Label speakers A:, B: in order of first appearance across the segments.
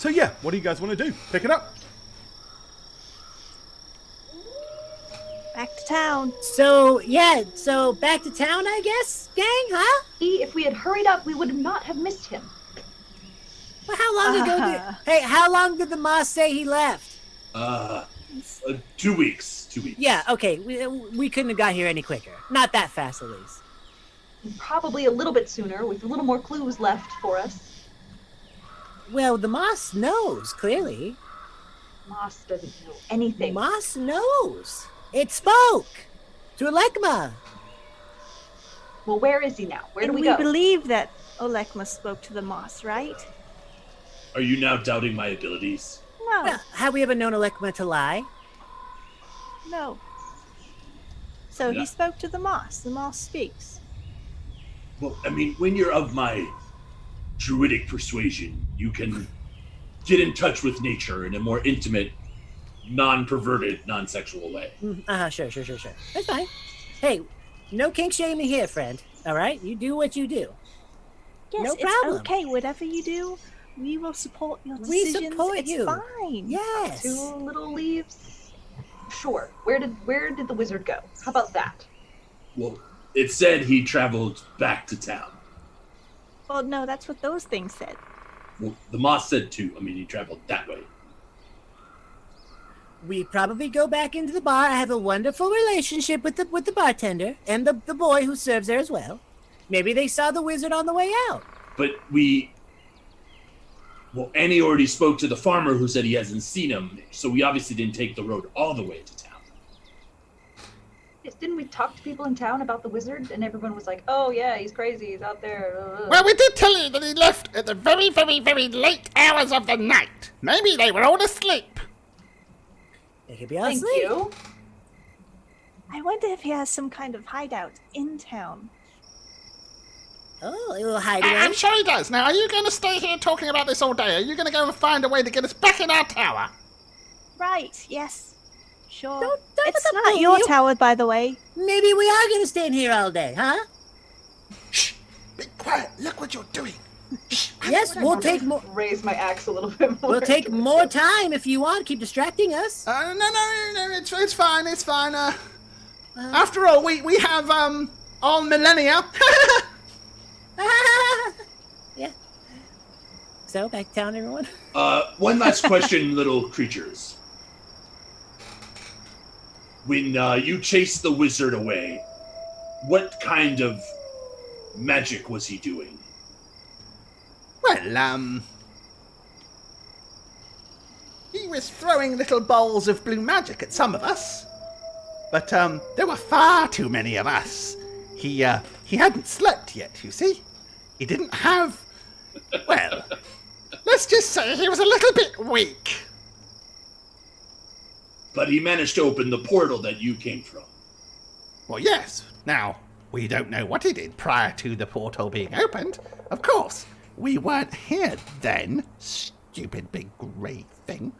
A: So yeah, what do you guys want to do? Pick it up.
B: Back to town.
C: So back to town, I guess, gang, huh?
D: If we had hurried up, we would not have missed him.
C: Well, how long ago how long did the Moss say he left?
E: 2 weeks. 2 weeks.
C: Yeah, okay, we couldn't have got here any quicker. Not that fast, at least.
D: Probably a little bit sooner, with a little more clues left for us.
C: Well, the Moss knows, clearly.
D: Moss doesn't know anything.
C: Moss knows. It spoke to Alekma.
D: Well, where is he now? Where do we go?
B: We believe that Olekma spoke to the Moss, right?
E: Are you now doubting my abilities?
B: No.
C: Well, have we ever known Alekma to lie?
B: No. So
E: Yeah.
B: he spoke to the Moss. The Moss speaks.
E: Well, I mean, when you're of my druidic persuasion, you can get in touch with nature in a more intimate, non-perverted, non-sexual way.
C: Sure. That's fine. Hey, no kink shaming here, friend. All right? You do what you do.
B: Yes,
C: No
B: it's
C: problem.
B: okay. Whatever you do, we will support your
C: We
B: decisions.
C: support
B: it's
C: you.
B: fine.
C: Yes.
D: 2 little leaves? Sure. Where did the wizard go? How about that?
E: Well, it said he traveled back to town.
B: Well, no, that's what those things said.
E: Well, the Moss said too. I mean, he traveled that way.
C: We probably go back into the bar. I have a wonderful relationship with the bartender and the boy who serves there as well. Maybe they saw the wizard on the way out.
E: But Annie already spoke to the farmer who said he hasn't seen him, so we obviously didn't take the road all the way to town.
D: Yes, didn't we talk to people in town about the wizard? And everyone was like, oh yeah, he's crazy, he's out there.
F: Well, we did tell you that he left at the very, very, very late hours of the night. Maybe they were all asleep.
C: They could be all
D: Thank
C: asleep.
D: you.
B: I wonder if he has some kind of hideout in town.
C: Oh, a little hideaway.
F: I'm sure he does. Now, are you going to stay here talking about this all day? Are you going to go and find a way to get us back in our tower?
B: Right, yes. Sure.
C: Don't
B: It's
C: let them
B: not
C: fool
B: your
C: you.
B: tower, by the way.
C: Maybe we are going to stand here all day, huh?
F: Shh! Be quiet. Look what you're doing. Shh.
C: Yes, we'll take more.
D: Raise my axe a little bit more.
C: We'll take more time if you want. Keep distracting us.
F: No, it's fine, it's fine. After all, we have, all millennia.
C: Yeah. So, back to town, everyone?
E: One last question, little creatures. When you chased the wizard away, what kind of magic was he doing?
F: Well, he was throwing little balls of blue magic at some of us. But, there were far too many of us. He hadn't slept yet, you see. He didn't have... Well, let's just say he was a little bit weak.
E: But he managed to open the portal that you came from.
F: Well, yes. Now, we don't know what he did prior to the portal being opened. Of course, we weren't here then, stupid big grey thing.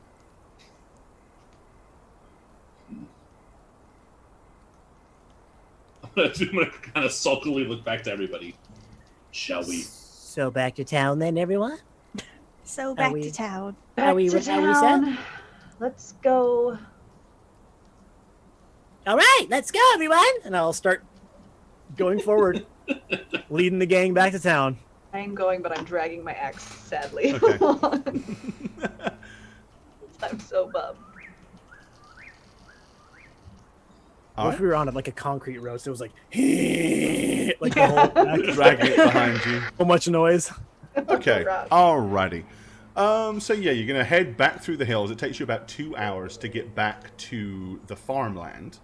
E: I'm gonna kind of sulkily look back to everybody. Shall we?
C: So, back to town then, everyone?
B: So back
C: we-
B: to town.
D: Back
C: Are we
D: to
C: set?
D: town. Let's go.
C: All right, let's go, everyone. And I'll start going forward, leading the gang back to town.
D: I am going, but I'm dragging my axe sadly
A: Okay.
D: along. I'm so bummed.
A: All
C: What if we were on like a concrete road, so it was like, like the whole back,
A: Dragging it behind you.
C: so much noise.
A: Okay,
D: Rough.
A: alrighty. So yeah, you're gonna head back through the hills. It takes you about 2 hours to get back to the farmland.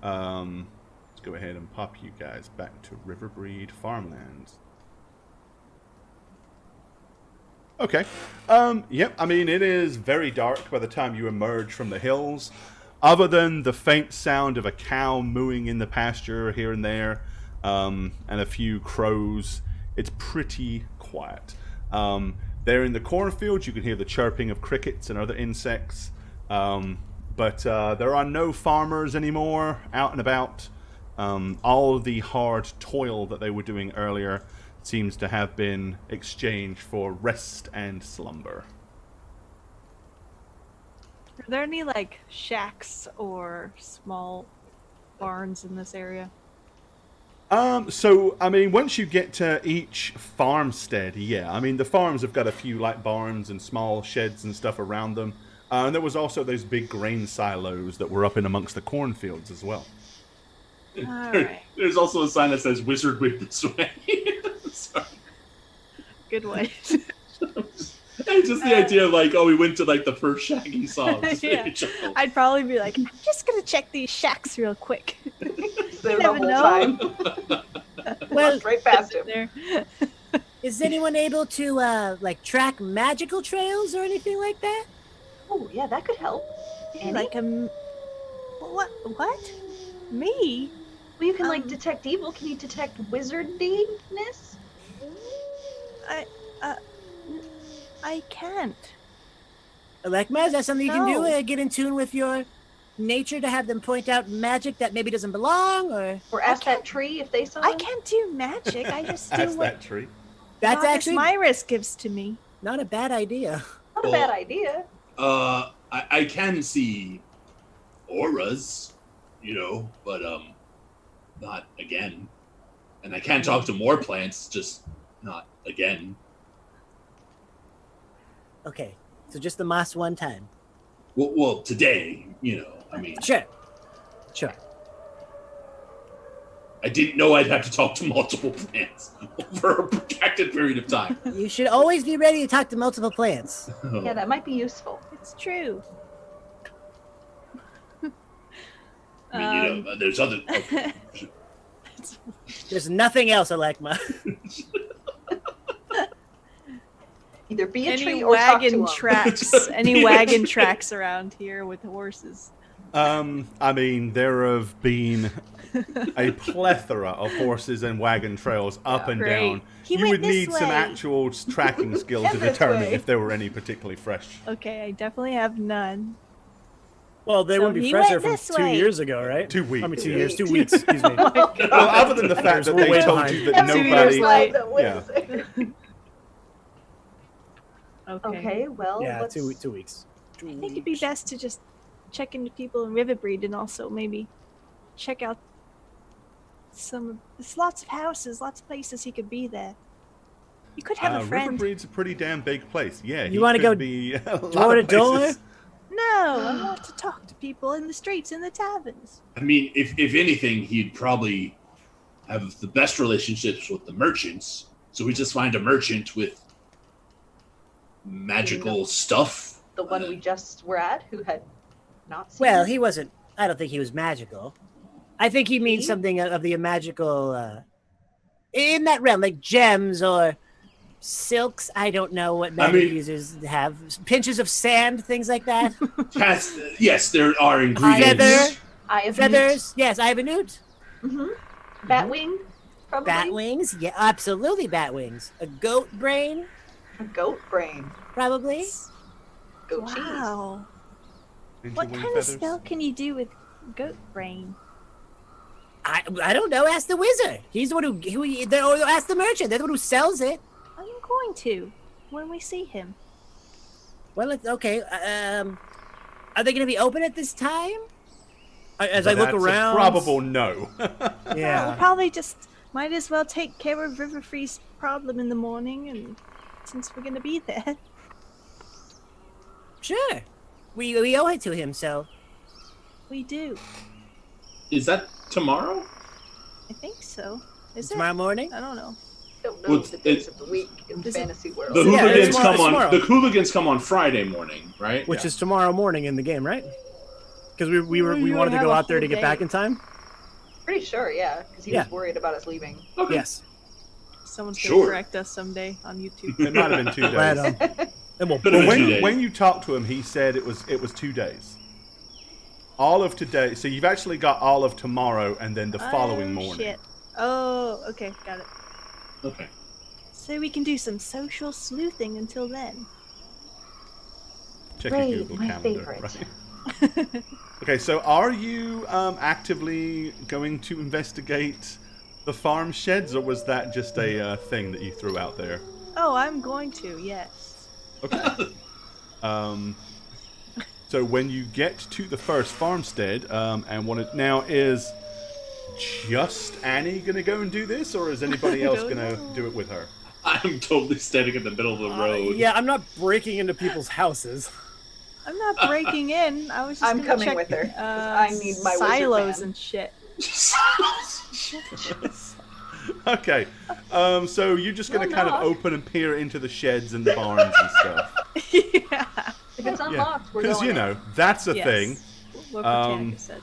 A: Let's go ahead and pop you guys back to Riverbreed Farmland. Okay. Yep, I mean, it is very dark by the time you emerge from the hills. Other than the faint sound of a cow mooing in the pasture here and there, and a few crows, it's pretty quiet. There in the cornfields, you can hear the chirping of crickets and other insects. But there are no farmers anymore out and about. All the hard toil that they were doing earlier seems to have been exchanged for rest and slumber.
B: Are there any like shacks or small barns in this area?
A: So, I mean, once you get to each farmstead, yeah. I mean, the farms have got a few, like, barns and small sheds and stuff around them. And there was also those big grain silos that were up in amongst the cornfields as well.
B: Alright.
E: There's also a sign that says "Wizard with this way." Sorry.
B: Good way.
E: It's just the idea of like, oh, we went to like the first shack he saw.
B: Yeah. I'd probably be like, I'm just gonna check these shacks real quick.
D: There the
B: never
D: whole
B: know.
D: time.
C: Well,
D: Right past him.
B: There.
C: is anyone able to like track magical trails or anything like that?
D: Oh, yeah, that could help. Annie?
B: Like what? What? Me?
D: Well, you can like
B: um,
D: detect evil. Can you detect wizardiness?
B: I can't.
C: Alekma, is that something you can do?
B: No.
C: Get in tune with your nature to have them point out magic that maybe doesn't belong, or
D: Or ask that tree if they saw
B: I
D: him?
B: can't do magic. I just do
A: That's
B: what
A: that tree.
C: that's
B: Goddess
C: actually
B: Myris gives to me.
C: not a bad idea.
D: Not a bad idea.
E: I can see auras, but not again. And I can talk to more plants, just not again.
C: Okay, so just the moss one time.
E: Well, today, I mean,
C: Sure.
E: I didn't know I'd have to talk to multiple plants over a protracted period of time.
C: You should always be ready to talk to multiple plants.
D: Yeah, that might be useful.
B: It's true.
E: I mean, there's other. Okay.
C: There's nothing else, Alekma.
D: Either be a
B: Any
D: tree or talk to
B: wagon
D: him.
B: tracks? Any wagon tracks around here with horses?
A: I mean, there have been a plethora of horses and wagon trails up and
B: Great.
A: down.
B: He
A: You
B: went
A: would
B: this
A: need some
B: way.
A: actual tracking skill to
D: And this
A: determine
D: way.
A: if there were any particularly fresh.
B: Okay, I definitely have none.
G: Well, they
B: So
G: wouldn't be
B: he
G: fresher
B: went
G: from
B: this
G: 2
B: way.
G: years ago, right?
A: 2 weeks.
G: I mean, 2
A: yeah.
G: years, 2 weeks. Excuse me.
A: Well, other than the fact that
G: We're
A: they
G: way
A: told
G: behind.
A: you that
B: 2 years
A: nobody.
B: late.
D: The
A: Yeah.
D: wizard. Okay, well,
G: Yeah,
D: let's...
G: 2 weeks.
B: I think it'd be best to just check into people in Riverbreed and also maybe check out some. There's lots of houses, lots of places he could be there. You could have a friend.
A: Riverbreed's a pretty damn big place. Yeah,
C: You
A: he
C: wanna
A: could
C: go
A: be a lot
C: door to
A: of
C: door?
A: places.
B: No, I want to talk to people in the streets, in the taverns.
E: I mean, if anything, he'd probably have the best relationships with the merchants. So we just find a merchant with magical stuff.
D: The one we just were at, who had not seen
C: Well,
D: us.
C: he wasn't. I don't think he was magical. I think he means
D: See?
C: something of the magical in that realm, like gems or silks. I don't know what magic
E: mean-
C: users have. Pinches of sand, things like that.
E: Yes, there are ingredients.
C: Feather,
D: Eye of
C: feathers. Yes, I have a newt.
D: Bat wing, probably.
C: Bat wings. Yeah, absolutely bat wings. A goat brain,
D: A goat brain.
C: probably.
D: Goat cheese.
B: Wow.
A: Ninja
B: What
A: wing
B: kind
A: feathers.
B: of spell can you do with goat brain?
C: I don't know. Ask the wizard. He's the one or ask the merchant. They're the one who sells it.
B: I'm going to when we see him.
C: Well, it's okay. Are they going to be open at this time?
G: As I look
A: That's a
G: around,
A: probable no.
B: We'll
G: yeah,
B: probably just might as well take care of Riverfree's problem in the morning, and since we're gonna be there,
C: Sure. We owe it to him, so
B: we do.
E: Is that tomorrow?
B: I think so. Is
C: tomorrow morning.
B: it? I don't know.
D: Don't know
E: Well,
D: the days
E: it-
D: of the week in
B: Is it-
D: fantasy world.
E: The
C: Yeah,
E: hooligans
C: it's
E: come
C: tomorrow.
E: on. The hooligans come on Friday morning, right?
G: which is tomorrow morning in the game, right? Because we
B: Well, you
G: wanted to
B: have
G: go
B: a
G: out there to
B: whole
G: get back
B: day.
G: in time.
D: Pretty sure, yeah, because he
G: Yeah.
D: was worried about us leaving.
E: Okay.
G: Yes.
B: Someone's
E: Sure.
B: gonna correct us someday on YouTube.
A: It might have been 2 days.
G: Right on. And we'll
E: But
A: But
E: been 2
A: when,
E: days.
A: when you talked to him, he said it was 2 days. All of today. So you've actually got all of tomorrow and then the following
B: Oh,
A: morning.
B: Shit. Oh, okay, got it.
E: Okay.
B: So we can do some social sleuthing until then.
A: Check
D: Great,
A: your Google
D: my
A: Calendar.
D: favorite.
A: Right? Okay, so are you actively going to investigate the farm sheds, or was that just a thing that you threw out there?
B: Oh, I'm going to. Yes.
A: Okay. So when you get to the first farmstead, and what it now is, just Annie gonna go and do this, or is anybody else gonna do it with her?
E: I'm totally standing in the middle of the road.
G: Yeah, I'm not breaking into people's houses.
B: I'm not breaking in. I was just
D: I'm
B: gonna
D: coming
B: check,
D: with her, 'cause I need my wizard
B: silos
D: man.
B: and shit.
A: Okay, so you're just gonna
B: Well,
A: kind of
B: no.
A: open and peer into the sheds and the barns and stuff.
B: Yeah.
D: If it's unlocked, we're
A: Because
D: going
A: you know that's a
B: Yes.
A: thing.
B: What
A: Um,
B: Britannica said.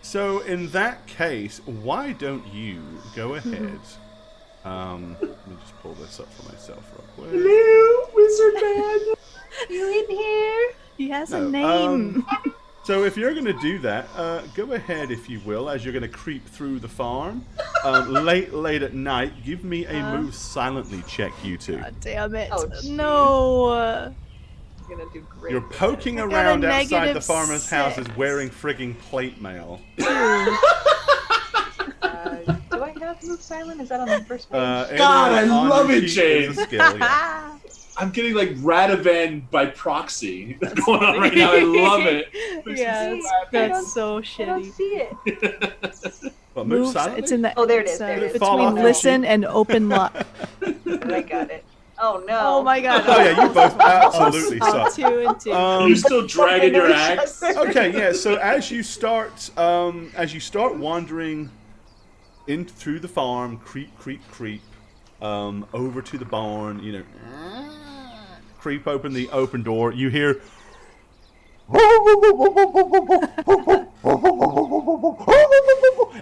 A: So in that case, why don't you go ahead? Let me just pull this up for myself real quick.
E: Hello, wizard man.
D: You in here?
B: He has
A: No,
B: a name.
A: So if you're going to do that, go ahead, if you will, as you're going to creep through the farm. Late at night, give me a move silently check, you two.
B: God damn it.
D: Oh, jeez.
B: No.
D: You're gonna do great.
A: You're poking
B: I got a
A: around outside the
B: -6.
A: farmer's houses wearing frigging plate mail.
D: Do I have move silent? Is that on the first page?
A: It
E: God,
A: is
E: I
A: on
E: love
A: your
E: it,
A: sheet as a
E: Jane.
A: skill, yeah.
E: I'm getting like Radovan by proxy going on right now. I love it.
B: Yeah, that's so
D: I don't
B: shitty.
D: see it.
A: What, move
B: Moves,
A: silently?
B: it's in the.
D: Oh, there it
B: it's,
D: is, there it is.
A: Fall off
B: Between
A: your
B: listen
A: sheet?
B: and open lock.
D: I got it. Oh no.
B: Oh my god.
A: Oh yeah, you both absolutely
B: Oh,
A: suck.
B: 2 and 2.
E: You're still dragging your axe.
A: Okay, yeah. So as you start wandering in through the farm, creep, over to the barn, you know, creep open the open door. You hear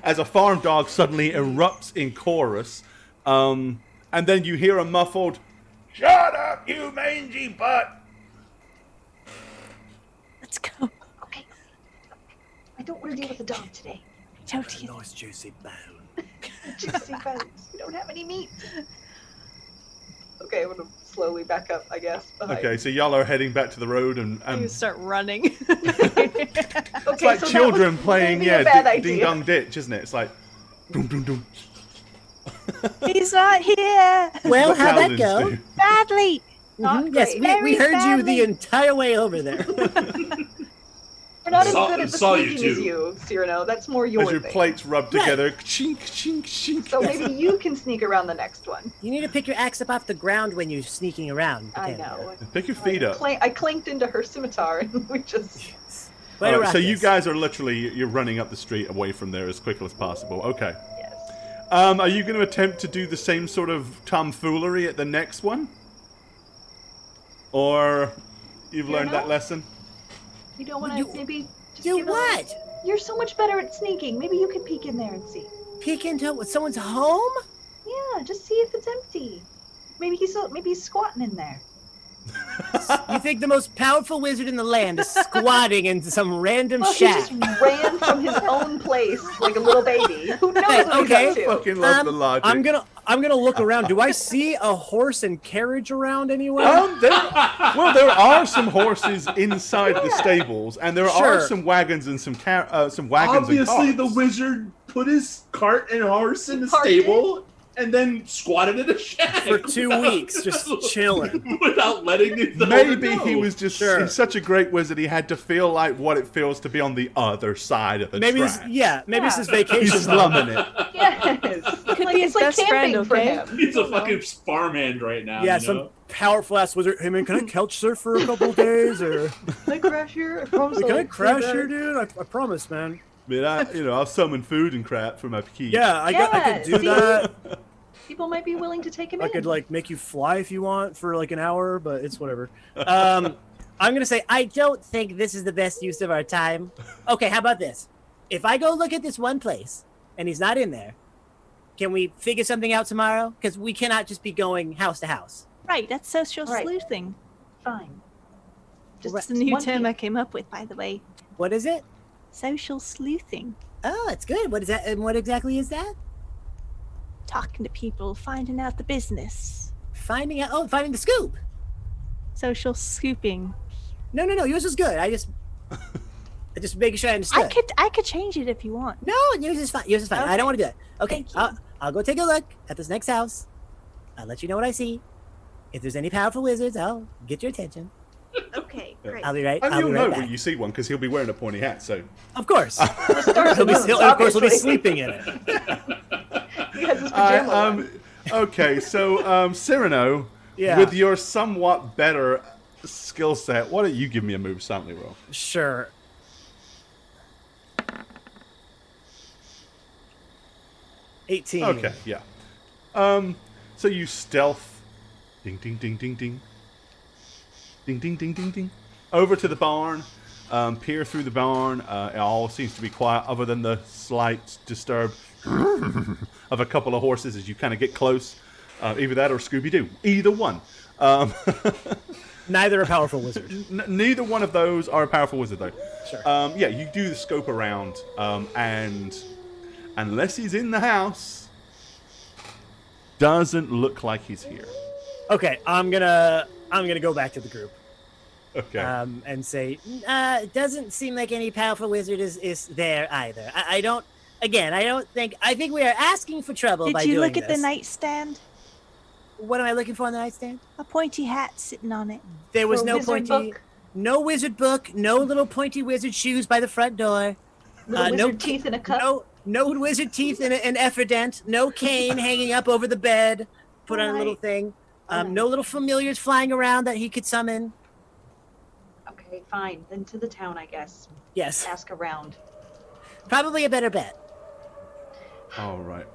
A: as a farm dog suddenly erupts in chorus, and then you hear a muffled, "Shut up, you mangy butt!"
B: Let's go.
D: Okay. I don't want to deal with the dog today.
B: Don't you?
G: Nice juicy bone.
D: Juicy bones. We don't have any meat. Okay, I'm gonna slowly back up, I guess. Behind.
A: Okay, so y'all are heading back to the road, and
B: You start running.
D: Okay,
A: it's like
D: so that
A: children
D: was
A: playing,
D: maybe a bad
A: Ding
D: idea.
A: Dong Ditch, isn't it? It's like, dum dum dum.
B: He's not here.
C: Well,
A: What
C: how'd that
A: paladins
C: go?
A: do.
B: Badly.
D: Not
C: Mhm, Yes,
D: great.
C: we
B: Very
C: heard you
B: badly.
C: the entire way over there.
D: We're not as
E: Saw-
D: good at the
E: saw you
D: sneaking as
E: too.
D: you, Cyrano. That's more your
A: As your
D: thing.
A: plates rub
C: Right.
A: together, chink, chink, chink.
D: So maybe you can sneak around the next one.
C: You need to pick your axe up off the ground when you're sneaking around.
D: I
C: Britannia.
D: know.
A: Pick your feet up.
D: I clinked into her scimitar and we just.
C: Way to
A: Alright,
C: rock
A: so you
C: this.
A: guys are literally, you're running up the street away from there as quickly as possible. Okay.
D: Yes.
A: Are you going to attempt to do the same sort of tomfoolery at the next one? Or you've learned that
D: know?
A: lesson?
D: You don't want to
C: You-
D: maybe just
C: Do
D: give a little-
C: what?
D: You're so much better at sneaking. Maybe you could peek in there and see.
C: Peek into someone's home?
D: Yeah, just see if it's empty. Maybe he's squatting in there.
C: You think the most powerful wizard in the land is squatting into some random
D: Well, he
C: shack?
D: just ran from his own place like a little baby. Who knows
C: Hey,
D: what
C: okay.
D: he's up to?
A: Fucking love
C: Um,
A: the logic.
G: I'm gonna look around. Do I see a horse and carriage around anywhere?
A: There are some horses inside the stables, and there are
G: Sure.
A: some wagons and some wagons and carts.
E: Obviously, the wizard put his cart and horse in the
D: Parked
E: stable and then squatted in a shack
G: For 2 weeks, just chilling.
E: without letting it.
A: Maybe he was just
G: Sure.
A: he's such a great wizard. He had to feel like what it feels to be on the other side of the
G: Maybe
A: track.
G: maybe it's his
A: He's
G: vacation.
A: slumming it.
D: Yes.
B: Could
D: Like,
B: be
D: it's
B: his
D: like
B: best
D: camping
B: friend,
D: for
B: okay?
D: him.
E: He's a fucking farmhand right now.
G: Yeah,
E: you
G: some
E: know?
G: powerful ass wizard. Hey man, can I couch surf for a couple days, or
D: Can I crash here? I promise
G: can
D: I'll
G: I
D: do
G: crash
D: that.
G: here, dude? I promise, man.
A: But I'll summon food and crap for my keep.
G: Yeah, I could do
D: see?
G: that.
D: People might be willing to take him
G: I
D: in.
G: could like make you fly if you want for like an hour, but it's whatever. I'm gonna say
C: I don't think this is the best use of our time. Okay, how about this? If I go look at this one place and he's not in there, can we figure something out tomorrow? Because we cannot just be going house to house.
B: Right, that's social
D: Right.
B: sleuthing.
D: Fine.
B: Just
C: Right.
B: a new
D: one
B: term
D: peek.
B: I came up with, by the way.
C: What is it?
B: Social sleuthing.
C: Oh, it's good. What is that? And what exactly is that?
B: Talking to people, finding out the business.
C: Finding out. Oh, finding the scoop.
B: Social scooping.
C: No. Yours is good. I just making sure I understood.
B: I could change it if you want.
C: No, yours is fine. Yours is fine. I
B: Okay.
C: don't want to do that. Okay,
B: Thank you.
C: I'll go take a look at this next house. I'll let you know what I see. If there's any powerful wizards, I'll get your attention.
B: Okay. Great.
C: I'll be right.
A: And
C: I'll
A: you'll
C: be
A: know
C: right
A: when
C: back.
A: you see one because he'll be wearing a pointy hat. So
C: Of course.
D: Stars and moons,
C: Of course, we'll be
D: obviously.
C: sleeping in it.
D: He has his pajama on.
A: okay, so Cyrano,
C: Yeah.
A: with your somewhat better skill set, why don't you give me a move silently roll?
C: Sure. $18.
A: Okay, yeah. So you stealth, ding, ding, ding, ding, ding, ding, ding, ding, ding, ding, over to the barn. Peer through the barn. It all seems to be quiet, other than the slight disturb of a couple of horses as you kind of get close. Either that or Scooby-Doo. Either one.
C: Neither a powerful wizard.
A: Neither one of those are a powerful wizard, though.
C: Sure.
A: Yeah, you do the scope around, and unless he's in the house, doesn't look like he's here.
C: Okay, I'm gonna go back to the group.
A: Okay.
C: And say, doesn't seem like any powerful wizard is there either. I don't think we are asking for trouble by
B: Did you
C: doing
B: look at the
C: this.
B: nightstand?
C: What am I looking for on the nightstand?
B: A pointy hat sitting on it.
C: There was
D: For a
C: no
D: wizard
C: pointy,
D: book?
C: no wizard book, no little pointy wizard shoes by the front door.
D: Little
C: no
D: wizard teeth in a cup.
C: No wizard teeth in an efferdent. No cane hanging up over the bed. Put on a little
B: Alright.
C: thing. No little familiars flying around that he could summon.
D: Okay, fine. Then to the town, I guess.
C: Yes,
D: Ask around.
C: probably a better bet.
A: All right.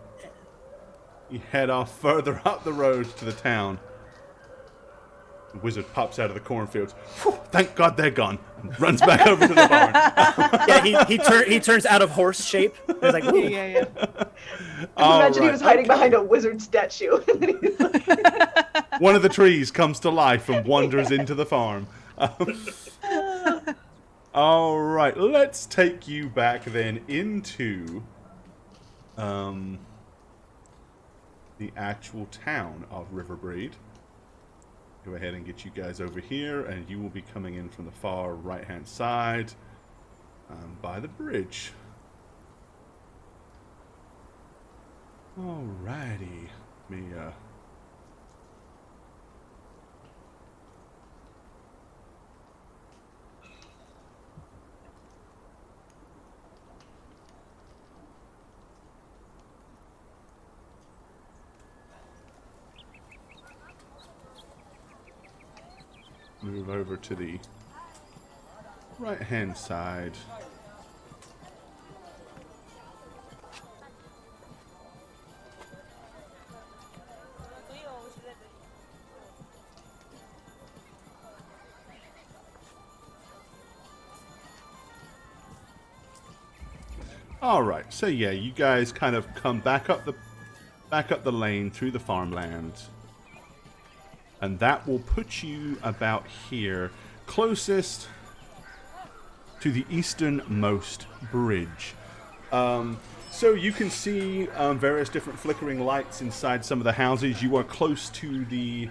A: You head off further up the road to the town. The wizard pops out of the cornfields. Phew, thank God they're gone. And runs back over to the barn.
C: Yeah, he turns out of horse shape. He's like, "Ooh."
B: Yeah.
A: All
D: Imagine he
A: right.
D: was hiding behind a wizard statue. And then he's like,
A: One of the trees comes to life and wanders into the farm. All right, let's take you back then into the actual town of Riverbreed. Go ahead and get you guys over here, and you will be coming in from the far right-hand side by the bridge. Alrighty. Let me move over to the right-hand side. All right, so yeah, you guys kind of come back up the lane through the farmland. And that will put you about here, closest to the easternmost bridge. So you can see various different flickering lights inside some of the houses. You are close to the...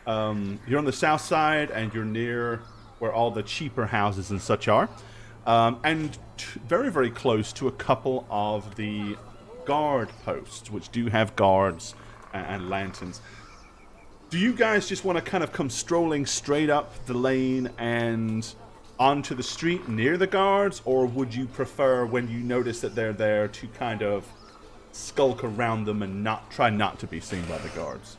A: you're on the south side, and you're near where all the cheaper houses and such are. And very, very close to a couple of the guard posts, which do have guards and lanterns. Do you guys just want to kind of come strolling straight up the lane and onto the street near the guards, or would you prefer, when you notice that they're there, to kind of skulk around them and try not to be seen by the guards?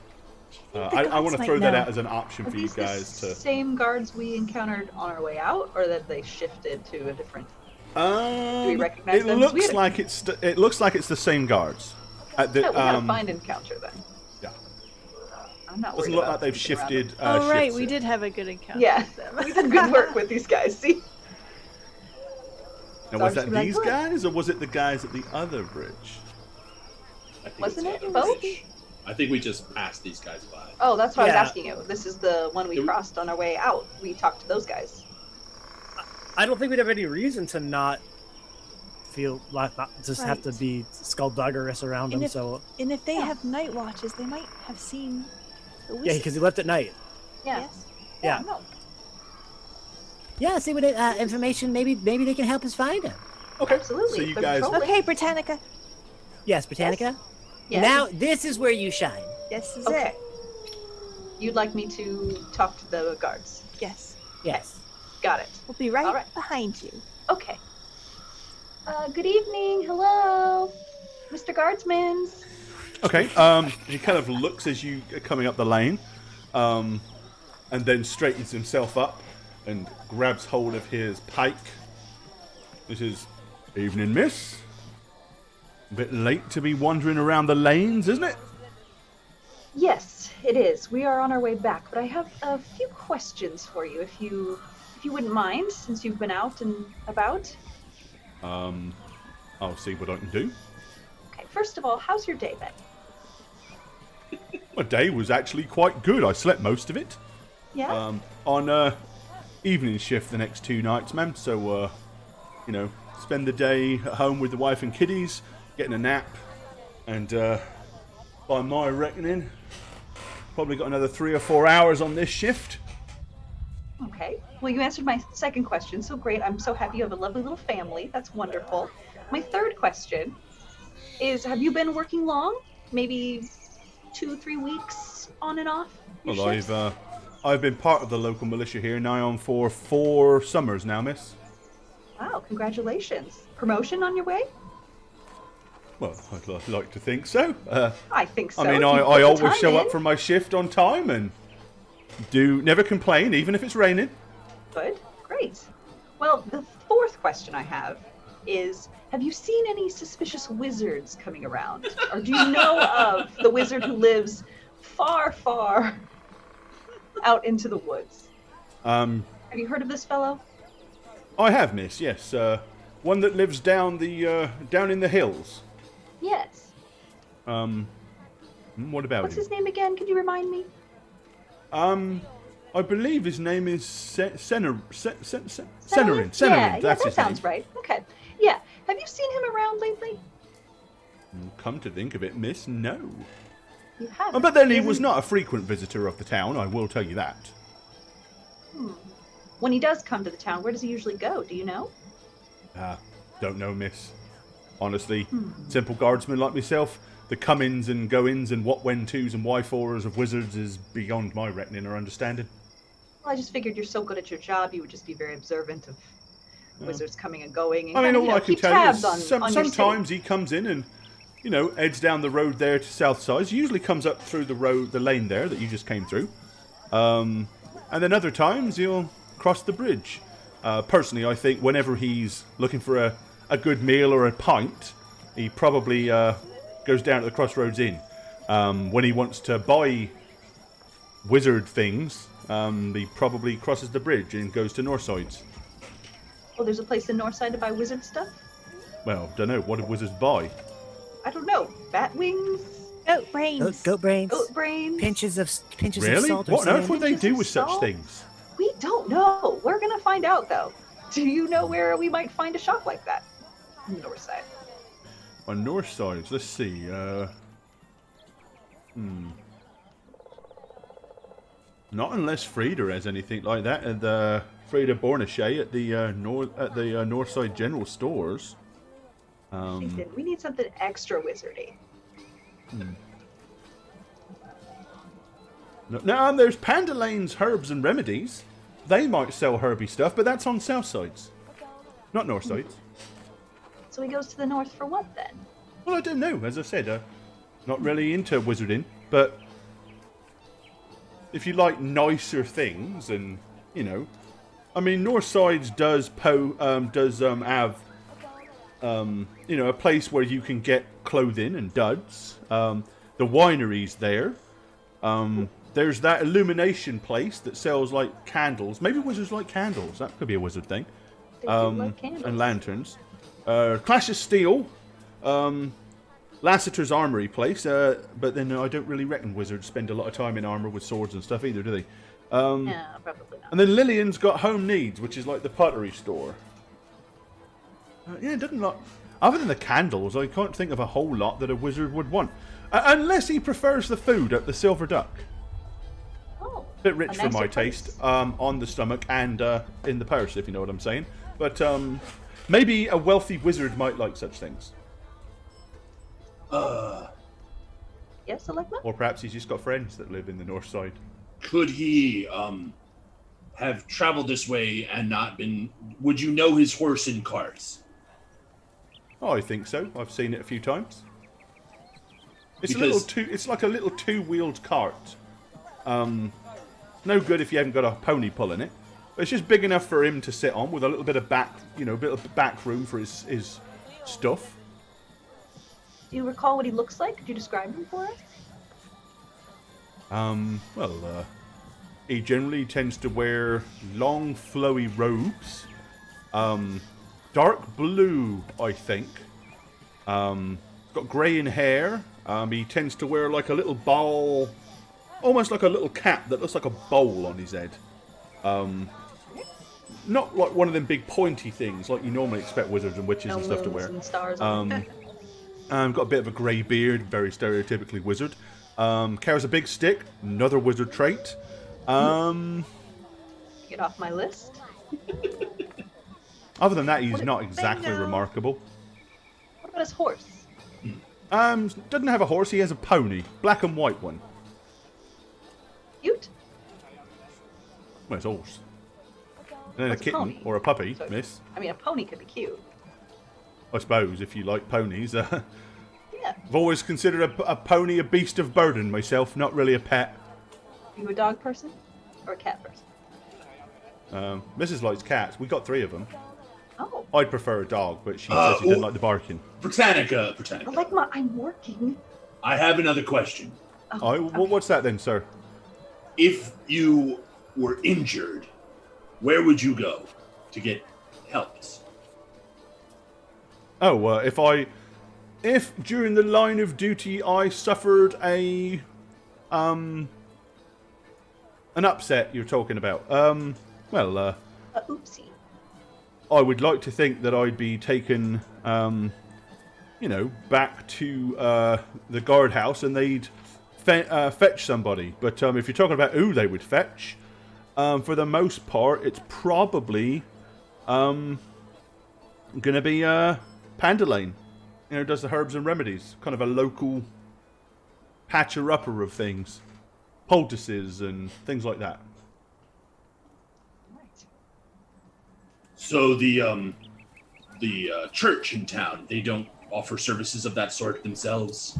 A: I want to throw that out as an option
D: are
A: for you
D: these
A: guys
D: the
A: to...
D: same guards we encountered on our way out, or that they shifted to a different... Do we recognize
A: it
D: them?
A: looks like it looks like it's the same guards. At the,
D: Yeah, we had a fine encounter then.
A: yeah.
D: I'm not worried
A: Doesn't look
D: about
A: like they've
D: sneaking around
A: shifted.
B: Oh, right.
A: shifts
B: We
A: yet.
B: did have a good encounter
D: Yeah,
B: with them.
D: we did good work with these guys. See,
A: Now,
D: So
A: was
D: I'm
A: that
D: just like,
A: these
D: "Look."
A: guys, or was it the guys at the other bridge?
E: I think
D: wasn't
E: it's
D: it
E: the other
D: both?
E: bridge. I think we just passed these guys by.
D: Oh, that's what I
C: Yeah.
D: was asking you. This is the one we
E: Do we-
D: crossed on our way out. We talked to those guys.
C: I don't think we'd have any reason to not feel like not just have to
B: Right.
C: be skullduggerous around
B: And
C: them.
B: if-
C: So
B: And if they have night watches, they might have seen the
C: yeah,
B: wizard.
C: because he left at night.
D: Yeah.
B: Yes.
C: Yeah.
D: No.
C: Yeah, see what information. Maybe they can help us find him.
A: Okay.
D: Absolutely.
A: So you
D: They're
A: guys.
D: patrolling.
B: Okay, Britannica.
C: Yes, Britannica.
D: Yeah.
C: Now this is where you shine.
B: This is
D: Okay.
B: it.
D: You'd like me to talk to the guards?
B: Yes.
C: Yes.
D: Got it.
B: We'll be right
D: All right.
B: behind you.
D: Okay. Good evening. Hello, Mr. Guardsman.
A: Okay. He kind of looks as you are coming up the lane, and then straightens himself up and grabs hold of his pike. This is evening, miss. A bit late to be wandering around the lanes, isn't it?
D: Yes, it is. We are on our way back, but I have a few questions for you, if you wouldn't mind, since you've been out and about.
A: I'll see what I can do.
D: Okay. First of all, how's your day been?
A: My day was actually quite good. I slept most of it.
D: Yeah.
A: On evening shift the next 2 nights, ma'am. So, spend the day at home with the wife and kiddies, getting a nap, and by my reckoning, probably got another 3 or 4 hours on this shift.
D: Okay. Well, you answered my second question, so great. I'm so happy you have a lovely little family. That's wonderful. My third question is, have you been working long? Maybe 2-3 weeks on and off? Your
A: Well,
D: shifts?
A: I've been part of the local militia here now on for 4 summers now, miss.
D: Wow, congratulations. Promotion on your way?
A: Well, I'd like to think so.
D: I think so.
A: I mean,
D: if
A: I
D: you put the
A: always
D: time
A: show
D: in.
A: up for my shift on time and do never complain, even if it's raining.
D: Good, great. Well, the fourth question I have is, have you seen any suspicious wizards coming around? Or do you know of the wizard who lives far, far out into the woods? Have you heard of this fellow?
A: I have, miss. Yes, one that lives down in the hills.
D: Yes.
A: What about
D: What's
A: him?
D: his name again? Could you remind me?
A: I believe his name is Senerin.
D: Yeah,
A: That's
D: that
A: his
D: sounds
A: name.
D: right. Okay. Yeah. Have you seen him around lately?
A: Come to think of it, miss, no.
D: You haven't.
A: But then he
D: Isn't-
A: was not a frequent visitor of the town, I will tell you that.
D: When he does come to the town, where does he usually go? Do you know?
A: Don't know, miss. Honestly, simple guardsmen like myself, the come-ins and go-ins and what, when, twos and why fors of wizards is beyond my reckoning or understanding.
D: Well, I just figured you're so good at your job, you would just be very observant of wizards coming and going, and
A: I mean,
D: kinda,
A: all I can
D: keep
A: tell you
D: tabs
A: is
D: on your
A: sometimes
D: city.
A: he comes in and, heads down the road there to south side. He usually comes up through the lane there that you just came through. And then other times he'll cross the bridge. Personally, I think whenever he's looking for a good meal or a pint, he probably goes down to the Crossroads Inn. When he wants to buy wizard things, he probably crosses the bridge and goes to Northsides.
D: Oh, there's a place in Northside to buy wizard stuff?
A: Well, don't know. What do wizards buy?
D: I don't know. Bat wings?
B: Goat brains.
C: Goat brains.
D: Goat brains?
C: Pinches of
A: Really?
C: salt or
A: What on earth
C: sand.
A: would they
D: Pinches
A: do
D: of
A: with such
D: salt?
A: things?
D: We don't know. We're going to find out, though. Do you know where we might find a shop like that? In Northside.
A: On North Sides, let's see. Not unless Frida has anything like that at the Frida Bornachet at the North Side General Stores.
D: Nathan, we need something extra wizardy.
A: No, there's Panda Lane's Herbs and Remedies. They might sell herby stuff, but that's on South Sides, not North Sides.
D: So he goes to the north for what, then?
A: Well, I don't know. As I said, not really into wizarding, but if you like nicer things, and I mean, North Sides does have a place where you can get clothing and duds. The winery's there. There's that illumination place that sells like candles. Maybe wizards like candles. That could be a wizard thing.
D: They do like candles.
A: And lanterns. Clash of Steel. Lassiter's Armory place. But then I don't really reckon wizards spend a lot of time in armor with swords and stuff either, do they?
D: No, probably not.
A: And then Lillian's got Home Needs, which is like the pottery store. It doesn't lot. Other than the candles, I can't think of a whole lot that a wizard would want. Unless he prefers the food at the Silver Duck.
D: Oh,
A: Bit rich
D: a
A: for my
D: nicer place.
A: taste, on the stomach and in the purse, if you know what I'm saying. But maybe a wealthy wizard might like such things.
D: Yes, Elecma?
A: Or perhaps he's just got friends that live in the north side.
E: Could he have traveled this way and not been, would you know his horse and cart?
A: Oh, I think so. I've seen it a few times. It's
E: Because-
A: it's like a little two-wheeled cart. No good if you haven't got a pony pulling it. But it's just big enough for him to sit on with a little bit of back, a bit of back room for his stuff.
D: Do you recall what he looks like? Could you describe him for us?
A: He generally tends to wear long, flowy robes. Dark blue, I think. Got grey in hair. He tends to wear like a little ball, almost like a little cap that looks like a bowl on his head. Not like one of them big pointy things like you normally expect wizards and witches
D: No
A: and stuff to
D: moons
A: wear.
D: and stars.
A: Got a bit of a grey beard, very stereotypically wizard. Carries a big stick, another wizard trait.
D: Get off my list.
A: Other than that, he's
D: What
A: not
D: do they
A: exactly
D: know?
A: remarkable.
D: What about his horse?
A: Doesn't have a horse, he has a pony. Black and white one.
D: Cute.
A: Well, it's a horse. And then a
D: What's a
A: kitten
D: pony?
A: or a puppy,
D: Sorry.
A: miss.
D: I mean, a pony could be cute.
A: I suppose, if you like ponies.
D: Yeah.
A: I've always considered a pony a beast of burden myself, not really a pet.
D: Are you a dog person or a cat person?
A: Mrs. likes cats. We got 3 of them.
D: Oh,
A: I'd prefer a dog, but she says she didn't like the barking.
E: Britannica.
D: but like I'm working.
E: I have another question.
A: Oh, what's that then, sir?
E: If you were injured, where would you go to get helped?
A: Oh, if during the line of duty I suffered an upset, you're talking about.
D: Oopsie.
A: I would like to think that I'd be taken, back to the guardhouse and they'd fetch somebody. But if you're talking about who they would fetch, for the most part, it's probably going to be Pandalane. Does the herbs and remedies. Kind of a local patcher-upper of things. Poultices and things like that.
D: Right.
E: So the church in town, they don't offer services of that sort themselves?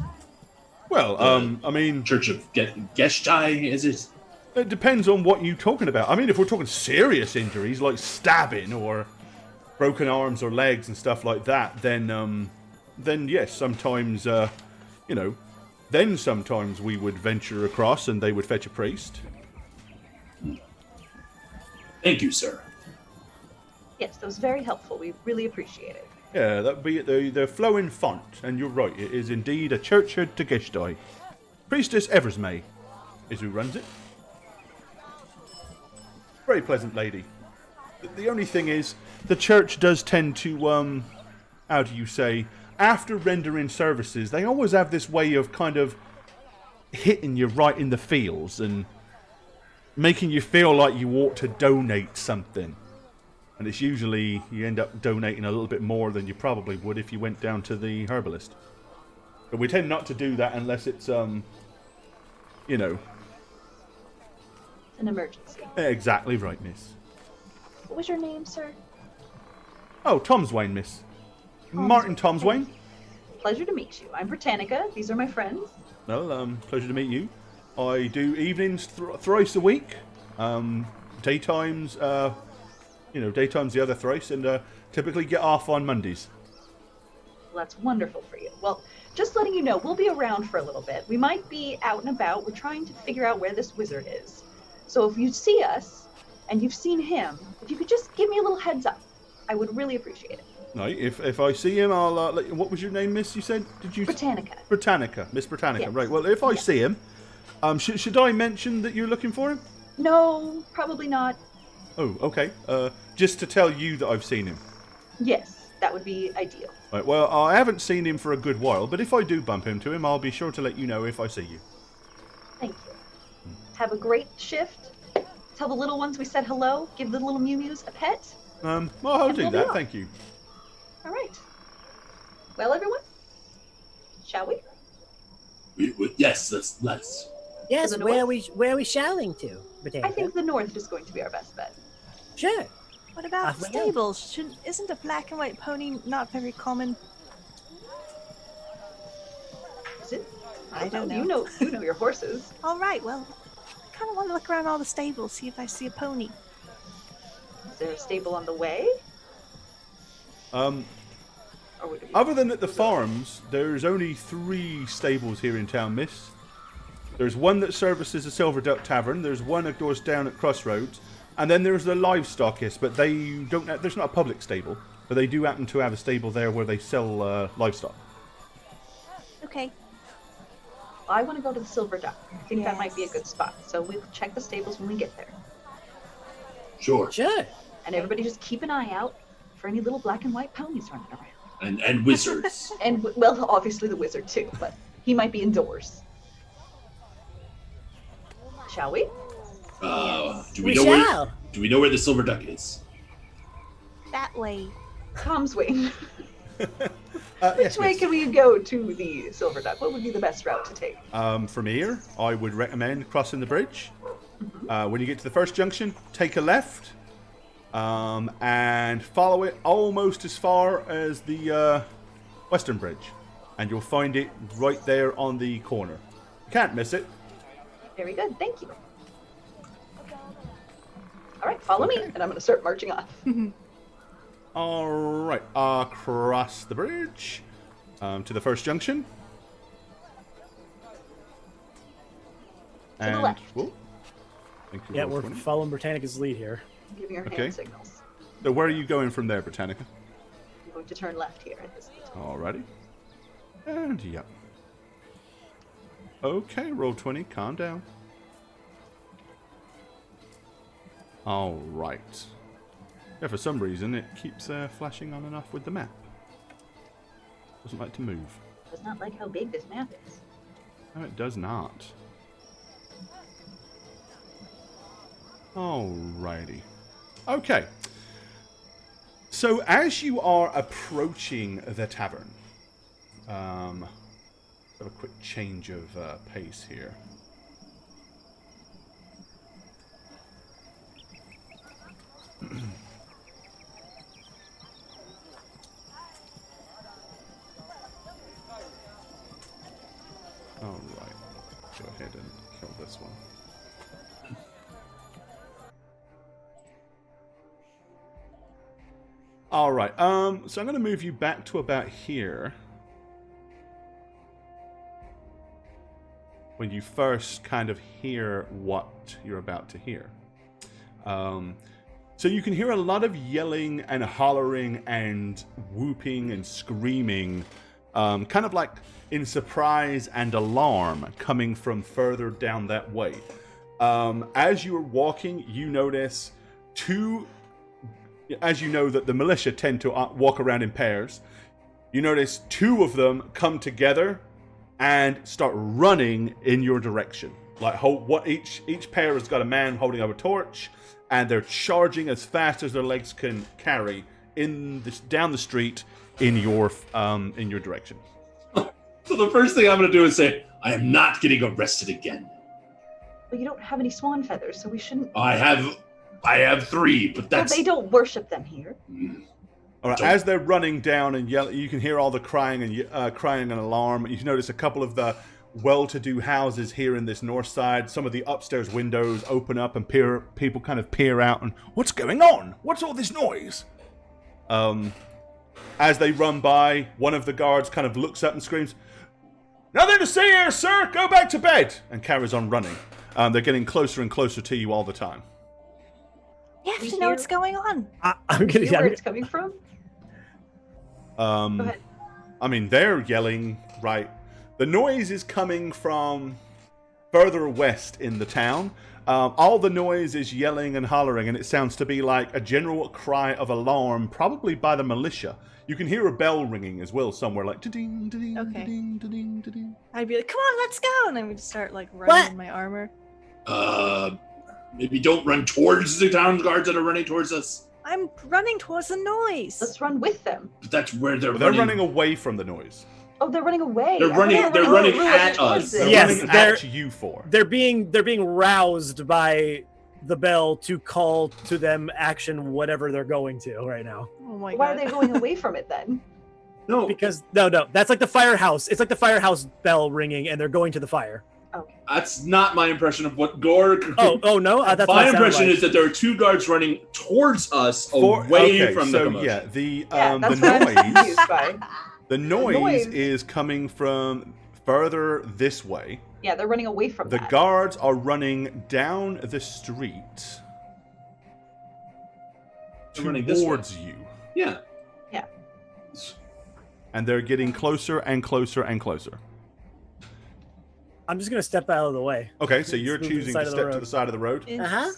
A: Well, I mean,
E: Church of Geshtai, is it?
A: it depends on what you're talking about. I mean, if we're talking serious injuries like stabbing or broken arms or legs and stuff like that, then yes, sometimes, then sometimes we would venture across and they would fetch a priest.
E: Thank you, sir.
D: Yes, that was very helpful. We really appreciate it.
A: Yeah, that would be the flowing font, and you're right, it is indeed a churchard to Geshtai. Priestess Eversmay is who runs it. Very pleasant lady. The only thing is, the church does tend to, how do you say, after rendering services, they always have this way of kind of hitting you right in the feels and making you feel like you ought to donate something. And it's usually, you end up donating a little bit more than you probably would if you went down to the herbalist. But we tend not to do that unless it's,
D: An emergency.
A: exactly right, miss.
D: What was your name, sir?
A: Oh, Tomswain, miss. Martin Tomswain.
D: Pleasure to meet you. I'm Britannica. These are my friends.
A: Well, pleasure to meet you. I do evenings thrice a week. Daytimes, daytimes the other thrice, and typically get off on Mondays.
D: Well, that's wonderful for you. Well, just letting you know, we'll be around for a little bit. We might be out and about. We're trying to figure out where this wizard is. So if you see us and you've seen him, if you could just give me a little heads up, I would really appreciate it.
A: Right, if I see him, I'll let you. What was your name, miss? You said? Did you?
D: Britannica.
A: Britannica, Miss Britannica.
D: Yes.
A: Right. Well, if I
D: Yes.
A: see him, should I mention that you're looking for him?
D: No, probably not.
A: Oh, okay. Just to tell you that I've seen him.
D: Yes, that would be ideal.
A: Right. Well, I haven't seen him for a good while, but if I do bump into him, I'll be sure to let you know if I see you.
D: Thank you. Have a great shift. Tell the little ones we said hello. Give the little Mew Mews a pet.
A: Well, I'll
D: And
A: do
D: we'll be
A: that.
D: off.
A: Thank you.
D: All right. Well, everyone, shall we?
E: Yes, let's.
C: Yes,
D: Is it a
C: where
D: what?
C: are we shalling to? Britannica.
D: I think the north is going to be our best bet.
C: Sure.
B: What about
C: Off we go.
B: stables? Isn't a black and white pony not very common?
D: Is it?
B: I don't know.
D: You know your horses.
B: All right, well, I kind of want to look around all the stables, see if I see a pony.
D: Is there a stable on the way? Or would it be
A: Other than at the farms, there's only 3 stables here in town, miss. There's one that services the Silver Duck Tavern, there's one that goes down at Crossroads, and then there's the livestockist, but there's not a public stable, but they do happen to have a stable there where they sell livestock.
B: Okay.
D: I want to go to the Silver Duck. I think that might be a
B: Yes.
D: good spot. So we'll check the stables when we get there.
E: Sure.
C: Sure.
D: And everybody just keep an eye out for any little black and white ponies running around.
E: And wizards.
D: And, well, obviously the wizard too, but he might be indoors. Shall we?
E: Do
C: We
E: know
C: shall.
E: do we know where the Silver Duck is?
B: That way.
D: Tom's way.
A: Yes,
D: Which way
A: miss.
D: can we go to the Silver Duck? What would be the best route to take?
A: From here, I would recommend crossing the bridge. When you get to the first junction, take a left, and follow it almost as far as the Western Bridge, and you'll find it right there on the corner. You can't miss it.
D: Very good, thank you. All right, follow me,
A: Okay.
D: and I'm going to start marching off.
A: All right, across the bridge to the first junction.
D: the left.
A: Whoa. Thank you,
G: Yeah,
A: Roll
G: we're
A: 20.
G: following Britannica's lead here.
D: I'm giving her
A: Okay.
D: hand signals.
A: So where are you going from there, Britannica?
D: I'm going to turn left here at this point.
A: Alrighty. And yep. Okay, roll 20, calm down. Alright. Yeah, for some reason it keeps flashing on and off with the map. Doesn't like to move.
D: Does not like how big this map is.
A: No, it does not. Alrighty. Okay. So as you are approaching the tavern, have a quick change of pace here. Alright. Go ahead and kill this one. Alright, so I'm going to move you back to about here. When you first kind of hear what you're about to hear. So you can hear a lot of yelling and hollering and whooping and screaming, kind of like in surprise and alarm coming from further down that way. As you are walking, you notice as you know that the militia tend to walk around in pairs, you notice 2 of them come together and start running in your direction. Like each pair has got a man holding up a torch, and they're charging as fast as their legs can carry down the street in your direction.
E: So the first thing I'm going to do is say, I am not getting arrested again.
D: But you don't have any swan feathers, so we shouldn't.
E: I have 3, but
D: Well,
E: that's...
D: they don't worship them here.
A: All right, as they're running down and yelling, you can hear all the crying and alarm. You notice a couple of the well-to-do houses here in this north side. Some of the upstairs windows open up and people kind of peer out and, what's going on? What's all this noise? As they run by, one of the guards kind of looks up and screams, "Nothing to see here, sir! Go back to bed!" and carries on running. They're getting closer and closer to you all the time.
B: You have
D: We
B: to know what's
D: hear-
B: going on.
G: I'm gonna.
D: You know where it's coming from? Go ahead.
A: I mean, they're yelling, right? The noise is coming from further west in the town. All the noise is yelling and hollering, and it sounds to be like a general cry of alarm, probably by the militia. You can hear a bell ringing as well somewhere, like da-ding, da-ding,
B: Okay.
A: da-ding, da-ding, da-ding.
B: I'd be like, come on, let's go! And I would start like running
C: What?
B: in my armor.
E: Maybe don't run towards the town guards that are running towards us.
B: I'm running towards the noise.
D: Let's run with them.
E: But that's where they're
A: But they're
E: running.
A: running away from the noise.
D: Oh, they're running away.
E: They're running-
D: Oh,
E: they're
D: oh,
E: running
D: oh,
E: at
D: towards
E: us.
D: it.
A: They're
G: Yes,
A: running
G: they're-
A: at you for.
G: They're being roused by the bell to call to them action whatever they're going to right now.
B: Oh my
D: Why
B: god.
D: are they going away from it then?
E: No,
G: Because no, that's like the firehouse. It's like the firehouse bell ringing, and they're going to the fire.
E: that's not my impression of what Gore.
G: Oh no, that's what
E: my
G: it sounded
E: impression
G: like.
E: is that there are two guards running towards us, away from the commotion.
A: yeah, the
D: Yeah, that's
A: the
D: what I'm
A: noise.
D: confused by.
A: The noise
D: noise.
A: is coming from further this way.
D: Yeah, they're running away from
A: The
D: that.
A: guards are running down the street
E: They're running this way.
A: towards you.
E: Yeah.
A: And they're getting closer and closer and closer.
G: I'm just gonna step out of the way.
A: Okay, so you're
G: Let's move to the
A: choosing
G: side
A: to
G: of the
A: step to
G: road.
A: the side of the road.
C: Uh-huh.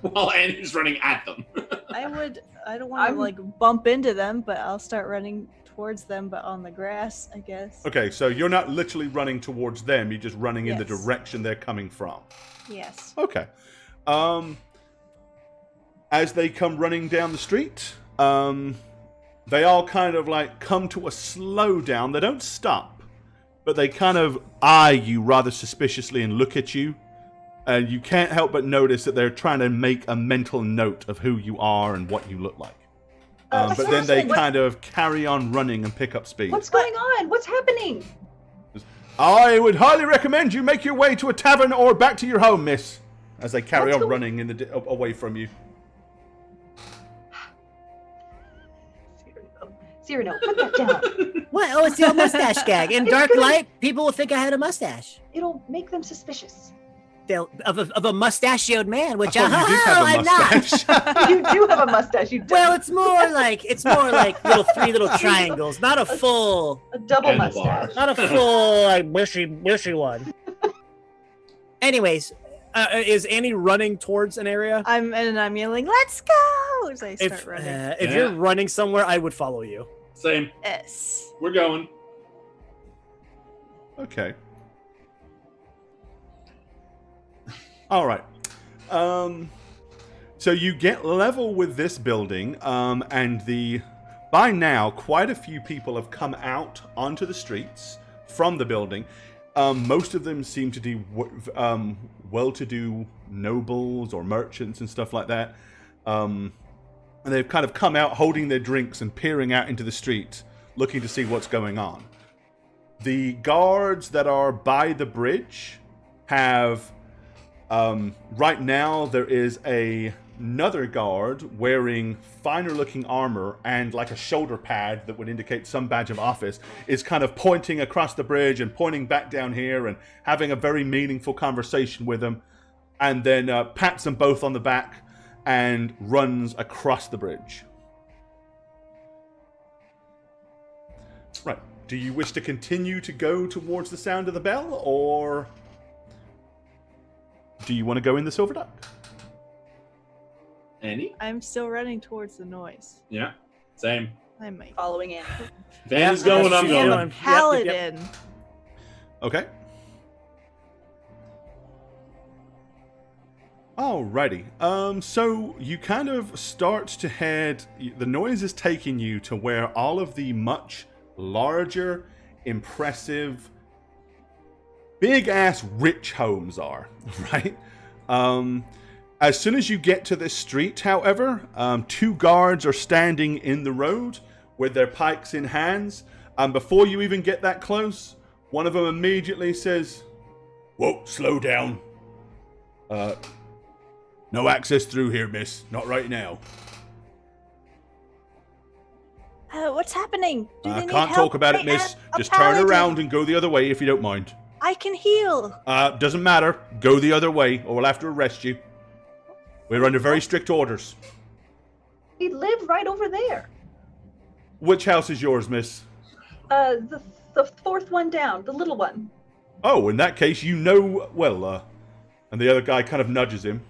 E: While Annie's running at them.
B: I don't want to
D: I'm-
B: like bump into them, but I'll start running towards them, but on the grass, I guess.
A: Okay, so you're not literally running towards them, you're just running in the
B: Yes.
A: direction they're coming from.
B: Yes.
A: Okay. As they come running down the street, they all kind of like come to a slowdown. They don't stop, but they kind of eye you rather suspiciously and look at you. And you can't help but notice that they're trying to make a mental note of who you are and what you look like. But then they
D: seriously,
A: kind of carry on running and pick up speed.
D: What's going on? What's happening?
A: I would highly recommend you make your way to a tavern or back to your home, miss. As they carry
D: What's
A: on
D: going-
A: running in away from you.
D: Cyrano, put that down.
C: What? Oh, it's the old mustache gag. In dark light, people will think I had a mustache.
D: It'll make them suspicious.
C: They'll, of a mustachioed man, which
A: I thought you did have a
C: I'm not.
A: mustache.
D: You do have a mustache. You do.
C: Well, it's more like three little triangles, not a full,
D: a double
E: Handlebar.
D: mustache.
C: not a full like mushy one.
G: Anyways, is Annie running towards an area?
B: I'm yelling, "Let's go!" as I start
G: If
B: running.
G: if
E: Yeah.
G: you're running somewhere, I would follow you.
E: Same.
B: Yes.
E: We're going.
A: Okay. All right. So you get level with this building, and by now quite a few people have come out onto the streets from the building. Most of them seem to be well-to-do nobles or merchants and stuff like that. And they've kind of come out holding their drinks and peering out into the street, looking to see what's going on. The guards that are by the bridge have... right now, there is another guard wearing finer-looking armor and like a shoulder pad that would indicate some badge of office, is kind of pointing across the bridge and pointing back down here and having a very meaningful conversation with them, and then pats them both on the back and runs across the bridge. Right. Do you wish to continue to go towards the sound of the bell, or... do you want to go in the Silver Duck?
E: Annie?
B: I'm still running towards the noise.
E: Yeah. Same.
B: I might.
D: Following in.
E: Van is going, I'm
B: I
E: going.
B: am a
G: Yep, yep.
B: paladin.
A: Okay. Alrighty. So you kind of start to head... the noise is taking you to where all of the much larger, impressive, big-ass rich homes are, right? As soon as you get to this street, however, two guards are standing in the road with their pikes in hands. And before you even get that close, one of them immediately says, "Whoa, slow down. No access through here, miss. Not right now.
B: What's happening? Do they
A: I
B: need
A: can't
B: help?
A: talk about
B: I
A: it, miss.
B: am a
A: Just turn
B: paladin.
A: around and go the other way if you don't mind.
B: I can heal.
A: Doesn't matter. Go the other way, or we'll have to arrest you. We're under very strict orders.
D: We live right over there.
A: Which house is yours, miss?
D: The fourth one down, the little one.
A: Oh, in that case, you know well, and the other guy kind of nudges him.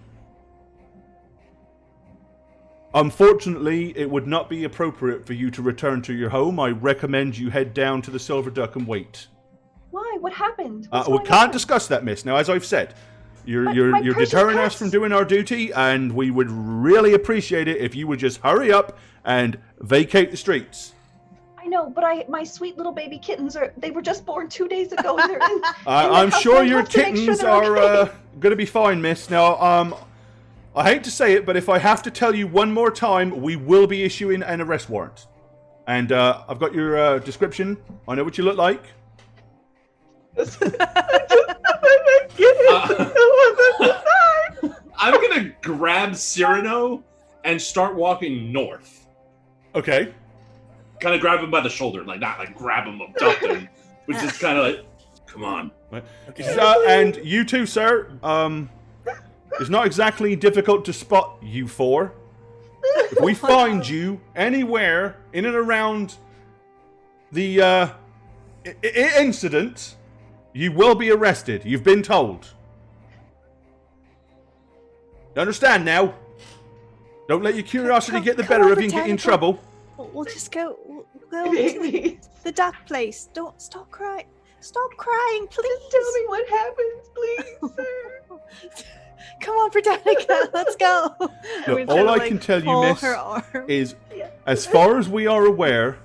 A: Unfortunately, it would not be appropriate for you to return to your home. I recommend you head down to the Silver Duck and wait.
D: Why? What happened? What's
A: We
D: going
A: can't
D: on?
A: discuss that, miss. Now, as I've said,
D: But
A: you're
D: my precious
A: deterring us
D: pets.
A: from doing our duty, and we would really appreciate it if you would just hurry up and vacate the streets.
D: I I know, but my sweet little baby kittens they were just born 2 days ago, and they're in.
A: I'm sure your
D: have to make sure
A: kittens
D: they're
A: are
D: okay.
A: going to be fine, miss. Now, I hate to say it, but if I have to tell you one more time, we will be issuing an arrest warrant. And I've got your description. I know what you look like.
E: I'm gonna grab Cyrano and start walking north.
A: Okay.
E: Kind of grab him by the shoulder, like not like grab him, abduct him, but just kind of like, come on.
A: And you too, sir. It's not exactly difficult to spot you four. If we find you anywhere in and around the incident, you will be arrested. You've been told. You understand now? Don't let your curiosity get the better of you and get you in trouble.
B: We'll just go. We'll go to the dark place. Don't stop crying. Stop crying, please.
D: Just tell me what happens, please, sir.
B: Come on, Britannica, let's go.
A: Look, all I can tell you, miss, is as far as we are aware,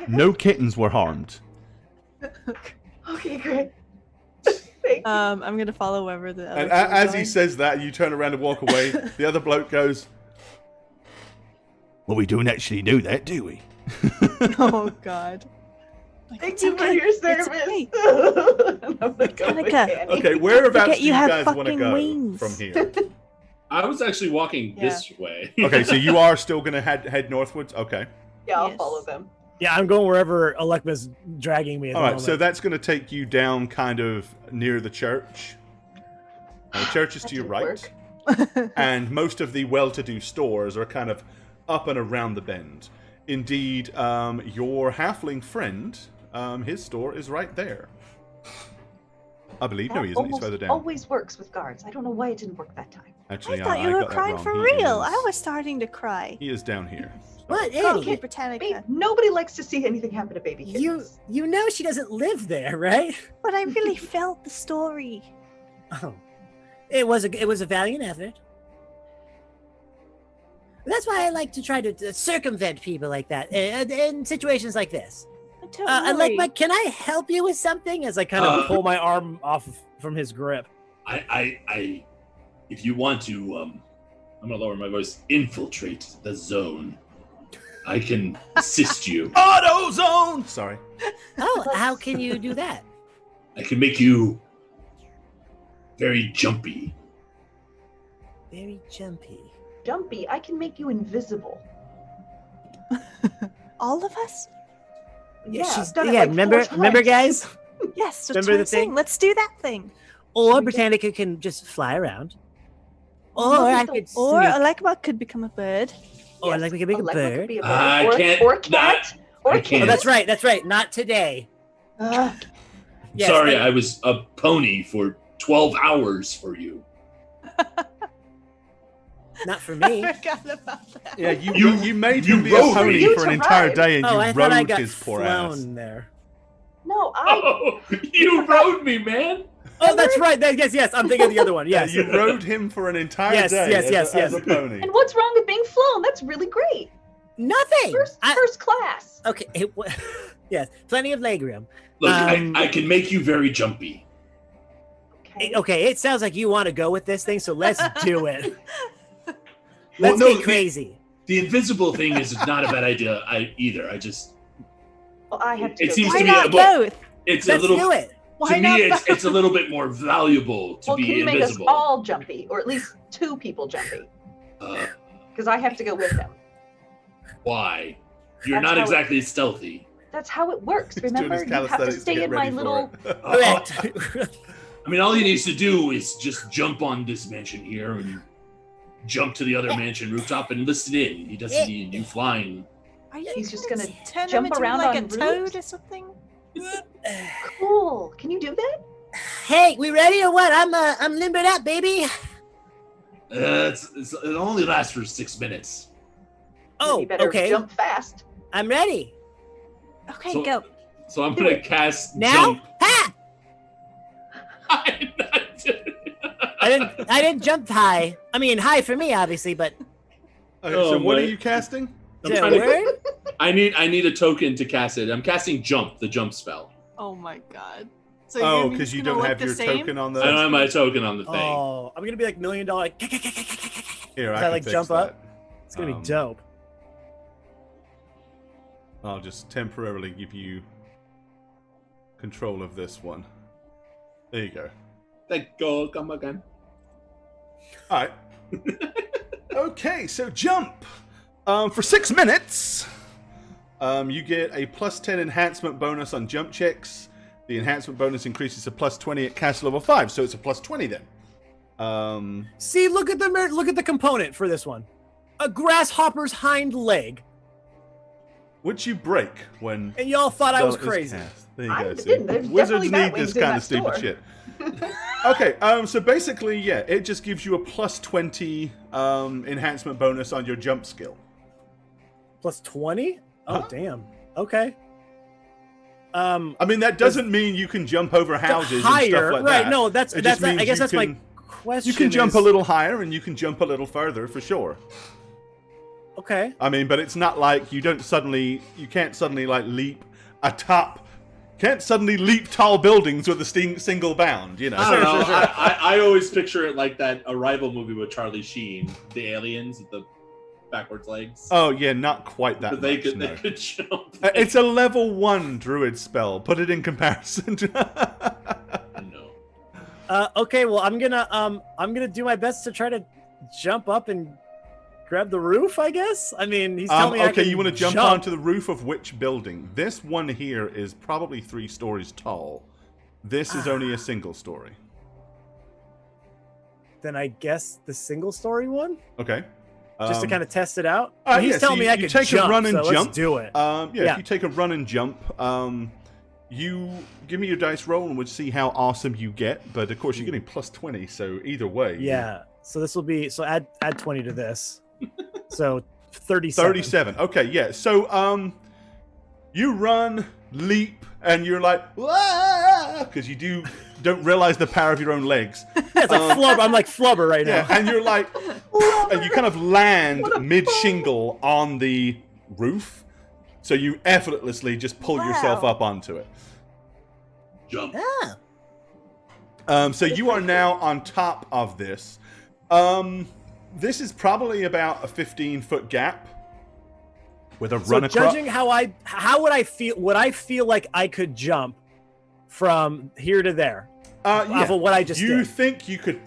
A: no kittens were harmed.
D: Okay, great. Thank you.
B: I'm gonna follow wherever the other
A: And
B: two are
A: as he
B: going.
A: says that, you turn around and walk away. The other bloke goes, well, we don't actually know that, do we?
B: Oh God.
D: Thank
B: It's
D: you for
B: okay.
D: your
B: It's
D: service.
B: okay.
D: I'm gonna go with
B: Britannica.
D: Danny.
A: Okay, whereabouts
B: Forget
A: do you
B: you have
A: guys want to
B: fucking
A: go
B: wings.
A: from here?
E: I was actually walking this way.
A: Okay, so you are still going to head northwards? Okay.
D: Yeah, I'll
B: Yes.
D: follow them.
G: Yeah, I'm going wherever Alekma's dragging me. At
A: All
G: the
A: right, so
G: moment.
A: that's going to take you down kind of near the church. The church is
D: That
A: to your
D: didn't
A: right.
D: work.
A: And most of the well-to-do stores are kind of up and around the bend. Indeed, your halfling friend, his store is right there. I believe. No, he isn't. He's
D: almost
A: further down.
D: always works with guards. I don't know why it didn't work that time.
A: Actually,
B: I thought you were
A: got that
B: crying
A: wrong.
B: for
A: He
B: real.
A: is-
B: I was starting to cry.
A: He is down here.
C: What,
B: Oh,
C: Eddie?
B: Britannica.
D: Nobody likes to see anything happen to baby kittens.
C: You know she doesn't live there, right?
B: But I really felt the story.
C: Oh, it was a valiant effort. That's why I like to try to circumvent people like that in situations like this.
B: Don't
C: And
B: worry.
C: can I help you with something? As I kind of
G: pull my arm off from his grip.
E: I if you want to, I'm gonna lower my voice. Infiltrate the zone. I can assist you.
A: Auto zone. Sorry.
C: Oh, how can you do that?
E: I can make you very jumpy.
C: Very jumpy.
D: Jumpy, I can make you invisible.
B: All of us?
D: Yeah, I've
C: she's,
D: done it
C: yeah.
D: like
C: remember,
D: 4
C: remember,
D: times.
C: guys.
B: Yes. That's
C: Remember
B: what
C: the
B: I'm saying.
C: thing?
B: Let's do that thing.
C: Or
D: we get-
C: Britannica can just fly around.
D: Oh,
C: Or
D: no,
C: I
D: no.
C: could
B: Or
C: sneak.
B: Alekma could become a bird.
C: Or
D: Yes,
C: like we could make a
D: Alekma
C: bird.
D: could be a bird.
E: I
D: or,
E: can't-
D: or a cat. Or
E: I
D: a
E: can't.
D: kitten.
C: Oh, that's right. That's right. Not today.
D: Ugh.
C: Yes,
E: Sorry,
C: I-
E: I was a pony for 12 hours for you.
C: Not for me.
B: forgot about that.
A: Yeah, you made
E: you
A: him be a
E: rode
A: pony
D: me.
A: for an
D: You
A: entire
D: to
A: day, and
C: Oh,
A: you
C: I thought I
A: rode
C: got
A: his poor
C: flown
A: ass.
C: there.
D: No,
E: Oh, you rode me, man.
C: Oh, that's right. Yes. I'm thinking of the other one. Yes.
A: Yeah, you rode him for an entire
C: Yes,
A: day
C: yes,
A: as a
C: yes.
A: pony.
D: And what's wrong with being flown? That's really great.
C: Nothing.
D: First class.
C: Okay. Yes. Plenty of legroom.
E: Look, I can make you very jumpy.
D: Okay.
C: Okay. It sounds like you want to go with this thing, so let's do it.
E: Well,
C: Let's
E: no,
C: get crazy.
E: The invisible thing is not a bad idea either. I just,
D: Well, I have to
E: It
D: go
E: seems
B: Why
E: to be
B: not
E: a well,
B: both?
E: it's
C: Let's
E: a little.
C: do it.
B: Why
E: To
B: not
E: me,
B: both?
E: it's a little bit more valuable to
D: Well, can
E: be
D: you make us
E: invisible.
D: all jumpy, or at least 2 people jumpy?
E: Uh,
D: Because I have to go with them.
E: why? You're
D: That's
E: not
D: how it-
E: exactly stealthy.
D: That's how it works.
A: He's doing
D: Remember,
A: his
D: you have to
A: calisthenics to
D: stay
A: get
D: in my
A: ready for
D: little.
A: it.
C: Correct.
E: I mean, all he needs to do is just jump on this mansion here and jump to the other mansion rooftop and listen in. He doesn't need you flying.
B: Are you
D: He's just gonna
B: turn
D: jump
B: him into
D: around
B: like
D: on
B: a toad
D: roofs?
B: or something?
D: Cool. Can you do that?
C: Hey, we ready or what? I'm limbered up, baby.
E: It only lasts for 6 minutes.
C: Oh,
D: You better
C: okay.
D: jump fast.
C: I'm ready.
B: Okay,
E: So-
B: go.
E: So I'm gonna cast
C: Now?
E: jump.
C: Ha! I didn't jump high. I mean, high for me, obviously, but
A: Okay,
E: Oh,
A: so what are
E: my-
A: you casting?
E: I'm
C: is it
E: trying
C: a
E: to-
C: word?
E: I need a token to cast it. I'm casting jump, the jump spell.
B: Oh my god. So
A: Oh,
B: you're
A: because
B: just
A: you
B: gonna
A: don't
B: look
A: have
B: the
A: your
B: same?
A: token on
E: I don't
A: the.
E: have my token on the thing.
C: Oh, I'm gonna be like $1 million.
A: Here,
C: As
A: I
C: I
A: can
C: like
A: fix
C: jump
A: that.
C: up. It's gonna be dope.
A: I'll just temporarily give you control of this one. There you go.
E: Thank God, come again.
A: All right. Okay, so jump. For 6 minutes, you get a +10 enhancement bonus on jump checks. The enhancement bonus increases to +20 at cast level 5, so it's a +20 then.
C: See, look at the component for this one. A grasshopper's hind leg,
A: Which you break when.
C: and y'all thought I was
A: spell is
C: crazy.
A: cast. There you
D: I
A: go.
D: didn't. There's
A: Wizards
D: definitely
A: need
D: batwings
A: this
D: in
A: kind
D: that
A: of stupid
D: store.
A: shit. Okay, so basically, yeah, it just gives you a +20 enhancement bonus on your jump skill.
C: +20? Oh,
A: Huh?
C: damn. Okay.
A: I mean, that doesn't mean you can jump over houses
C: higher,
A: and stuff like
C: right?
A: that.
C: No, that's
A: It
C: that's.
A: just means
C: I guess
A: you
C: that's my
A: can-
C: question.
A: You can jump a
C: is-
A: little higher and you can jump a little further for sure.
C: Okay.
A: I mean, but it's not like you can't suddenly like leap atop, can't suddenly leap tall buildings with a single bound, you know.
E: I don't know. I always picture it like that Arrival movie with Charlie Sheen, the aliens with the backwards legs.
A: Oh yeah, not quite that
E: But they
A: much.
E: could
A: No.
E: they could jump.
A: It's a level 1 druid spell. Put it in comparison.
E: No.
C: Okay. Well, I'm gonna do my best to try to jump up and grab the roof. I guess. I mean, he's telling me I
A: okay,
C: can
A: you want to jump onto the roof of which building? This one here is probably 3 stories tall. This is only a single story.
C: Then I guess the single story one,
A: Okay.
C: just to kind of test it out.
A: yeah,
C: He's
A: so
C: telling me
A: you-
C: I
A: you
C: could
A: take a
C: jump.
A: run and
C: so
A: jump.
C: Let's do it.
A: Yeah, if you take a run and jump, you give me your dice roll and we'll see how awesome you get. But of course, you're getting +20, so either way.
C: Yeah. So this will be add 20 to this. So 37.
A: 37. Okay, yeah. So you run, leap, and you're like, because you don't realize the power of your own legs.
C: Yeah, it's like flubber. I'm like flubber right now.
A: Yeah, and you're like, and you kind of land mid-shingle on the roof, so you effortlessly just pull yourself
B: Wow.
A: up onto it.
E: Jump.
A: So you are now on top of this. This is probably about a 15-foot gap with a
C: So
A: run across.
C: judging how would I feel? Would I feel like I could jump from here to there? Off of what I just
A: you
C: did.
A: think you could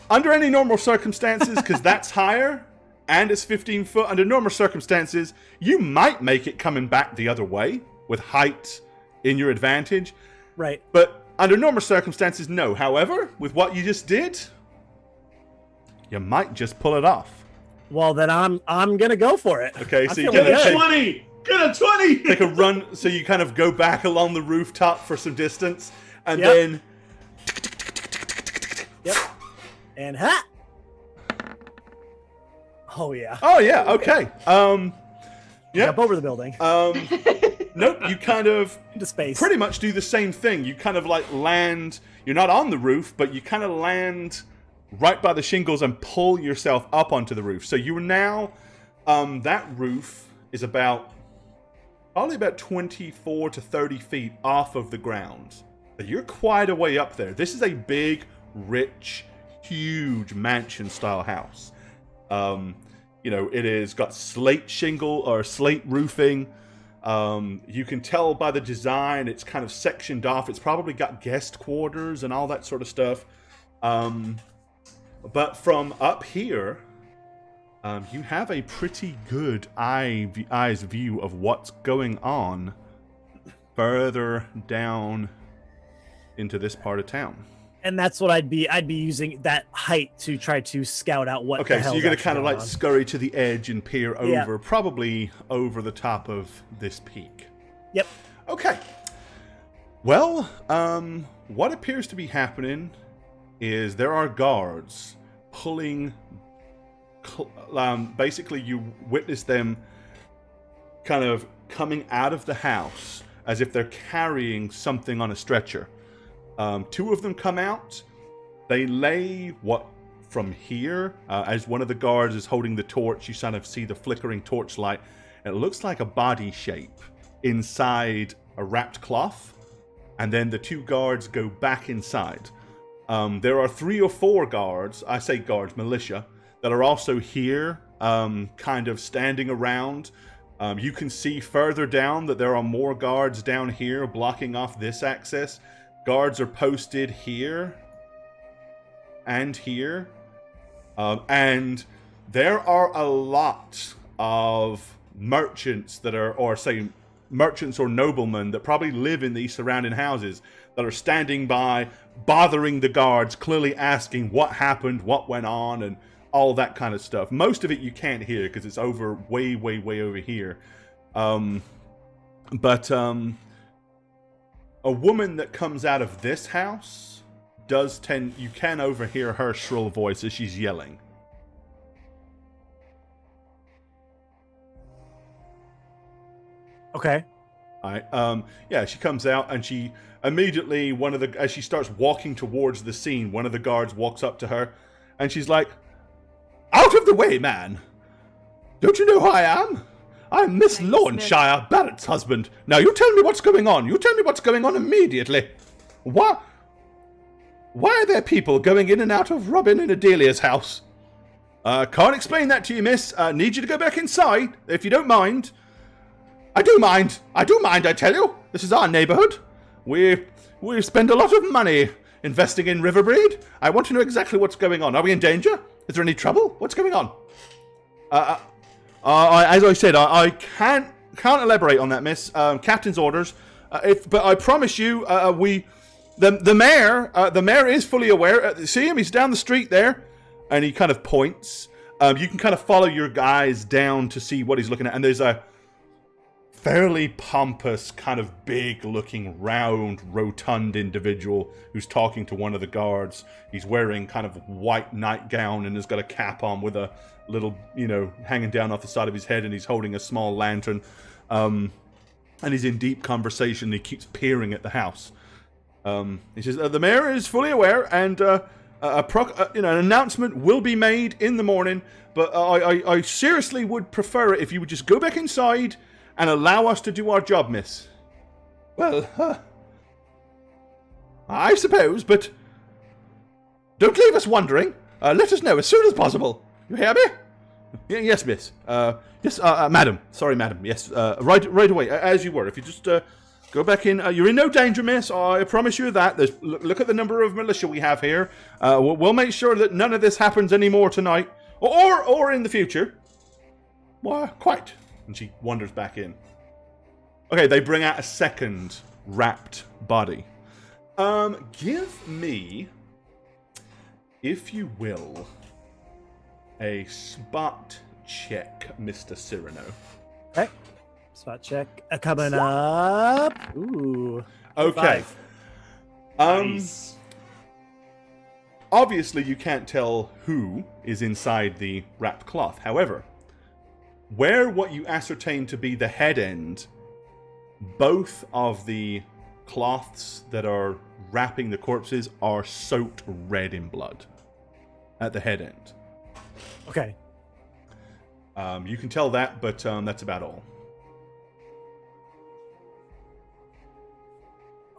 A: under any normal circumstances, because that's higher and it's 15 foot. Under normal circumstances, you might make it coming back the other way with height in your advantage.
C: Right.
A: But under normal circumstances, no. However, with what you just did, you might just pull it off.
C: Well, then I'm gonna go for it.
A: Okay,
C: I
A: so you
C: feel
A: get
E: Get
A: a
E: a 20! Get a 20!
A: take a run, so you kind of go back along the rooftop for some distance, and
C: Yep.
A: then
C: Yep. And ha. Oh yeah.
A: oh yeah, okay. Yeah.
C: Jump over the building
A: Nope, you kind of
C: into space.
A: pretty much do the same thing. You kind of like land, you're not on the roof, but you kind of land right by the shingles and pull yourself up onto the roof. So you are now, that roof is probably about 24 to 30 feet off of the ground. So you're quite a way up there. This is a big, rich, huge mansion style house. It has got slate shingle or slate roofing. You can tell by the design, it's kind of sectioned off. It's probably got guest quarters and all that sort of stuff. But from up here, you have a pretty good eyes view of what's going on further down into this part of town.
C: And that's what I'd be using that height to try to scout out what.
A: Okay,
C: the
A: so
C: hell's
A: you're going to
C: actually
A: kind of
C: going
A: like
C: on.
A: scurry to the edge and peer
C: Yeah.
A: over, probably over the top of this peak.
C: Yep.
A: Okay. Well, what appears to be happening is there are guards pulling. Basically, you witness them kind of coming out of the house as if they're carrying something on a stretcher. 2 of them come out. They lay what from here, as one of the guards is holding the torch, you kind of see the flickering torchlight, It looks like a body shape inside a wrapped cloth, and then the 2 guards go back inside. There are 3 or 4 guards, I say guards, militia, that are also here, kind of standing around. You can see further down that there are more guards down here blocking off this access. Guards are posted here and here. And there are a lot of merchants that are, or say, merchants or noblemen that probably live in these surrounding houses that are standing by, bothering the guards, clearly asking what happened, what went on, and all that kind of stuff. Most of it you can't hear because it's over way over here. But a woman that comes out of this house you can overhear her shrill voice as she's yelling.
G: Okay.
A: Yeah, she comes out and she immediately, as she starts walking towards the scene, one of the guards walks up to her and she's like, "Out of the way, man! Don't you know who I am? I'm Miss Lawnshire, Barrett's husband. Now you tell me what's going on. You tell me what's going on immediately. Why are there people going in and out of Robin and Adelia's house? Can't explain that to you, miss. Need you to go back inside, if you don't mind." I do mind, I tell you. This is our neighborhood. We spend a lot of money investing in Riverbreed. I want to know exactly what's going on. Are we in danger? Is there any trouble? What's going on? As I said, I can't elaborate on that, miss. Captain's orders. But I promise you, the mayor is fully aware. See him? He's down the street there. And he kind of points. You can kind of follow your guys down to see what he's looking at. And there's a fairly pompous, kind of big-looking, round, rotund individual who's talking to one of the guards. He's wearing kind of white nightgown and has got a cap on with a little, hanging down off the side of his head, and he's holding a small lantern. And he's in deep conversation. He keeps peering at the house. He says, "The mayor is fully aware, and an announcement will be made in the morning. But I seriously would prefer it if you would just go back inside and allow us to do our job, miss." "Well, I suppose, but don't leave us wondering. Let us know as soon as possible. You hear me?" "Yes, miss. Yes, madam. Sorry, madam. Yes, right away, as you were. If you just go back in. You're in no danger, miss. I promise you that. Look at the number of militia we have here. We'll make sure that none of this happens anymore tonight, or in the future." "Why, quite." And she wanders back in. Okay, they bring out a second wrapped body. Give me, if you will, a spot check, Mr. Cyrano.
G: Okay. Spot check. Coming up. Ooh.
A: Okay.
G: 5.
E: Nice.
A: Obviously, you can't tell who is inside the wrapped cloth. However, where what you ascertain to be the head end, both of the cloths that are wrapping the corpses are soaked red in blood at the head end.
G: Okay.
A: You can tell that, but that's about all.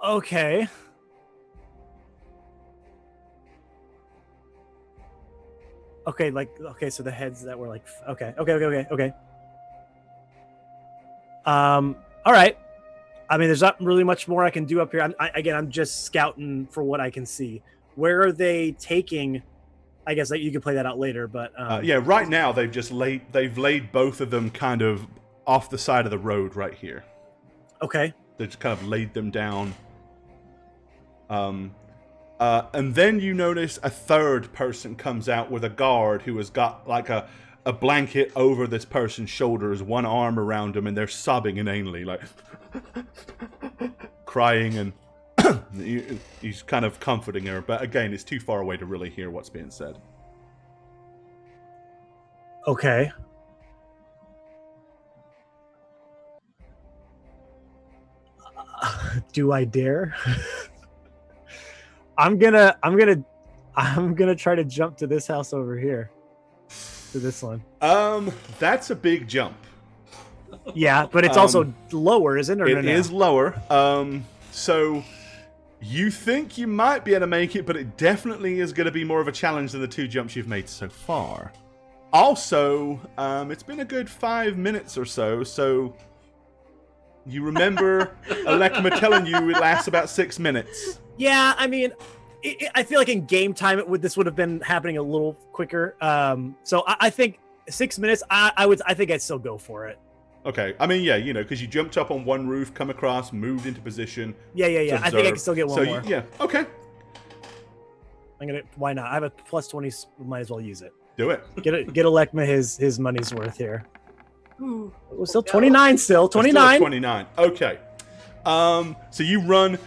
G: Okay. Okay, so the heads that were like, okay. All right. I mean, there's not really much more I can do up here. I'm just scouting for what I can see. Where are they taking? I guess you can play that out later, but
A: yeah, right now they've laid both of them kind of off the side of the road right here.
G: Okay.
A: They just kind of laid them down. And then you notice a third person comes out with a guard who has got like a blanket over this person's shoulders, one arm around him, and they're sobbing inanely, like crying, and he's kind of comforting her. But again, it's too far away to really hear what's being said.
G: Okay. Do I dare? I'm gonna try to jump to this house over here. To this one.
A: That's a big jump.
G: Yeah, but it's also lower, isn't it? Or
A: It is lower. So you think you might be able to make it, but it definitely is going to be more of a challenge than the 2 jumps you've made so far. Also, it's been a good 5 minutes or so you remember Alekma telling you it lasts about 6 minutes.
G: Yeah, I mean, I feel like in game time this would have been happening a little quicker. So I think 6 minutes. I think I'd still go for it.
A: Okay, I mean, yeah, because you jumped up on one roof, come across, moved into position.
G: Yeah. I think I can still get one more.
A: Yeah, okay.
G: Why not? I have a plus 20. Might as well use it.
A: Do it.
G: Get Alekma his money's worth here.
B: Ooh.
G: It was still 29. Still 29.
A: 29. Okay. So you run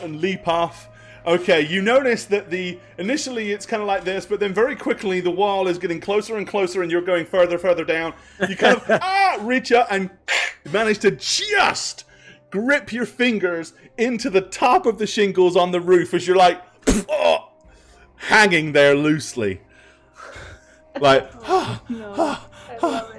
A: and leap off. Okay, you notice that initially it's kind of like this, but then very quickly the wall is getting closer and closer, and you're going further down. You kind of reach out and manage to just grip your fingers into the top of the shingles on the roof as you're like hanging there loosely, like.
D: I love it.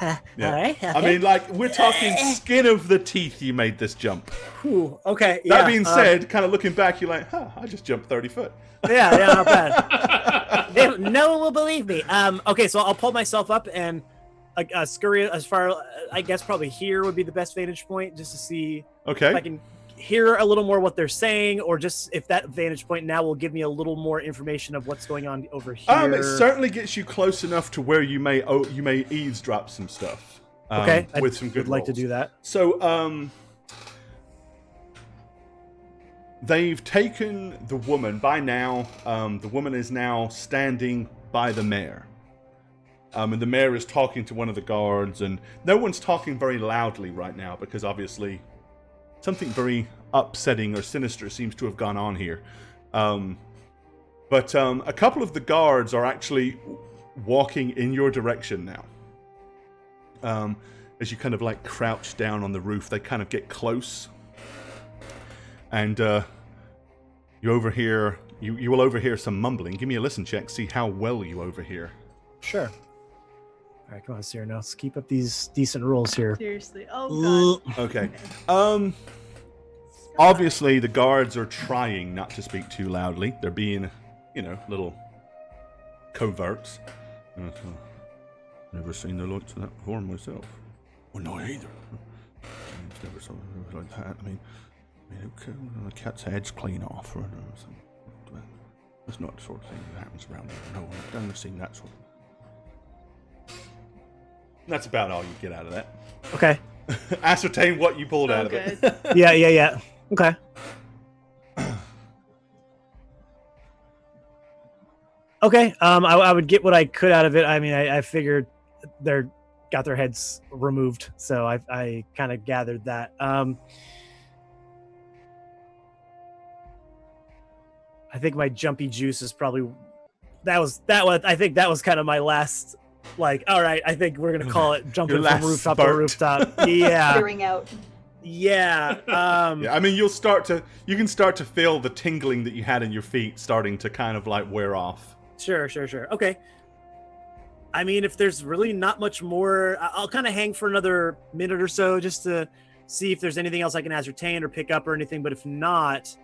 A: Yeah.
C: All right.
A: I mean, like, we're talking skin of the teeth you made this jump.
G: Whew, okay.
A: That being said, kind of looking back, you're like, I just jumped 30 foot.
G: Yeah, not bad. No one will believe me. Okay, so I'll pull myself up and scurry as far. I guess probably here would be the best vantage point, just to see if I
A: Okay.
G: can hear a little more what they're saying, or just if that vantage point now will give me a little more information of what's going on over here.
A: It certainly gets you close enough to where you may eavesdrop some stuff.
G: Okay,
A: with some good
G: I'd like to
A: rolls.
G: do that.
A: So, they've taken the woman. By now, the woman is now standing by the mayor. And the mayor is talking to one of the guards, and no one's talking very loudly right now because obviously something very upsetting or sinister seems to have gone on here. But a couple of the guards are actually walking in your direction now. As you kind of like crouch down on the roof, they kind of get close. And you overhear, you will overhear some mumbling. Give me a listen check, see how well you overhear.
G: Sure. All right, come on, Cyrano. Let's keep up these decent rolls here.
B: Seriously. Oh god.
A: Okay. Obviously, the guards are trying not to speak too loudly. They're being, little coverts. Never seen the likes of that before myself. Well, no, either. I've never saw it like that. I mean, the cat's head's clean off. Or something. That's not the sort of thing that happens around here. No, I've never seen that sort of. That's about all you get out of that.
G: Okay.
A: Ascertain what you pulled out of
B: good.
A: it.
G: Yeah. Okay. Okay. I would get what I could out of it. I mean, I figured got their heads removed, so I kind of gathered that. I think my jumpy juice is probably I think that was kind of my last. Like, all right, I think we're gonna call it jumping from rooftop to rooftop. Yeah,
D: Clearing out.
G: yeah.
A: Yeah, I mean, you can start to feel the tingling that you had in your feet starting to kind of like wear off.
G: Sure. Okay. I mean, if there's really not much more, I'll kind of hang for another minute or so just to see if there's anything else I can ascertain or pick up or anything. But if not,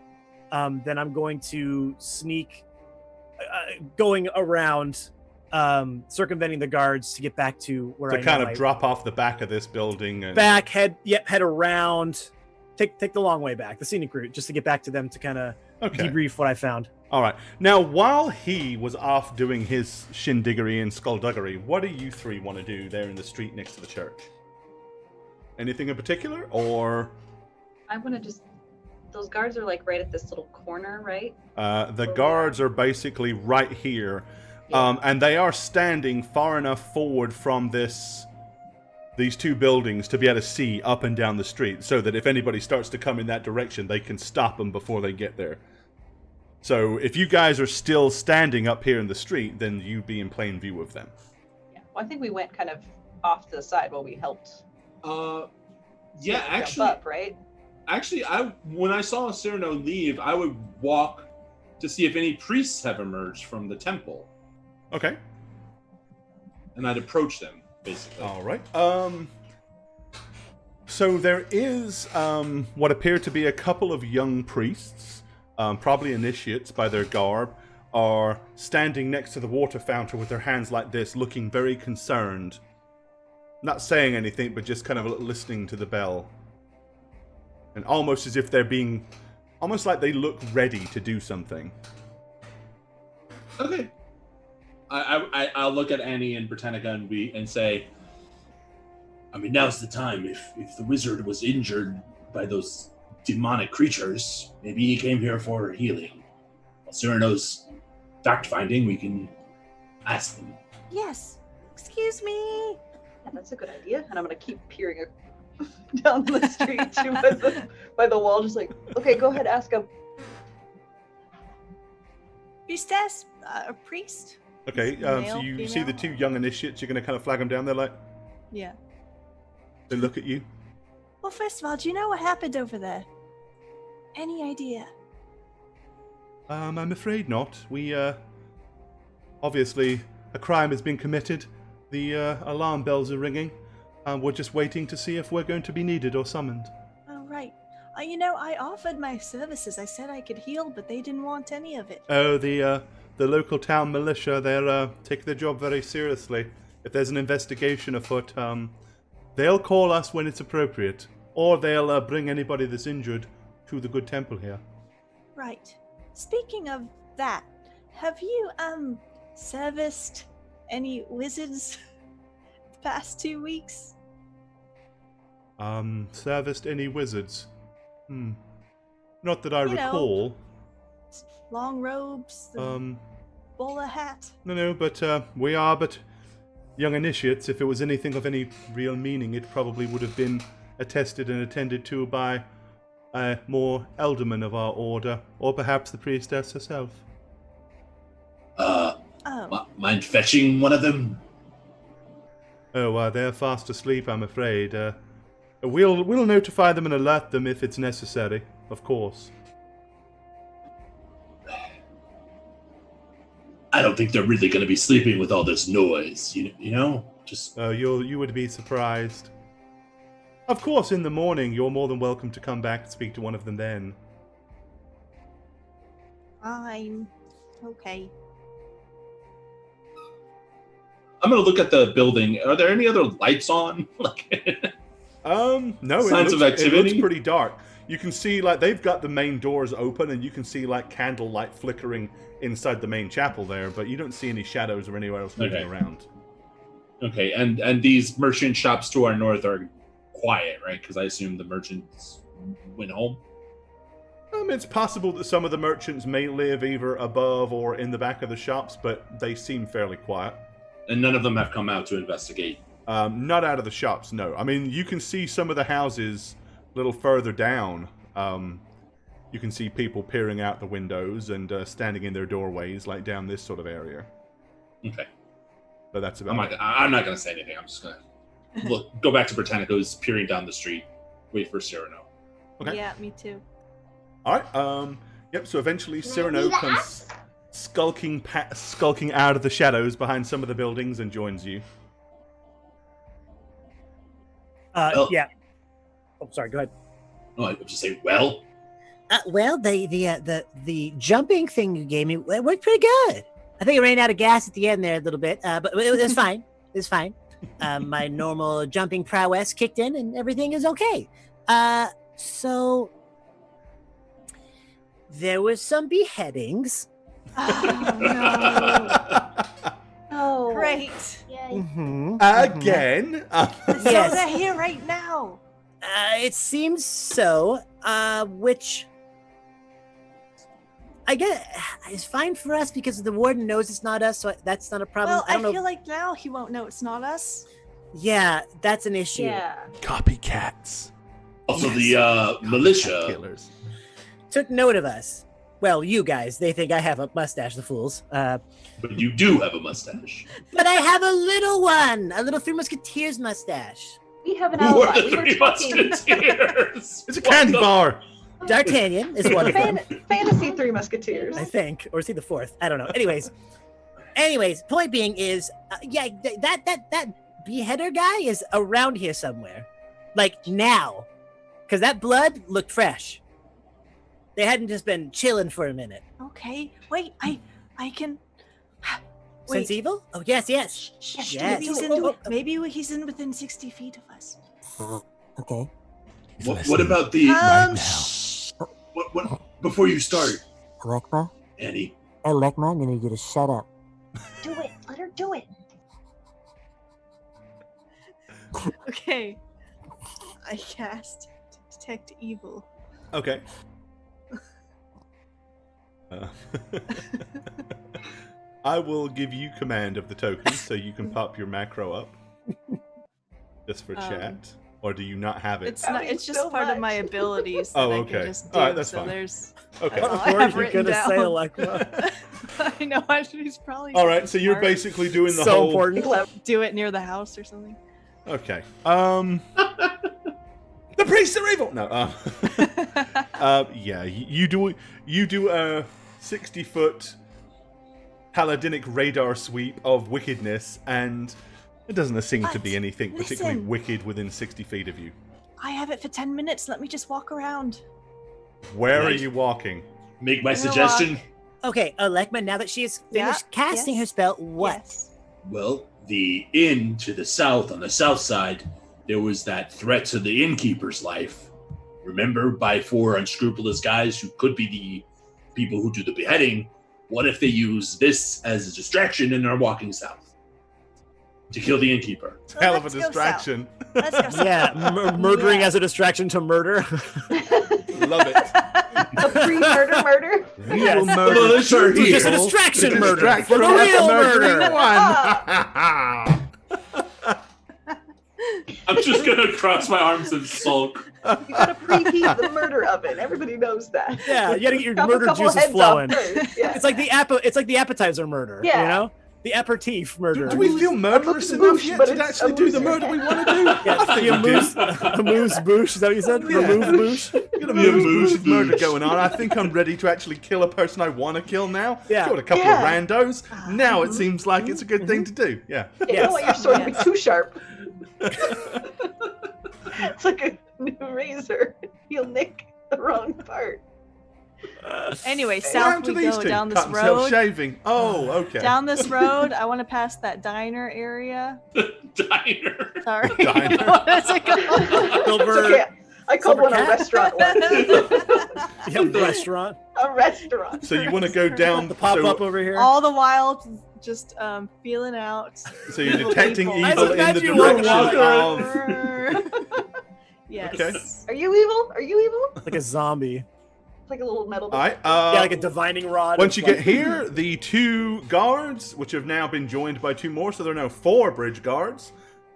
G: then I'm going to sneak, going around. Circumventing the guards to get back to where I
A: kind of drop off the back of this building and
G: head around, take the long way back, the scenic route, just to get back to them to kind of debrief what I found.
A: All right. Now, while he was off doing his shindiggery and skullduggery, what do you three want to do there in the street next to the church? Anything in particular, or?
D: I want to just. Those guards are like right at this little corner, right?
A: The guards are basically right here.
D: Yeah.
A: And they are standing far enough forward from these two buildings to be able to see up and down the street, so that if anybody starts to come in that direction, they can stop them before they get there. So if you guys are still standing up here in the street, then you'd be in plain view of them.
D: Yeah. Well, I think we went kind of off to the side while we helped.
E: Yeah,
D: jump
E: actually,
D: up, right?
E: When I saw Cyrano leave, I would walk to see if any priests have emerged from the temple.
A: Okay.
E: And I'd approach them. basically.
A: All right. So there is what appear to be a couple of young priests, probably initiates by their garb, are standing next to the water fountain with their hands like this, looking very concerned. Not saying anything, but just kind of listening to the bell. And almost as if they're being... almost like they look ready to do something.
E: Okay. I'll look at Annie and Britannica and say, I mean, now's the time. If the wizard was injured by those demonic creatures, maybe he came here for healing. While Cyrano's fact-finding, we can ask them.
B: Yes. Excuse me.
D: Yeah, that's a good idea. And I'm gonna keep peering down the street by the wall, just like, okay, go ahead, ask him.
B: Priestess? A priest?
A: Okay,
B: Male,
A: so you see the
B: female?
A: two young initiates, you're going to kind of flag them down, they're like,
B: Yeah.
A: they look at you.
B: Well, first of all, do you know what happened over there? Any idea?
A: I'm afraid not. We, obviously, a crime has been committed. The alarm bells are ringing. We're just waiting to see if we're going to be needed or summoned.
B: Oh, right. You know, I offered my services. I said I could heal, but they didn't want any of it.
A: Oh, the local town militia, they're take their job very seriously. If there's an investigation afoot, they'll call us when it's appropriate. Or they'll bring anybody that's injured to the good temple here.
B: Right. Speaking of that, have you, serviced any wizards the past 2 weeks?
A: Serviced any wizards? Not that I
B: You know,
A: recall.
B: Long robes, the bowler hat.
A: No, but we are but young initiates. If it was anything of any real meaning, it probably would have been attested and attended to by a more elderman of our order, or perhaps the priestess herself.
E: Mind fetching one of them?
A: Oh, they're fast asleep, I'm afraid. We'll notify them and alert them if it's necessary, of course.
E: I don't think they're really going to be sleeping with all this noise, you know? Just...
A: You would be surprised. Of course, in the morning, you're more than welcome to come back and speak to one of them then.
B: Fine. Okay.
E: I'm going to look at the building. Are there any other lights on?
A: No.
E: Signs of
A: It
E: activity?
A: looks pretty dark. You can see, like, they've got the main doors open, and you can see, like, candlelight flickering inside the main chapel there, but you don't see any shadows or anywhere else moving around.
E: Okay, and these merchant shops to our north are quiet, right? Because I assume the merchants went home.
A: It's possible that some of the merchants may live either above or in the back of the shops, but they seem fairly quiet.
E: And none of them have come out to investigate.
A: Not out of the shops, no. I mean, you can see some of the houses a little further down. You can see people peering out the windows and standing in their doorways, like down this sort of area.
E: Okay.
A: But that's about it.
E: I'm not going to say anything. I'm just going to go back to Britannica, who's peering down the street, wait for Cyrano.
A: Okay.
B: Yeah, me too.
A: All right. Yep. So eventually, Cyrano comes skulking out of the shadows behind some of the buildings and joins you.
G: Yeah. Oh, sorry. Go ahead.
E: Oh, I would just say, well,
C: Well, the jumping thing you gave me it worked pretty good. I think I ran out of gas at the end there a little bit, but it was fine. It was fine. My normal jumping prowess kicked in, and everything is okay. So there was some beheadings.
B: Oh, no.
D: Oh,
B: Great.
H: Yeah.
A: Again.
B: So
C: Yes.
B: they're here right now.
C: It seems so. Which I guess is fine for us because the warden knows it's not us, so that's not a problem.
B: Well,
C: I don't know.
B: feel like now he won't know it's not us.
C: Yeah, that's an issue.
D: yeah.
A: Copycats.
E: also
C: Yes.
E: the militia.
A: Killers.
C: Took note of us. Well, you guys, they think I have a mustache, the fools.
E: But you do have a mustache.
C: But I have a little one, a little Three Musketeers mustache.
D: We have an
E: Who are
D: alibi.
E: the
D: We were
E: three
D: talking
E: musketeers?
A: It's a candy bar.
C: D'Artagnan is one of them,
D: fantasy Three Musketeers.
C: I think, or is he the fourth? I don't know. Anyways, point being is, yeah, that beheader guy is around here somewhere. Like now. Because that blood looked fresh. They hadn't just been chilling for a minute.
B: Okay, wait, I can.
C: Sense
B: Wait.
C: evil? Oh, yes.
B: Yes.
C: Yes.
B: Maybe he's in within 60 feet of us.
H: Okay.
E: What about the what before you start,
H: Alekma?
E: Annie?
H: Alekma, I'm gonna need you to shut up.
D: Do it. Let her do it.
B: Okay. I cast Detect Evil.
A: Okay. I will give you command of the token so you can pop your macro up. Just for chat. Or do you not have it?
B: It's not. It's just
D: so
B: part of my
D: much.
B: abilities that
A: Oh,
B: I
A: okay.
B: can just do.
A: All right, that's
B: so
A: fine.
B: There's.
A: Okay.
B: That's all I
G: Of course
B: have
G: you're
B: written
G: gonna
B: down.
G: say Alekma.
B: I know. He's probably.
A: All right, so you're
B: smart.
A: basically doing the
G: So
A: whole.
G: important.
B: Do it near the house or something.
A: Okay. The priests are evil. No. Yeah. You do a 60-foot paladinic radar sweep of wickedness, and it doesn't seem to be
B: But,
A: anything particularly
B: listen.
A: wicked within 60 feet of you.
B: I have it for 10 minutes. Let me just walk around.
A: Where are
E: Nice.
A: you walking?
E: Make my
B: I'm gonna
E: suggestion.
B: walk.
C: Okay, Alekma, now that she has finished
B: Yeah,
C: casting
B: yes,
C: her spell, what?
B: Yes.
E: Well, the inn to the south, on the south side, there was that threat to the innkeeper's life. Remember, by 4 unscrupulous guys who could be the people who do the beheading. What if they use this as a distraction and are walking south to kill the innkeeper?
B: So
A: Hell of a
B: let's go south.
A: distraction.
B: Let's go south.
G: Yeah, murdering
B: Yeah.
G: as a distraction to murder.
A: Love it.
D: A pre-murder.
A: We
G: Yes.
A: will murder
E: Well, let's start
A: two
E: here.
G: Just a
A: people
G: distraction
A: to
G: murder
A: distract
G: for the
A: from us
G: real
A: murdering
G: murder.
A: one.
E: I'm just gonna cross my arms and sulk.
D: You gotta preheat the murder oven. Everybody knows that.
G: Yeah, you gotta get your
D: Chop a
G: murder
D: couple
G: juices
D: heads off
G: flowing.
D: first, yeah.
G: It's like the appetizer murder.
D: Yeah.
G: You know, the aperitif murder.
A: Do we feel murderous
D: A
A: enough
D: moosh,
A: yet
D: but
A: to
D: it's
A: actually
D: a
A: do the
D: moosh.
A: murder we want to do?
G: Yeah,
A: I think we do.
G: a moose boosh. Is that what you said?
A: Yeah.
G: The moose boosh.
A: Got a
E: Yeah,
A: moose
E: moose
A: boosh murder
E: boosh.
A: going on. I think I'm ready to actually kill a person I want to kill now.
G: Yeah.
A: Killed a couple
D: Yeah.
A: of randos. Now it seems like it's a good thing to do. Yeah.
D: You
G: Yes.
D: don't want your sword to be
B: Yes.
D: too sharp. It's like a new razor. You'll nick the wrong part.
B: Anyway,
A: What
B: south
A: happened to
B: we
A: these
B: go
A: two?
B: down this
A: Cut themselves
B: road.
A: shaving. Oh, okay.
B: Down this road, I want to pass that diner area.
E: Diner.
B: Sorry.
A: Diner.
B: What is it called?
D: It's
G: Silver.
D: okay. I called
G: Silver
D: one a
G: cat?
D: restaurant once.
G: Yeah, the restaurant.
D: A restaurant.
A: So you want to go down
G: The pop
A: so,
G: up over here.
B: All the while, just feeling out.
A: so you're
B: evil
A: detecting
B: people.
A: evil in the
G: imagine you were
A: direction
G: walking.
A: of.
B: Yes.
A: Okay.
D: Are you evil? Are you evil?
G: Like a zombie.
D: It's like a little metal.
A: All right.
G: Yeah, like a divining rod.
A: Once you
G: It's
A: get here, the 2 guards, which have now been joined by 2 more, so there are now 4 bridge guards.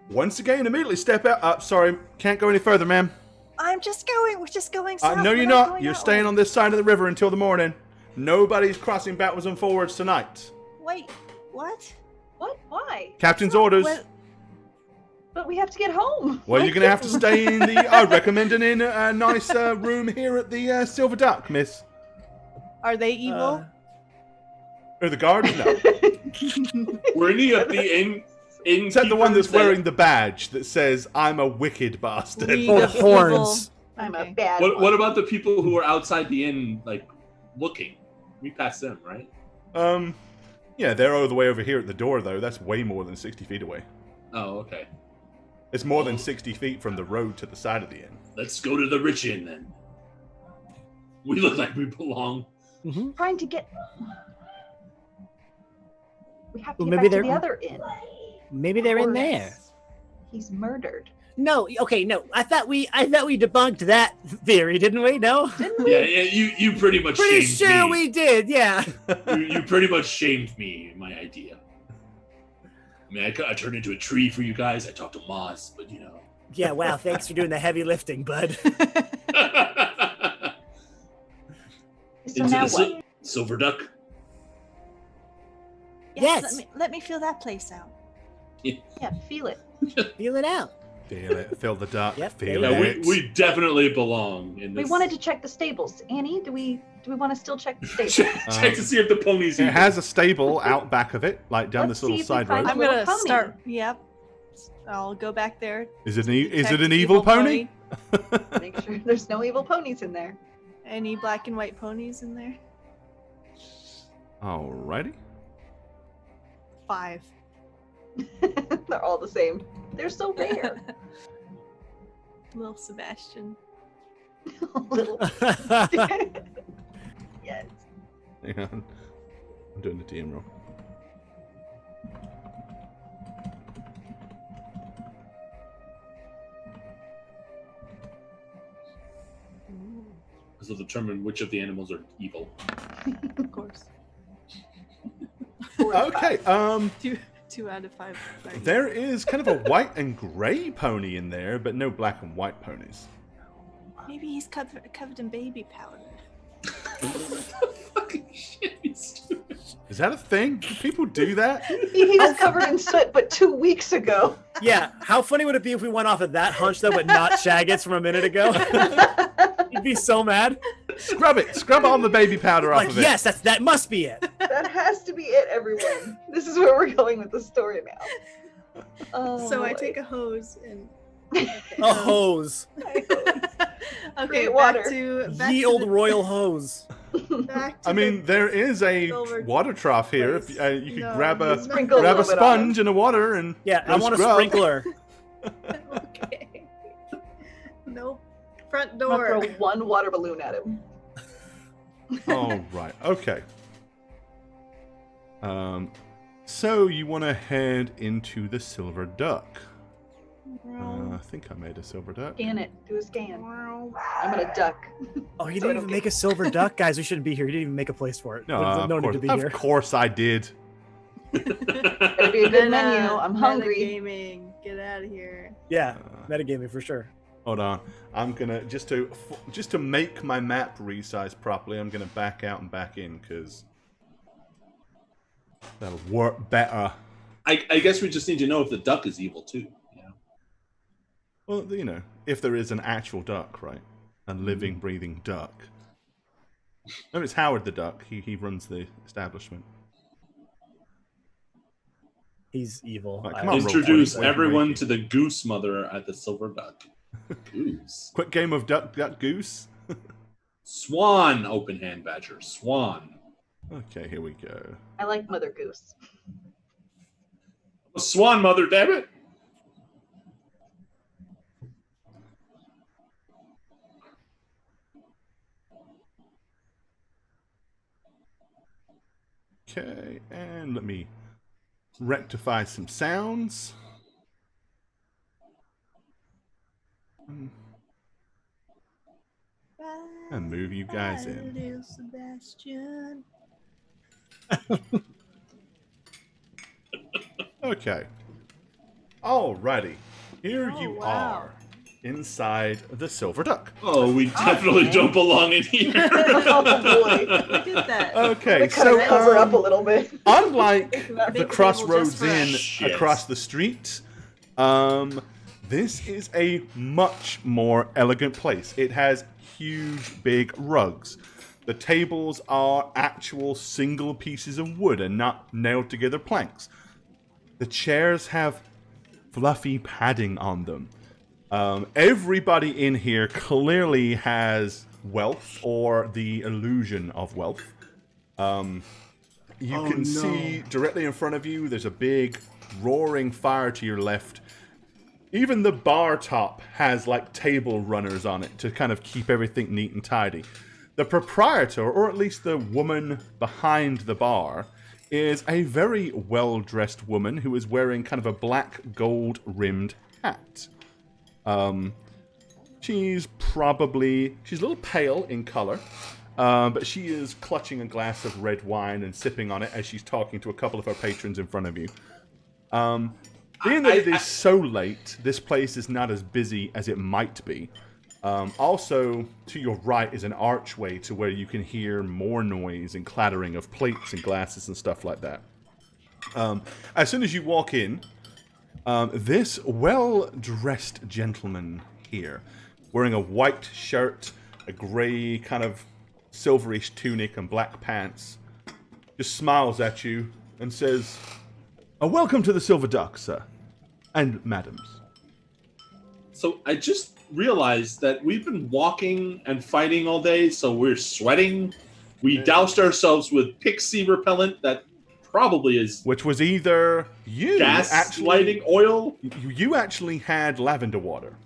A: Once again, immediately step out. Sorry, can't go any further, ma'am.
B: I'm just going. We're just going south.
A: No,
B: We're
A: you're not.
B: going
A: You're
B: that
A: staying
B: way.
A: on this side of the river until the morning. Nobody's crossing backwards and forwards tonight.
B: Wait, what?
D: What? Why?
A: Captain's orders.
B: What?
D: But we have to get home.
A: Well, you're going to have to stay in the... I recommend an inn, a nice room here at the Silver Duck, miss.
B: Are they evil?
A: Or the guards? No.
E: Were any of the inn
A: Except the one that's
E: keepers that-
A: wearing the badge that says, I'm a wicked bastard.
B: League
G: Or
B: of
G: horns.
B: Evil.
D: I'm
B: Okay.
D: a bad
E: What
D: one.
E: about the people who are outside the inn, like looking? We passed them, right?
A: Yeah, they're all the way over here at the door, though. That's way more than 60 feet away.
E: Oh, okay.
A: It's more than 60 feet from the road to the side of the inn.
E: Let's go to the rich inn then. We look like we belong.
G: Mm-hmm.
D: Trying to get. We have to
C: Well,
D: get
C: maybe
D: back to
C: they're-
D: the other inn.
C: Maybe they're in there.
D: He's murdered.
C: No, okay, no. I thought we debunked that theory, didn't we? No.
D: Didn't we?
E: Yeah, you pretty much
C: Pretty
E: shamed
C: sure
E: me.
C: we did. Yeah.
E: You pretty much shamed me in my idea. I mean, I turned into a tree for you guys. I talked to Moss, but you know.
C: Yeah. Wow. Thanks for doing the heavy lifting, bud.
D: So
E: Into
D: now
E: the
D: what?
E: Silver Duck.
C: Yes.
B: Let me feel that place out.
D: Yeah, feel it.
C: Feel it out.
A: Feel it. Feel the duck.
C: Yep,
A: Feel
E: Yeah,
A: it.
E: we definitely belong in
D: We
E: this.
D: wanted to check the stables. Annie, do we want to still check the stables?
E: check to see if the ponies.
A: It
E: evil.
A: has a stable out back of it, like down
D: Let's
A: this little
D: see if we
A: side
D: find
A: road.
B: I'm
D: little
B: gonna
D: pony.
B: start. Yep. I'll go back there.
A: Is it
B: detect
A: an evil pony?
D: Make sure there's no evil ponies in there.
B: Any black and white ponies in there?
A: Alrighty.
B: 5.
D: They're all the same. They're so rare.
B: Little Sebastian.
D: Little. Yes.
A: Hang on. I'm doing the DM roll.
E: This will determine which of the animals are evil.
B: Of course.
A: Okay,
B: 2 out of 5. Sorry.
A: there is kind of a white and gray pony in there, but no black and white ponies.
B: Maybe he's covered in baby powder.
E: Fucking shit, he's doing.
A: Is that a thing? Do people do that?
D: He was covered in soot, but 2 weeks ago.
G: Yeah, how funny would it be if we went off of that hunch though, but not Shaggets from a minute ago? You'd be so mad.
A: Scrub it. Scrub all the baby powder off
G: Like,
A: of it.
G: yes, that must be it.
D: That has to be it, everyone. This is where we're going with the story now. Oh,
B: So I
D: boy.
B: take a hose and
G: A hose.
B: okay,
D: Create water.
B: back
G: Ye
B: to
G: old
B: the-
G: royal hose.
B: back to
A: I mean, there is a
B: silver
A: water trough here.
B: place.
A: If you could
B: No,
A: grab a
D: Sprinkle a
A: grab a
D: little bit on
A: sponge and a water and
G: Yeah,
A: go
G: I want a
A: scrub.
G: sprinkler.
B: Okay. Nope. Front
D: I'm
B: door.
D: gonna throw one water balloon at him.
A: All right. Okay. So you want to head into the Silver Duck. I think I made a Silver Duck.
D: Scan it. Do a scan. I'm gonna duck.
G: Oh, you
D: So I
G: didn't
D: don't
G: even make a silver duck? Guys, we shouldn't be here. You didn't even make a place for it.
A: No,
G: There's no
A: of
G: need
A: course,
G: to be
A: of
G: here.
A: course I did.
D: Better be a good menu. I'm hungry.
B: Gaming. Get out of here.
G: Yeah, metagaming for sure.
A: Hold on. I'm gonna just to make my map resize properly. I'm gonna back out and back in because that'll work better.
E: I guess we just need to know if the duck is evil too. Yeah.
A: Well, you know, if there is an actual duck, right? A living, breathing duck. No, it's Howard the Duck. He runs the establishment.
G: He's evil.
A: Right,
G: I-
A: come on,
E: Introduce
A: roll, wait,
E: everyone
A: wait.
E: to the goose mother at the Silver Duck. Goose.
A: Quick game of duck, goose.
E: Swan, open hand badger. Swan.
A: Okay, here we go.
D: I like Mother Goose.
E: Swan mother, damn it.
A: Okay, and let me rectify some sounds. And move you guys in.
B: Little Sebastian.
A: Okay. Alrighty. Here
B: Oh,
A: you
B: wow.
A: are. Inside the Silver Duck.
E: Oh, we definitely don't belong in here.
D: Oh boy.
B: Look at that.
A: Okay,
D: Cut
A: so
D: our cover up a little bit.
A: unlike
B: Big
A: the
B: table
A: Crossroads
B: just for
A: Inn
B: us.
E: Shit.
A: across the street, this is a much more elegant place. It has huge, big rugs. The tables are actual single pieces of wood and not nailed together planks. The chairs have fluffy padding on them. Everybody in here clearly has wealth or the illusion of wealth. You can see directly in front of you, there's a big roaring fire to your left. Even the bar top has like table runners on it to kind of keep everything neat and tidy. The proprietor, or at least the woman behind the bar, is a very well-dressed woman who is wearing kind of a black gold-rimmed hat. She's a little pale in color, but she is clutching a glass of red wine and sipping on it as she's talking to a couple of her patrons in front of you. Being that it is so late, this place is not as busy as it might be. Also, to your right is an archway to where you can hear more noise and clattering of plates and glasses and stuff like that. As soon as you walk in, this well-dressed gentleman here, wearing a white shirt, a grey kind of silverish tunic and black pants, just smiles at you and says, "Welcome to the Silver Duck, sir. and madams.
E: So I just realized that we've been walking and fighting all day, so we're sweating. We doused ourselves with pixie repellent that probably is
A: Which was either you
E: gas
A: actually
E: lighting oil.
A: you actually had lavender water,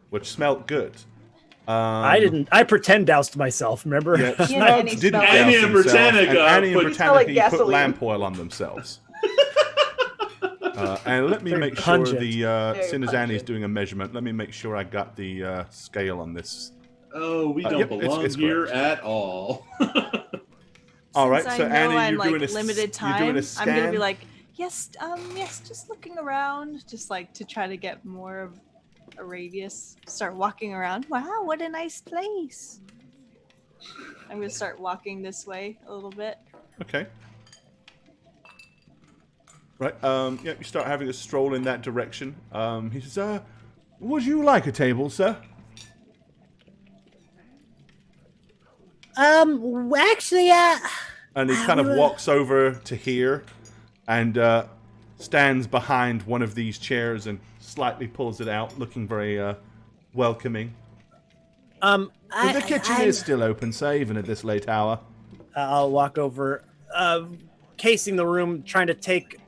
A: which smelt good.
G: I didn't. I pretend doused myself. Remember?
A: Yeah,
D: Yeah, and
A: Snugs
D: he
A: didn't
D: smelled-
A: douse
E: Annie and
A: himself,
E: Britannica
A: and Annie and
E: put-
D: smelled like
A: Britannica put
D: gasoline.
A: lamp oil on themselves. And let me
G: Very
A: make sure
G: pungent.
A: as soon as Annie's
D: pungent.
A: doing a measurement, let me make sure I got the scale on this.
E: Oh, we don't
A: yep,
E: belong
A: it's
E: here
A: correct.
E: at all.
A: All right,
B: Since
A: so
B: I know
A: Annie,
B: I'm
A: you're
B: like
A: doing a
B: limited
A: you're doing
B: time.
A: a
B: I'm gonna be
A: scan?
B: like, yes, just looking around, just like to try to get more of a radius. Start walking around. Wow, what a nice place. I'm gonna start walking this way a little bit.
A: Okay. Right. Yeah, you start having a stroll in that direction. He says, "Would you like a table, sir?"
C: Actually,
A: And he kind of walks over to here and stands behind one of these chairs and slightly pulls it out, looking very welcoming. The kitchen is still open, sir, even at this late hour.
G: I'll walk over, casing the room, trying to take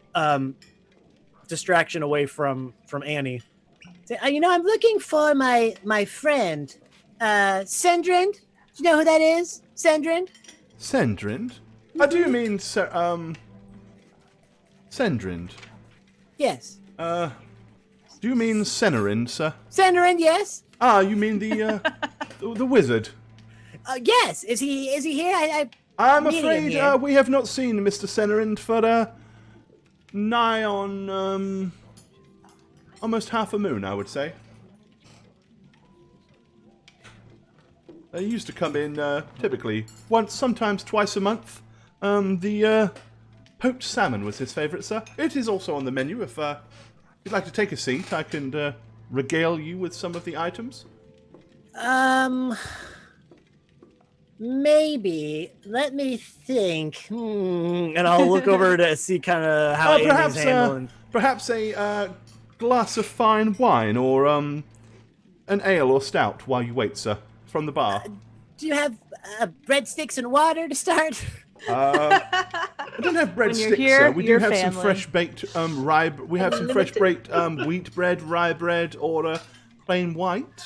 G: distraction away from Annie.
C: Say, I'm looking for my friend, Sendrind. Do you know who that is? Sendrind?
A: Sendrind? Do you mean, Sendrind?
C: Yes.
A: Do you mean Senerind, sir?
C: Sendrind, yes.
A: Ah, you mean the the wizard?
C: Yes. Is he here?
A: I'm
C: meeting him
A: afraid
C: here.
A: we have not seen Mr. Senerind for nigh on almost half a moon, I would say. He used to come in typically once, sometimes twice a month. The poached salmon was his favourite, sir. It is also on the menu. If you'd like to take a seat, I can regale you with some of the items.
C: Maybe. Let me think.
G: And I'll look over to see kind of how Annie's handling.
A: Perhaps a glass of fine wine or an ale or stout while you wait, sir, from the bar.
C: Do you have breadsticks and water to start?
A: I don't have
B: When you're
A: breadsticks,
B: here,
A: sir. We do
B: you're
A: have some
B: family.
A: fresh baked rye. We have some fresh baked wheat bread, rye bread, or plain white.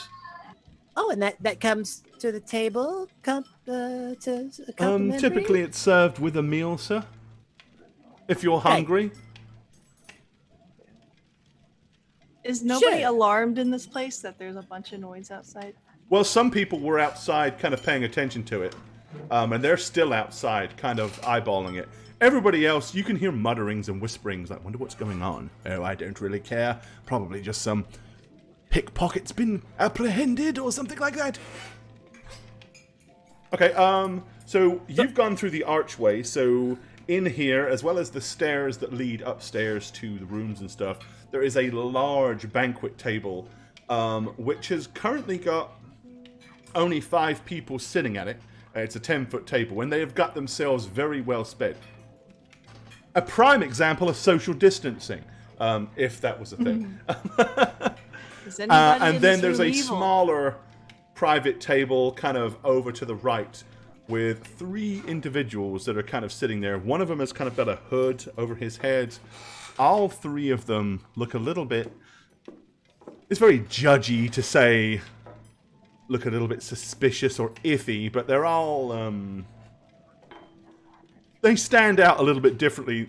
C: Oh, and that comes to the table. Complimentary?
A: Typically, it's served with a meal, sir. If you're hungry.
B: Is nobody
C: Sure.
B: alarmed in this place that there's a bunch of noise outside?
A: Well, some people were outside, kind of paying attention to it, and they're still outside, kind of eyeballing it. Everybody else, you can hear mutterings and whisperings. I wonder what's going on. Oh, I don't really care. Probably just some pickpocket's been apprehended or something like that. Okay, so you've gone through the archway, so in here, as well as the stairs that lead upstairs to the rooms and stuff, there is a large banquet table, which has currently got only 5 people sitting at it. It's a 10-foot table, and they have got themselves very well sped. A prime example of social distancing, if that was a thing.
B: Is anybody
A: And
B: in
A: then
B: this
A: there's
B: room
A: a
B: evil?
A: smaller private table kind of over to the right with 3 individuals that are kind of sitting there. One of them has kind of got a hood over his head. All 3 of them look a little bit... It's very judgy to say look a little bit suspicious or iffy, but they're all... they stand out a little bit differently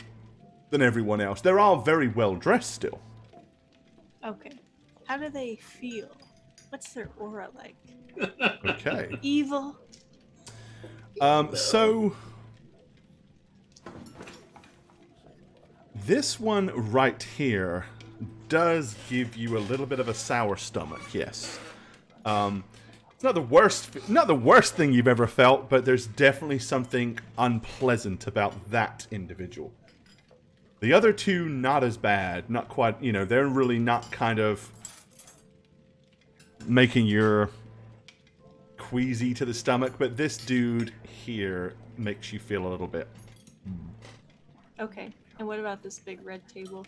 A: than everyone else. They're all very well dressed still.
B: Okay. How do they feel? What's their aura like?
A: Okay.
B: Evil?
A: So this one right here does give you a little bit of a sour stomach, yes. It's not the worst thing you've ever felt, but there's definitely something unpleasant about that individual. The other 2, not as bad, not quite, they're really not kind of making your queasy to the stomach, but this dude here makes you feel a little bit.
B: Okay. And what about this big red table?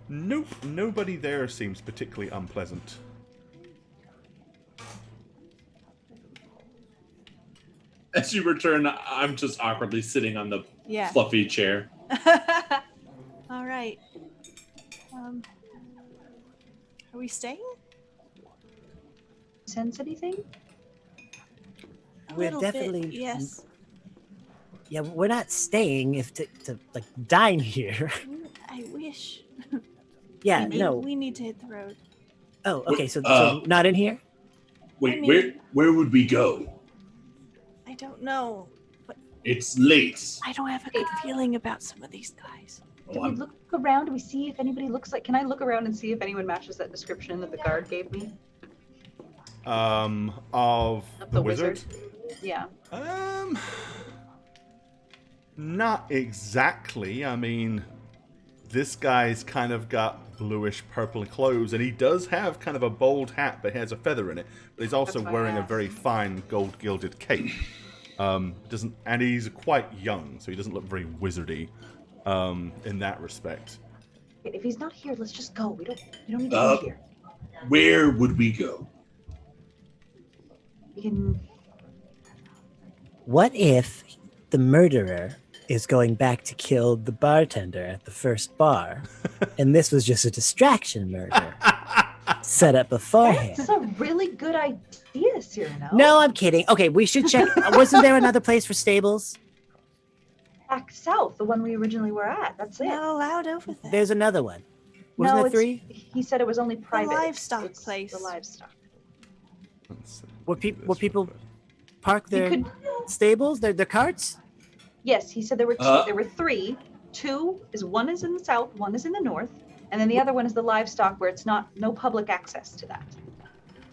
A: Nope, nobody there seems particularly unpleasant.
E: As you return, I'm just awkwardly sitting on the
B: Yeah.
E: fluffy chair.
B: All right. Are we staying?
D: Sense anything?
B: A
C: We're
B: little
C: definitely
B: bit, yes.
C: Yeah, we're not staying if to like dine here.
B: I wish.
C: Yeah,
B: we
C: no.
B: need to hit the road.
C: Oh, okay. So
E: Uh,
C: not in here.
E: Wait,
B: I mean-
E: where would we go?
B: I don't know, but
E: It's late.
B: I don't have a good feeling about some of these guys.
D: Do we look around? Do we see if anybody looks like? Can I look around and see if anyone matches that description that the guard gave me?
A: Of the wizard?
D: Yeah.
A: Not exactly. I mean, this guy's kind of got bluish purple clothes, and he does have kind of a bold hat, but he has a feather in it. But he's also
D: That's why I
A: wearing a
D: asked.
A: very fine gold gilded cape. And he's quite young, so he doesn't look very wizardy in that respect.
D: If he's not here, let's just go. We don't need to be here.
E: Where would we go?
D: We can.
C: What if the murderer is going back to kill the bartender at the first bar, and this was just a distraction murder set up beforehand?
D: That's a really good idea, Cyrano.
C: No, I'm kidding. Okay, we should check. Wasn't there another place for stables?
D: Back south, the one we originally were at. That's it.
B: Not allowed over there.
C: There's another one. Wasn't
D: no,
C: there three?
D: He said it was only private.
B: livestock
D: It's
B: place.
D: The livestock.
A: Let's see.
C: Where people park
D: We
C: their
D: could.
C: stables, their carts?
D: Yes, he said there were two. There were three. One is in the south, one is in the north, and then the other one is the livestock where it's no public access to that.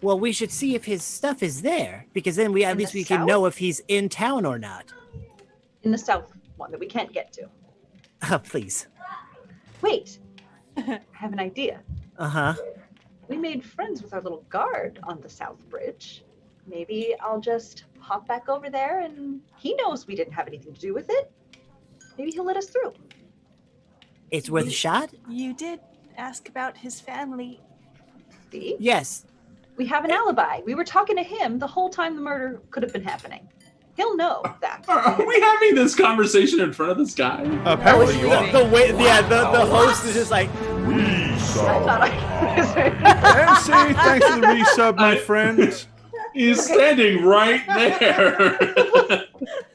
C: Well, we should see if his stuff is there, because then we at
D: In
C: least
D: the
C: we can
D: south?
C: know if he's in town or not.
D: In the south one that we can't get to.
C: Oh, please.
D: Wait, I have an idea.
C: Uh-huh.
D: We made friends with our little guard on the South Bridge. Maybe I'll just hop back over there, and he knows we didn't have anything to do with it. Maybe he'll let us through.
C: It's worth a shot?
B: You did ask about his family.
D: See?
C: Yes.
D: We have an alibi. We were talking to him the whole time the murder could have been happening. He'll know that.
E: Are we having this conversation in front of this guy?
A: Apparently
D: it's
A: you are.
C: The way, the host is just like,
D: I thought I
A: MC, thanks for the resub, my friend.
E: He's standing right there.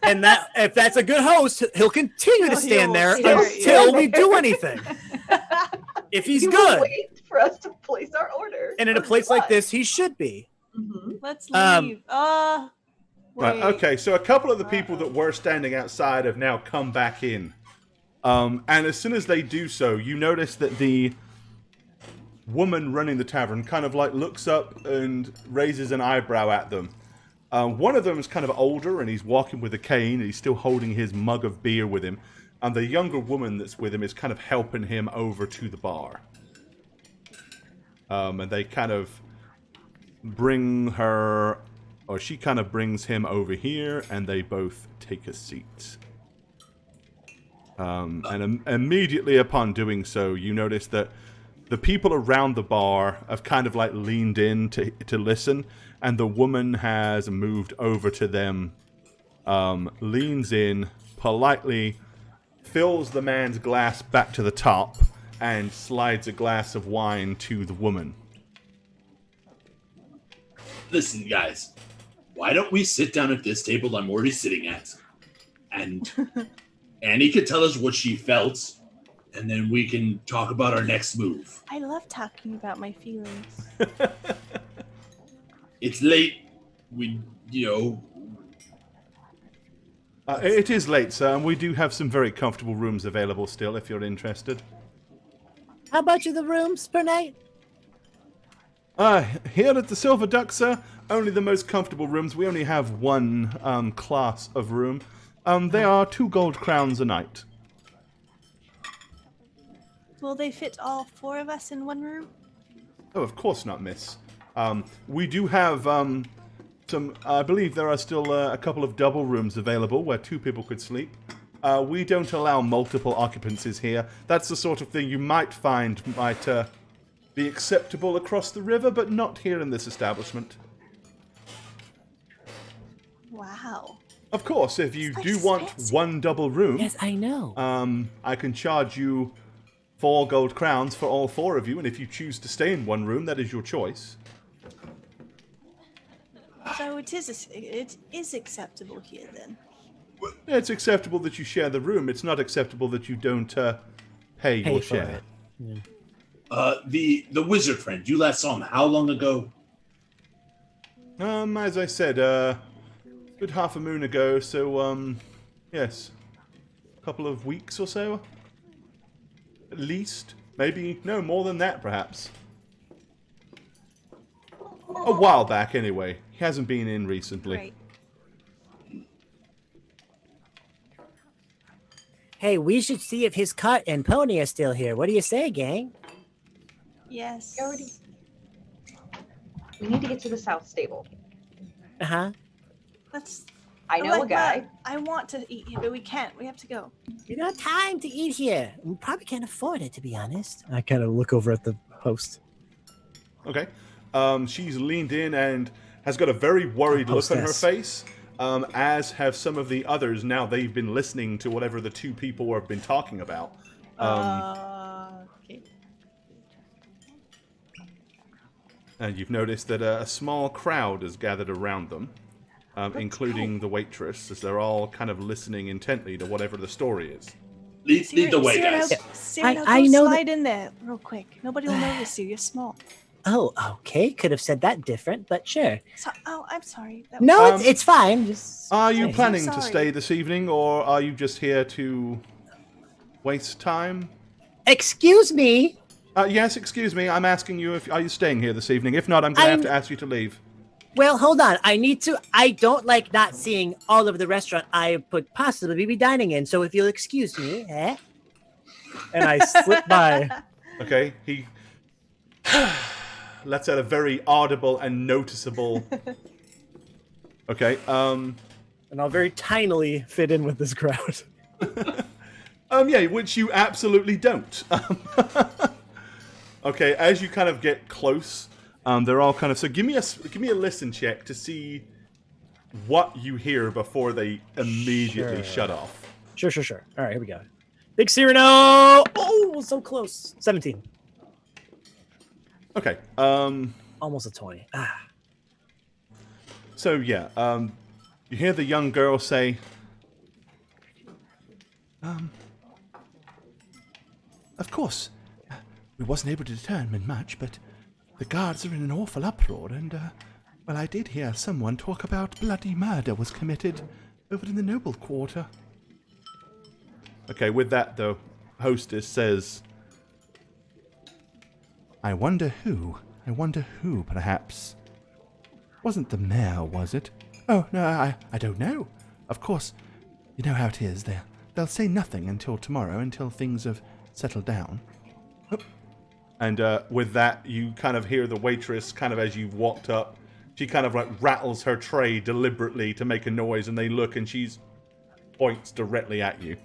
C: and that if that's a good host, he'll continue to stand there
D: he'll
C: until we do anything. If he's
D: He will
C: good,
D: wait for us to place our order.
C: and in a place like this, he should be.
D: Mm-hmm.
B: Let's
C: Um,
B: leave.
A: Right,
B: Wait.
A: okay, so a couple of the people that were standing outside have now come back in. And as soon as they do so, you notice that the woman running the tavern kind of like looks up and raises an eyebrow at them. One of them is kind of older and he's walking with a cane and he's still holding his mug of beer with him. And the younger woman that's with him is kind of helping him over to the bar. And they kind of bring her, or she kind of brings him over here, and they both take a seat. And immediately upon doing so, you notice that the people around the bar have kind of like leaned in to listen, and the woman has moved over to them, leans in, politely fills the man's glass back to the top, and slides a glass of wine to the woman.
E: Listen, guys, why don't we sit down at this table I'm already sitting at? And Annie can tell us what she felt, and then we can talk about our next move.
B: I love talking about my feelings.
E: It's late.
A: It is late, sir, and we do have some very comfortable rooms available still, if you're interested.
C: How much are the rooms per night?
A: Here at the Silver Duck, sir, only the most comfortable rooms. We only have one class of room. They are 2 gold crowns a night.
B: Will they fit all 4 of us in one room?
A: Oh, of course not, miss. We do have some. I believe there are still a couple of double rooms available where 2 people could sleep. We don't allow multiple occupancies here. That's the sort of thing you might find might be acceptable across the river, but not here in this establishment.
B: Wow.
A: Of course, if you
B: This
A: do
B: place is
A: want
B: fancy.
A: one double room,
C: Yes, I know.
A: I can charge you 4 gold crowns for all 4 of you, and if you choose to stay in one room, that is your choice.
B: So it is acceptable here then.
A: It's acceptable that you share the room. It's not acceptable that you don't pay your
C: for
A: share.
C: it.
E: The wizard friend, you last saw him how long ago?
A: As I said, good half a moon ago, so, yes. A couple of weeks or so? At least. Maybe, no, more than that, perhaps. A while back, anyway. He hasn't been in recently.
B: Right.
C: Hey, we should see if his cart and pony are still here. What do you say, gang?
B: Yes.
D: We need to get to the south stable.
C: Uh-huh.
B: Let's.
D: I know a guy.
B: I want to eat here, but we can't. We have to go.
C: We don't have time to eat here. We probably can't afford it, to be honest.
G: I kind of look over at the host.
A: Okay. She's leaned in and has got a very worried look on her
G: Hostess.
A: face, as have some of the others. Now they've been listening to whatever the 2 people have been talking about.
B: Okay.
A: And you've noticed that a small crowd has gathered around them, including the waitress, as they're all kind of listening intently to whatever the story is.
E: Lead the way, guys.
B: Cyrano,
C: I
B: go
C: know
B: slide in there real quick. Nobody will notice you. You're small.
C: Oh, okay. Could have said that different, but sure.
B: So, I'm sorry. That
C: No,
A: Um,
C: it's fine. Just
A: Are you
C: say.
A: planning to
B: sorry.
A: stay this evening, or are you just here to waste time?
C: Excuse me.
A: Yes, excuse me. I'm asking you if are you staying here this evening? If not, I'm going to have
C: I'm-
A: to ask you to leave.
C: Well, hold on. I don't like not seeing all of the restaurant I could possibly be dining in. So if you'll excuse me,
G: And I slip by.
A: Okay, he lets out a very audible and noticeable. Okay,
G: And I'll very tinily fit in with this crowd.
A: yeah, which you absolutely don't. Okay, as you kind of get close, they're all kind of. So give me a listen check to see what you hear before they immediately
G: Sure.
A: shut off.
G: Sure. All right, here we go. Big Cyrano! Oh, so close. 17.
A: Okay,
G: Almost a 20. Ah.
A: so yeah, you hear the young girl say, of course, we wasn't able to determine much, but the guards are in an awful uproar, and, well, I did hear someone talk about bloody murder was committed over in the noble quarter. Okay, with that, the hostess says, I wonder who, perhaps. Wasn't the mayor, was it? Oh, no, I don't know. Of course, you know how it is. They'll say nothing until tomorrow, until things have settled down. Oh. And with that, you kind of hear the waitress, kind of as you walked up, she kind of like rattles her tray deliberately to make a noise, and they look, and she's points directly at you.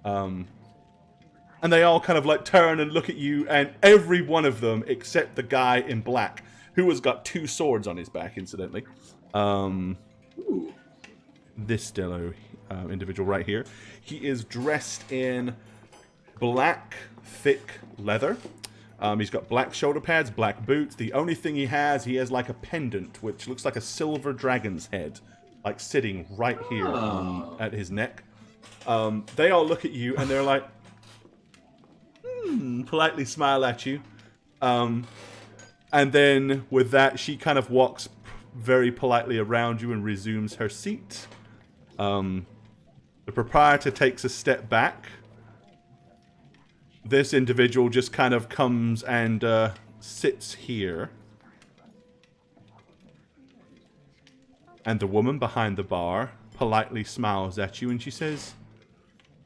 A: And they all kind of like turn and look at you, and every one of them, except the guy in black, who has got 2 swords on his back, incidentally. This Stello individual right here. He is dressed in black, thick leather. He's got black shoulder pads, black boots. The only thing he has like a pendant, which looks like a silver dragon's head, like sitting right here at his neck. They all look at you, and they're like, politely smile at you. And then with that, she kind of walks very politely around you and resumes her seat. The proprietor takes a step back. This individual just kind of comes and sits here. And the woman behind the bar politely smiles at you, and she says,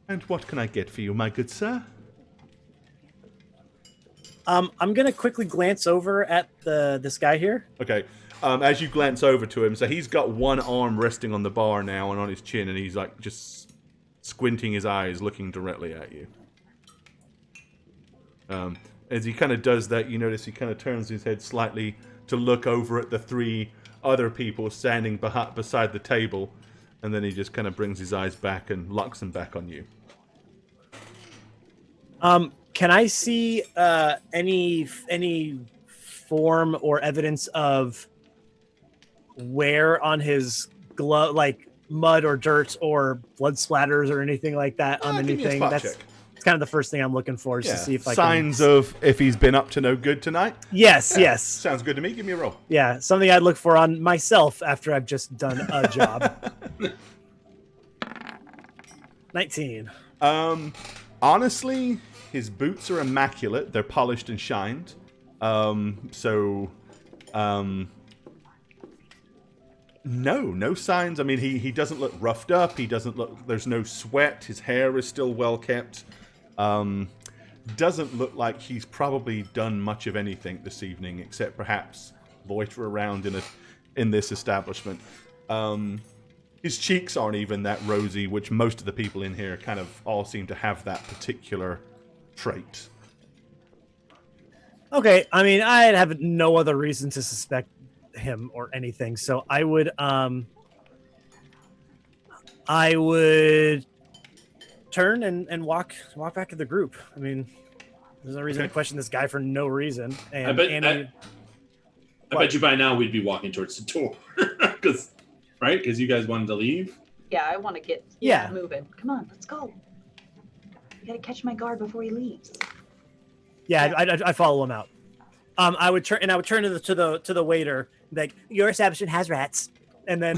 A: "And what can I get for you, my good sir?"
G: I'm gonna quickly glance over at this guy here.
A: Okay. As you glance over to him, so he's got one arm resting on the bar now and on his chin, and he's like just squinting his eyes, looking directly at you. As he kind of does that, you notice he kind of turns his head slightly to look over at the 3 other people standing beside the table, and then he just kind of brings his eyes back and locks them back on you.
G: Can I see any form or evidence of wear on his glove, like mud or dirt or blood splatters or anything like that on
A: Give me a
G: anything?
A: spot
G: That's
A: check.
G: kind of the first thing I'm looking for, is to see if I
A: signs
G: can...
A: of if he's been up to no good tonight.
G: Yes,
A: Yeah,
G: yes.
A: Sounds good to me. Give me a roll.
G: Yeah, something I'd look for on myself after I've just done a job. 19.
A: Honestly, his boots are immaculate. They're polished and shined. No signs. I mean, he doesn't look roughed up. He doesn't look. There's no sweat. His hair is still well kept. Doesn't look like he's probably done much of anything this evening, except perhaps loiter around in this establishment. His cheeks aren't even that rosy, which most of the people in here kind of all seem to have that particular trait.
G: Okay, I mean, I have no other reason to suspect him or anything, so I would turn and walk back to the group. I mean, there's no reason to question this guy for no reason. And
E: I bet you by now we'd be walking towards the door, because you guys wanted to leave.
D: Yeah, I want to get
G: Yeah.
D: moving. Come on, let's go. I gotta catch my guard before he leaves.
G: Yeah, I follow him out. I would turn to the waiter, like, your establishment has rats, and then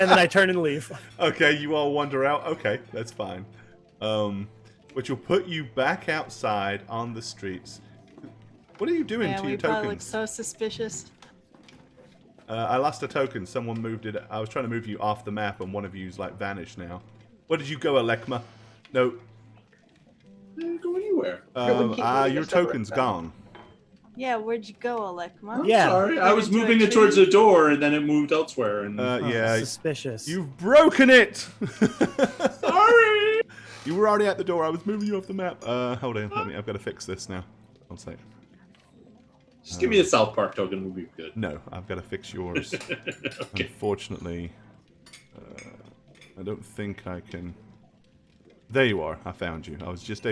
G: and then I turn and leave.
A: Okay, you all wander out. Okay, that's fine. Which will put you back outside on the streets. What are you doing to
B: we
A: your
B: probably look
A: tokens?
B: so suspicious.
A: I lost a token. Someone moved it. I was trying to move you off the map, and one of you's like vanished now. Where did you go, Alekma? No.
E: I didn't go anywhere.
A: Your token's gone.
B: Yeah, where'd you go, Alekma?
E: I'm
G: Yeah.
E: sorry. I was
B: Into a
E: moving it towards the door, and then it moved elsewhere. And
A: Yeah,
G: Suspicious.
A: you've broken it.
E: sorry.
A: You were already at the door. I was moving you off the map. Hold on. I've got to fix this now. One sec.
E: Just give me a South Park token. We'll be good.
A: No, I've got to fix yours.
E: Okay.
A: Unfortunately, I don't think I can. There you are. I found you. I was just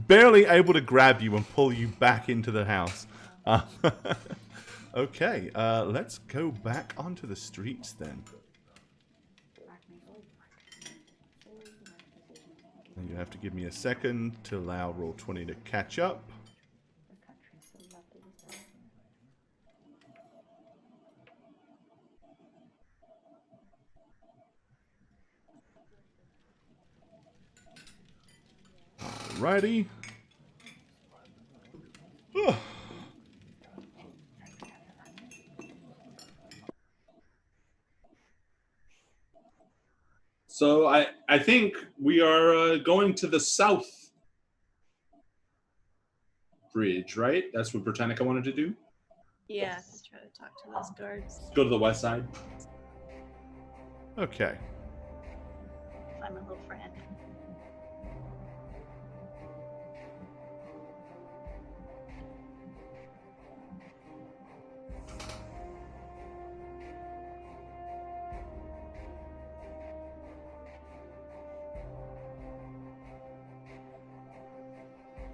A: barely able to grab you and pull you back into the house. Okay, let's go back onto the streets then. And you have to give me a second to allow Roll20 to catch up. Alrighty.
E: So I think we are going to the south bridge, right? That's what Britannica wanted to do.
B: Yeah, try to talk to those guards.
E: Let's go to the west side.
A: Okay.
D: I'm a little friend.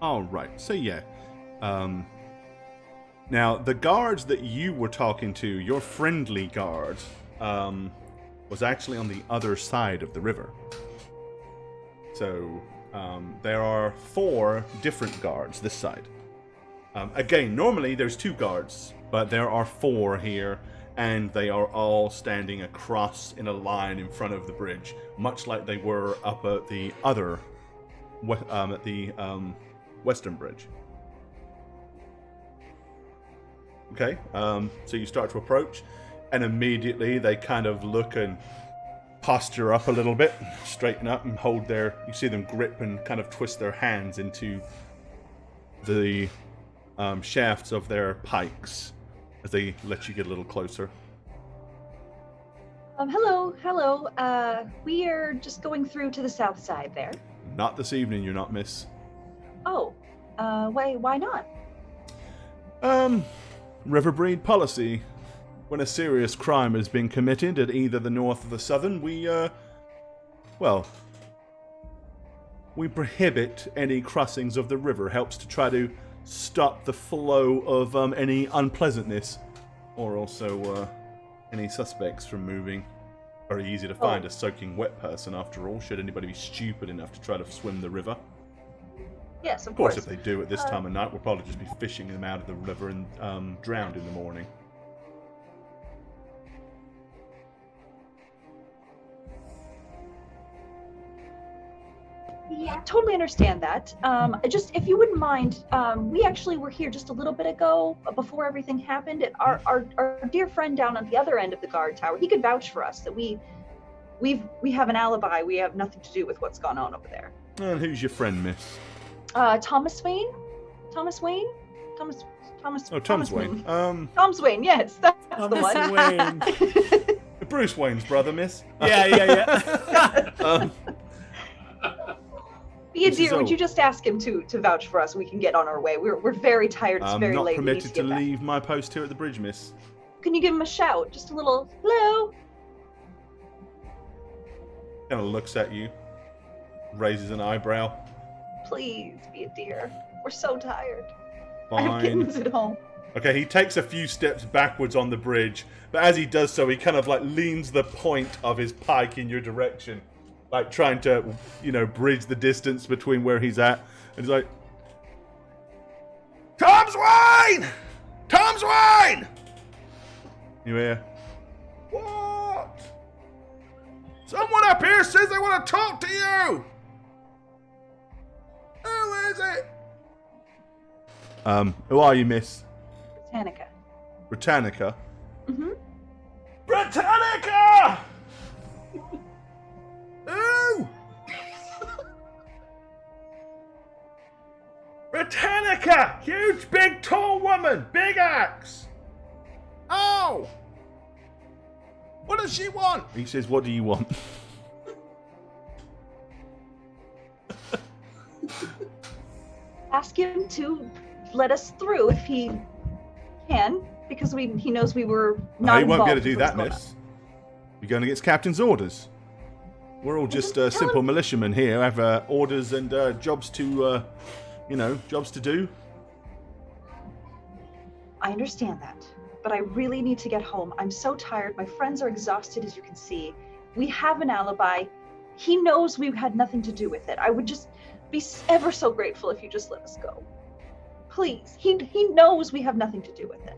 A: All right. So yeah. Now the guards that you were talking to, your friendly guard, was actually on the other side of the river. So there are 4 different guards this side. Again, normally there's 2 guards, but there are 4 here, and they are all standing across in a line in front of the bridge, much like they were up at the other, western bridge. Okay, so you start to approach, and immediately they kind of look and posture up a little bit, straighten up and hold their, you see them grip and kind of twist their hands into the shafts of their pikes as they let you get a little closer.
D: Hello. We are just going through to the south side there.
A: Not this evening, you're not, miss.
D: Oh, why not?
A: Riverbreed policy. When a serious crime has been committed at either the north or the southern, we prohibit any crossings of the river. Helps to try to stop the flow of any unpleasantness, or also any suspects from moving. Very easy to find a soaking wet person, after all, should anybody be stupid enough to try to swim the river.
D: Yes, of
A: Of course,
D: course.
A: if they do at this time of night, we'll probably just be fishing them out of the river and drowned in the morning.
D: Yeah, totally understand that. Just if you wouldn't mind, we actually were here just a little bit ago, before everything happened. Our dear friend down on the other end of the guard tower, he could vouch for us that we have an alibi. We have nothing to do with what's gone on over there.
A: And who's your friend, miss?
D: Thomas Wayne. Tom
A: Wayne.
D: Tom Swain. Yes, that's the
C: Thomas
D: one.
C: Wayne.
A: Bruce Wayne's brother, miss.
C: Yeah.
D: Be a
A: This is
D: dear, would
A: all.
D: you just ask him to vouch for us? We can get on our way. We're very tired. It's
A: I'm
D: very
A: not
D: late. We need
A: permitted
D: to
A: to
D: get back.
A: leave my post here at the bridge, miss.
D: Can you give him a shout? Just a little hello.
A: Kind of looks at you, raises an eyebrow.
D: Please be a dear. We're so tired. I have
A: Fine.
D: kittens at home.
A: Okay, he takes a few steps backwards on the bridge, but as he does so, he kind of like leans the point of his pike in your direction, like trying to, bridge the distance between where he's at. And he's like, Tom's Wayne! Tom's Wayne! You hear? What? Someone up here says they want to talk to you! Who is it? Who are you, miss?
D: Britannica.
A: Britannica?
D: Mm-hmm.
A: Britannica! Ooh! Britannica! Huge, big, tall woman! Big axe! Oh! What does she want? He says, what do you want?
D: Ask him to let us through if he can, because he knows we were not
A: He won't be able
D: involved
A: to do
D: with what's
A: that,
D: going
A: miss. You're going against captain's orders. We're all just
D: just tell
A: simple
D: him-
A: militiamen here, have orders and jobs to, jobs to do.
D: on. I understand that, but I really need to get home. I'm so tired. My friends are exhausted, as you can see. We have an alibi. He knows we had nothing to do with it. I would just be ever so grateful if you just let us go. Please. He knows we have nothing to do with it.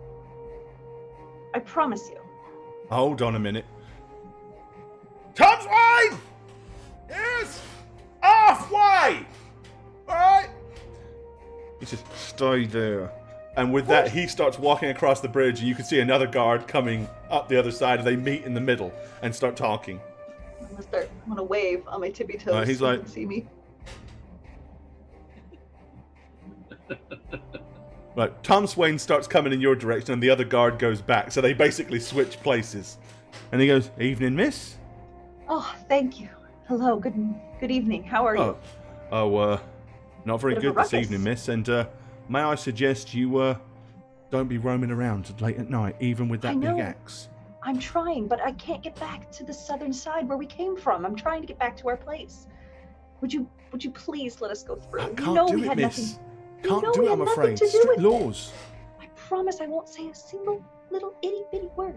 D: I promise you.
A: Hold on a minute. Tom's Wayne! Yes! Halfway! Alright? He says, stay there. And with that, he starts walking across the bridge, and you can see another guard coming up the other side, and they meet in the middle and start talking.
D: I'm gonna wave on my tippy toes.
A: He's
D: so you
A: like-
D: can see me.
A: Right, Tom Swain starts coming in your direction, and the other guard goes back, so they basically switch places. And he goes, evening, miss?
D: Oh, thank you. Hello. Good evening. How are you?
A: Not very
D: Bit of a
A: good this
D: ruckus.
A: evening, miss, and may I suggest you don't be roaming around late at night, even with
D: I
A: that big
D: know.
A: axe.
D: I'm trying, but I can't get back to the southern side where we came from. I'm trying to get back to our place. Would you please let us go through?
A: I
D: You
A: can't
D: know
A: do
D: we
A: it,
D: had
A: miss.
D: nothing.
A: Can't
D: know
A: do
D: we
A: it,
D: had
A: I'm
D: nothing
A: afraid.
D: to do
A: Strict
D: with it.
A: laws.
D: I promise I won't say a single little itty bitty word.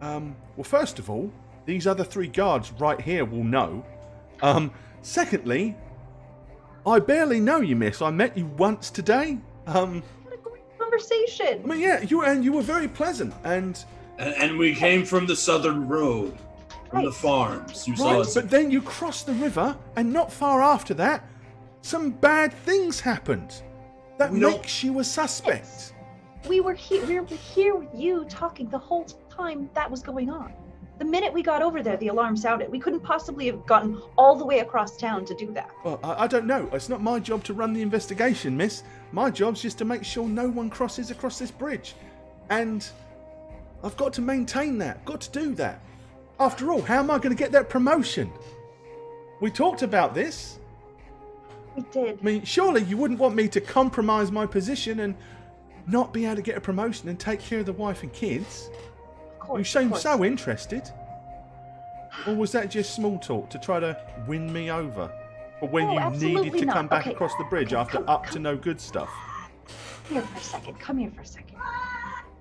A: Well, first of all, these other three guards right here will know. Secondly, I barely know you, miss. I met you once today.
D: What a great conversation.
A: I mean, yeah, you were very pleasant, and
E: And we came from the southern road, from the
D: Right.
E: farms. You saw
A: right,
E: us.
A: but then you crossed the river, and not far after that, some bad things happened. That
E: No.
A: makes you a suspect.
D: We were here with you talking the whole time that was going on. The minute we got over there, the alarm sounded. We couldn't possibly have gotten all the way across town to do that.
A: Well, I don't know. It's not my job to run the investigation, miss. My job's just to make sure no one crosses across this bridge. And I've got to maintain that. Got to do that. After all, how am I going to get that promotion? We talked about this.
D: We did.
A: I mean, surely you wouldn't want me to compromise my position and not be able to get a promotion and take care of the wife and kids.
D: Of course,
A: You seem
D: of course.
A: so interested. Or was that just small talk to try to win me over? Or when
D: No,
A: you
D: absolutely
A: needed to
D: not.
A: come back
D: Okay.
A: across the bridge
D: Okay,
A: after
D: come-
A: up
D: come-
A: to no good stuff?
D: Come here for a second. Come here for a second.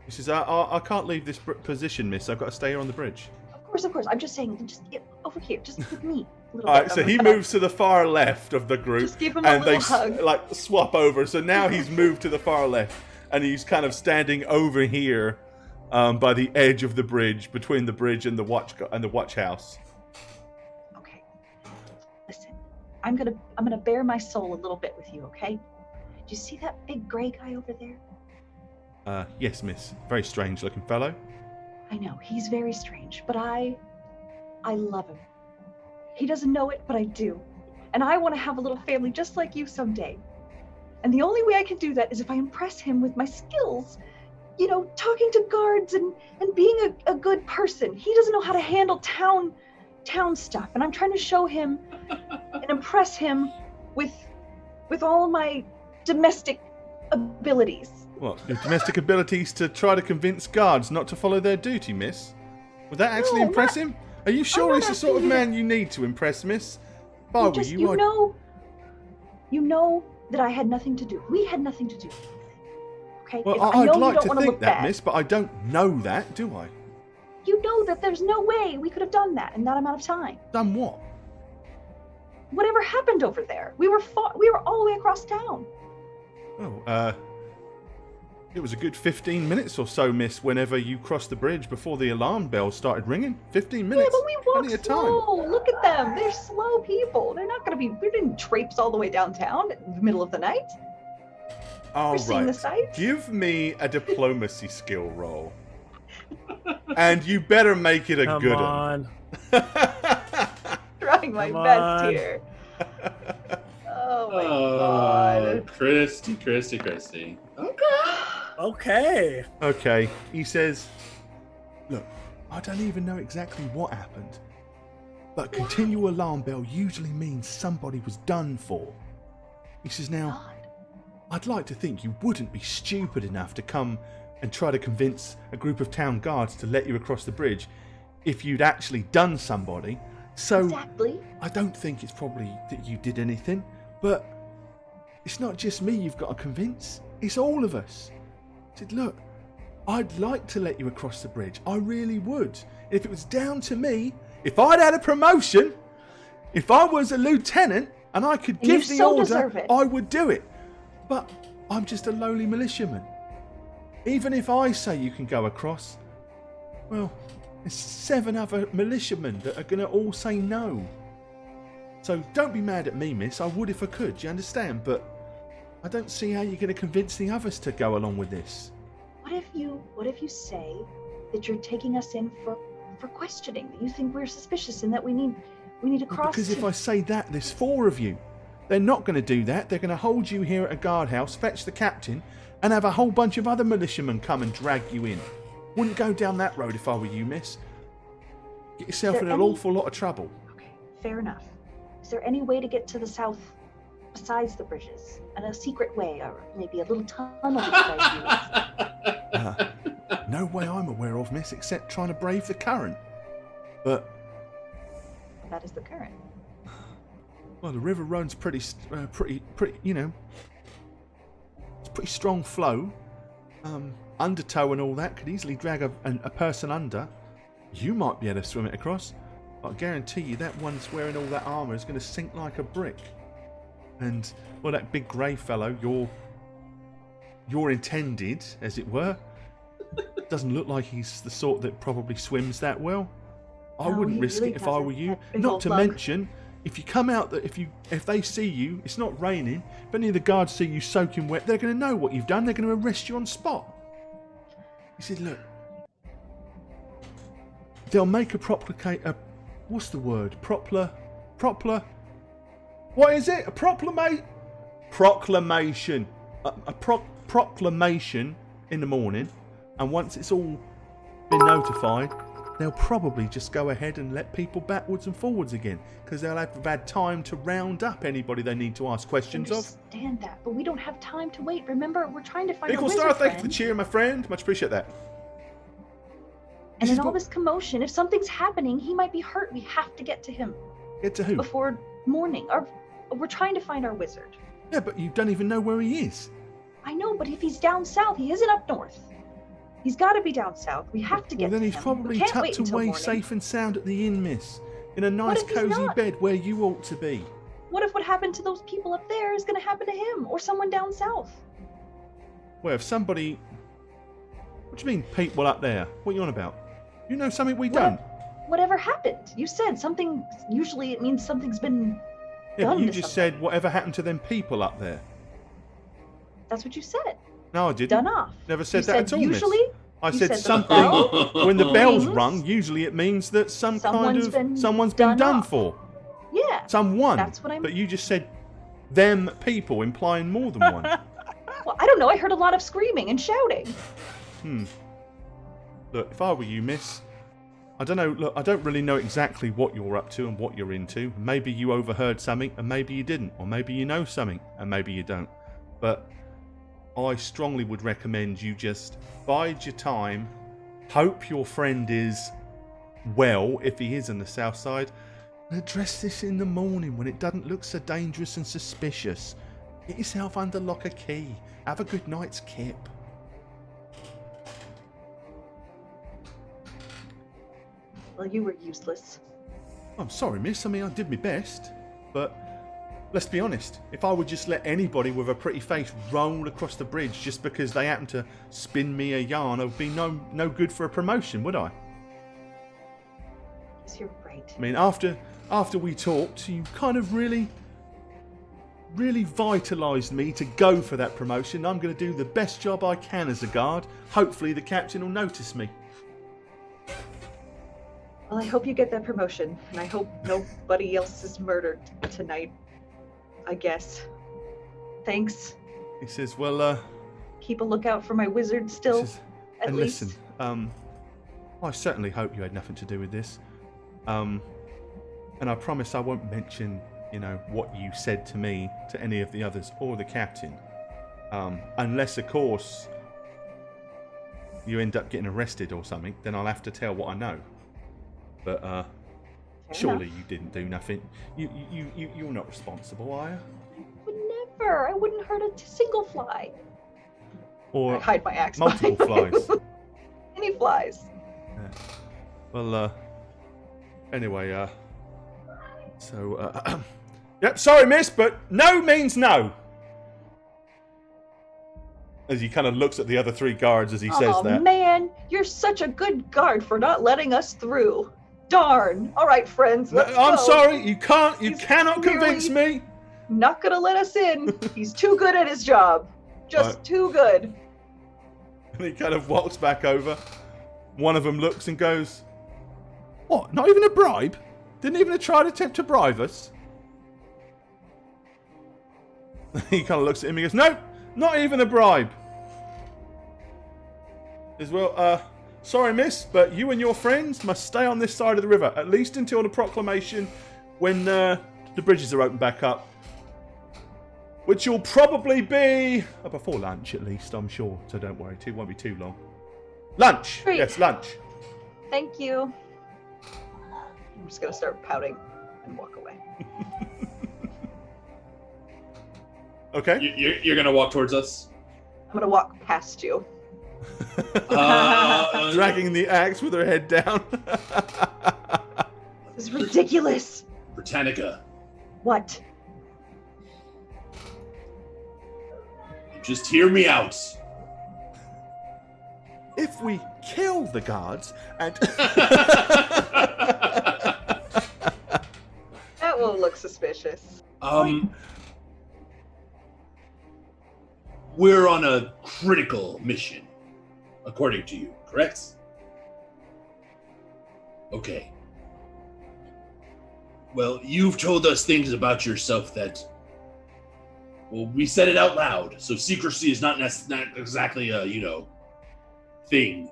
A: He says, I can't leave this position, miss. I've got to stay here on the bridge.
D: Of course. I'm just saying, just get over here, just with me. A little
A: Alright,
D: bit.
A: so
D: I'm
A: he
D: gonna-
A: moves to the far left of the group.
D: Just give him a
A: and they
D: little hug.
A: like swap over. So now he's moved to the far left. And he's kind of standing over here by the edge of the bridge, between the bridge and the watch house.
D: Okay. Listen, I'm gonna bare my soul a little bit with you, okay? Do you see that big gray guy over there?
A: Yes, miss. Very strange looking fellow.
D: I know, he's very strange, but I love him. He doesn't know it, but I do. And I want to have a little family just like you someday. And the only way I can do that is if I impress him with my skills. You know, talking to guards and being a good person. He doesn't know how to handle town stuff. And I'm trying to show him and impress him with all my domestic abilities.
A: What, your domestic abilities to try to convince guards not to follow their duty, miss? Would that actually
D: No,
A: impress him? Are you sure
D: not
A: he's the sort of
D: asking you to-
A: man you need to impress, miss? If I were
D: Just,
A: you, I'd...
D: you know that I had nothing to do. We had nothing to do with it. Okay?
A: Well,
D: If I know
A: I'd
D: you
A: like
D: don't
A: to
D: wanna
A: think
D: look
A: that,
D: bad.
A: miss, but I don't know that, do I?
D: You know that there's no way we could have done that in that amount of time.
A: Done what?
D: Whatever happened over there, we were all the way across town.
A: Oh, it was a good 15 minutes or so, miss, whenever you crossed the bridge before the alarm bell started ringing. 15 minutes.
D: Yeah, but we
A: Plenty
D: walked
A: of time.
D: slow. Look at them. They're slow people. They're not going to be. We didn't traipse all the way downtown in the middle of the night.
A: All
D: We're seeing the
A: right.
D: sights.
A: Give me a diplomacy skill roll. And you better make it a
G: Come
A: good
G: on.
D: Trying my
G: Come
D: best
G: on.
D: here. Oh my
E: Oh,
D: god.
E: Christy.
G: Okay.
A: Okay, he says, look, I don't even know exactly what happened, but continual alarm bell usually means somebody was done for. He says, now,
D: God.
A: I'd like to think you wouldn't be stupid enough to come and try to convince a group of town guards to let you across the bridge if you'd actually done somebody. So
D: Exactly.
A: I don't think it's probably that you did anything, but it's not just me you've got to convince, it's all of us. I said, look, I'd like to let you across the bridge. I really would. If it was down to me, if I'd had a promotion, if I was a lieutenant and I could
D: And you
A: give the
D: so
A: order,
D: deserve it.
A: I would do it. But I'm just a lowly militiaman. Even if I say you can go across, well, there's 7 other militiamen that are going to all say no. So don't be mad at me, miss. I would if I could, do you understand? But I don't see how you're going to convince the others to go along with this.
D: What if you say that you're taking us in for questioning, that you think we're suspicious and that we need to cross
A: Because if
D: to-
A: I say that, there's 4 of you. They're not going to do that. They're going to hold you here at a guardhouse, fetch the captain, and have a whole bunch of other militiamen come and drag you in. Wouldn't go down that road if I were you, miss. Get yourself
D: Is
A: in
D: there
A: an
D: any-
A: awful lot of trouble.
D: Okay, fair enough. Is there any way to get to the south besides the bridges? And a secret way, or maybe a little tunnel that you guys use?
A: No way I'm aware of, miss, except trying to brave the current. But,
D: That is the current.
A: well, the river runs pretty, you know, it's pretty strong flow. Undertow and all that could easily drag a person under. You might be able to swim it across. But I guarantee you that one's wearing all that armour is going to sink like a brick. And, well, that big grey fellow, your intended, as it were, doesn't look like he's the sort that probably swims that well. I
D: No,
A: wouldn't
D: he
A: risk
D: really
A: it if I were
D: doesn't.
A: you.
D: That big
A: Not
D: old
A: to
D: lug.
A: mention, if you come out, if they see you, it's not raining. If any of the guards see you soaking wet, they're going to know what you've done. They're going to arrest you on spot. He said, look, they'll make what's the word? What is it? Proclamation. A proclamation in the morning, and once it's all been notified, they'll probably just go ahead and let people backwards and forwards again, because they'll have had time to round up anybody they need to ask
D: I
A: questions of.
D: understand that, but we don't have time to wait. Remember, we're trying to find
A: Equal
D: a
A: star,
D: wizard
A: thank you for the
D: friend.
A: cheer, my friend. Much appreciate that.
D: And
A: This is
D: in all
A: what-
D: this commotion, if something's happening, he might be hurt. We have to get to him
A: Get to who?
D: before morning. We're trying to find our wizard.
A: Yeah, but you don't even know where he is.
D: I know, but if he's down south, he isn't up north. He's got to be down south. We have to
A: Well,
D: get
A: then
D: to
A: he's
D: him.
A: probably
D: we can't wait
A: tucked
D: until
A: away
D: morning.
A: safe and sound at the inn, miss. In a nice
D: if he's
A: cozy
D: not?
A: bed where you ought to be.
D: What if what happened to those people up there is going to happen to him or someone down south?
A: Well, if somebody... What do you mean, people up there? What are you on about? You know something we don't?
D: Whatever happened? You said something. Usually it means something's been
A: Yeah, but
D: done
A: you
D: to
A: just
D: something.
A: said whatever happened to them people up there.
D: That's what you said.
A: No, I didn't.
D: Done off.
A: Never said
D: You
A: that
D: said
A: at all,
D: usually.
A: miss. I
D: You
A: said
D: said the
A: something.
D: bell
A: When the bell's
D: rings,
A: rung, usually it means that
D: someone's been
A: someone's been
D: done
A: done
D: off.
A: for.
D: Yeah.
A: Someone.
D: That's what I
A: But you just said them people, implying more than one.
D: Well, I don't know. I heard a lot of screaming and shouting.
A: Look, if I were you, miss, I don't know. Look, I don't really know exactly what you're up to and what you're into. Maybe you overheard something and maybe you didn't. Or maybe you know something and maybe you don't. But I strongly would recommend you just bide your time, hope your friend is well, if he is on the south side, and address this in the morning when it doesn't look so dangerous and suspicious. Get yourself under lock and key. Have a good night's kip.
D: Well, you were useless.
A: I'm sorry, miss. I mean, I did my best. But let's be honest. If I would just let anybody with a pretty face roll across the bridge just because they happen to spin me a yarn, I would be no good for a promotion, would I?
D: Yes, you're right.
A: I mean, after we talked, you kind of really vitalised me to go for that promotion. I'm going to do the best job I can as a guard. Hopefully the captain will notice me.
D: Well, I hope you get that promotion, and I hope nobody else is murdered tonight. I guess. Thanks.
A: He says, well,
D: Keep a lookout for my wizard still, at
A: and
D: least.
A: listen, I certainly hope you had nothing to do with this. And I promise I won't mention, what you said to me to any of the others or the captain. Unless, of course, you end up getting arrested or something, then I'll have to tell what I know. But,
D: Fair
A: surely
D: enough.
A: you didn't do nothing. You're not responsible, are you?
D: I would never. I wouldn't hurt a single fly. I
A: Or
D: hide my axe.
A: multiple
D: behind my-
A: flies.
D: Any flies.
A: Well, anyway, so, yep, sorry, miss, but no means no. As he kind of looks at the other three guards as he says
D: Oh
A: that.
D: man, you're such a good guard for not letting us through. Darn. All right, friends,
A: No,
D: let's
A: I'm
D: go.
A: sorry, you
D: He's
A: cannot convince me.
D: Not gonna let us in. He's too good at his job. Just
A: Right.
D: too good.
A: And he kind of walks back over. One of them looks and goes, what, not even a bribe? Didn't even try to attempt to bribe us? He kind of looks at him and goes, nope, not even a bribe. As well, sorry miss, but you and your friends must stay on this side of the river, at least until the proclamation when the bridges are opened back up. Which will probably be before lunch, at least, I'm sure. So don't worry, it won't be too long. Lunch!
D: Great.
A: Yes, lunch.
D: Thank you. I'm just gonna start pouting and walk away.
A: Okay.
E: You're gonna walk towards us.
D: I'm gonna walk past you.
A: Dragging the axe with her head down.
D: This is ridiculous.
E: Britannica,
D: What?
E: just hear me out.
A: If we kill the guards and
D: That will look suspicious.
E: We're on a critical mission, according to you, correct? Okay. Well, you've told us things about yourself that, well, we said it out loud, so secrecy is not exactly a, thing.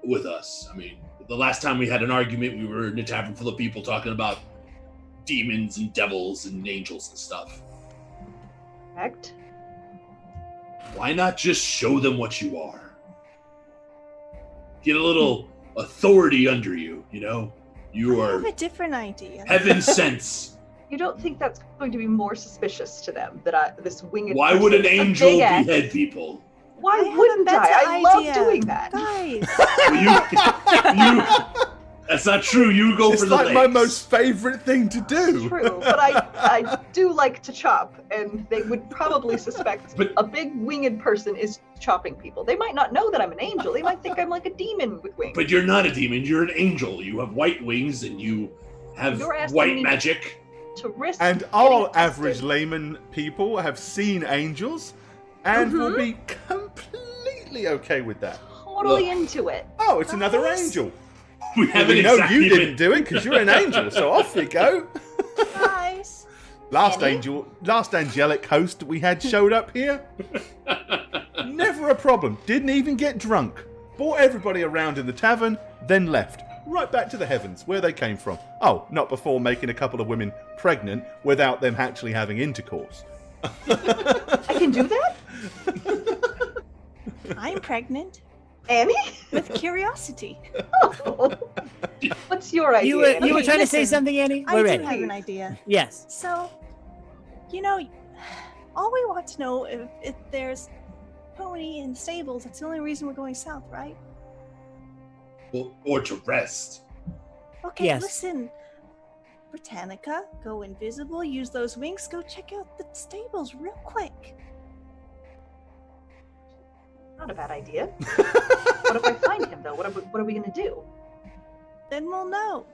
E: with us. I mean, the last time we had an argument, we were in a tavern full of people talking about demons and devils and angels and stuff.
D: Correct.
E: Why not just show them what you are? Get a little authority under you, you know? You
B: I
E: are
B: have a different idea.
E: heaven sent.
D: You don't think that's going to be more suspicious to them that this winged
E: Why would an
D: person, a
E: angel
D: big ass-
E: behead people?
D: Why
B: I have a
D: wouldn't
B: better
D: I? I love
B: idea.
D: doing that.
B: Guys,
E: Well, that's not true. You go
A: It's
E: for the
A: like my
E: legs.
A: most favorite thing to do.
D: True, but I do like to chop, and they would probably suspect
E: But-
D: a big winged person is chopping people. They might not know that I'm an angel. They might think I'm like a demon with wings.
E: But you're not a demon. You're an angel. You have white wings and you have
D: You're asking
E: white
D: me-
E: magic.
D: to risk
A: And
D: getting
A: all
D: arrested.
A: average layman people have seen angels and will be completely okay with that.
D: totally
E: Look.
D: into it.
A: Oh, it's another
B: Guys.
A: angel.
E: We haven't
A: We know
E: exactly
A: you
E: been-
A: didn't do it because you're an angel, so off you go.
B: guys.
A: Last
D: Annie?
A: last angelic host we had showed up here. Never a problem. Didn't even get drunk. Brought everybody around in the tavern, then left. Right back to the heavens, where they came from. Oh, not before making a couple of women pregnant without them actually having intercourse.
D: I can do that?
B: I'm pregnant
D: Annie?
B: with curiosity.
D: Oh. What's your idea?
C: You were
B: Okay,
C: trying to say
B: listen.
C: something, Annie?
B: I
C: We're
B: do
C: ready.
B: have an idea.
C: Yes.
B: So, all we want to know if there's pony in stables. That's the only reason we're going south, right?
E: Well, or to rest.
B: Okay,
C: Yes.
B: listen. Britannica, go invisible, use those wings, go check out the stables real quick.
D: Not a bad idea. What if I find him, though? What are we going to do?
B: Then we'll know.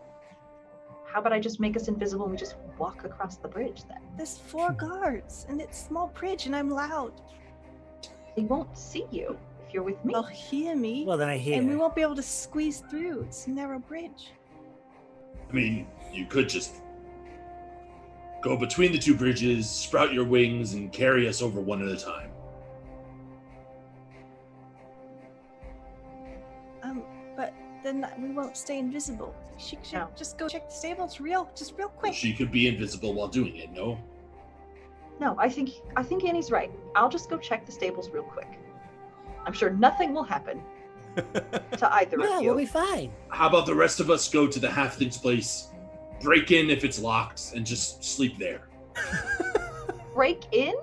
D: How about I just make us invisible and we just walk across the bridge then?
B: There's 4 guards, and it's small bridge, and I'm loud.
D: They won't see you if you're with me.
B: They'll hear me,
C: Well, then I hear.
B: and we won't be able to squeeze through. It's a narrow bridge.
E: I mean, you could just go between the 2 bridges, sprout your wings, and carry us over one at a time.
B: But then we won't stay invisible. She should
D: No.
B: just go check the stables real quick.
E: She could be invisible while doing it, no?
D: No, I think Annie's right. I'll just go check the stables real quick. I'm sure nothing will happen to either
C: Yeah,
D: of you.
C: we'll be fine.
E: How about the rest of us go to the halfling's place, break in if it's locked, and just sleep there?
D: Break in?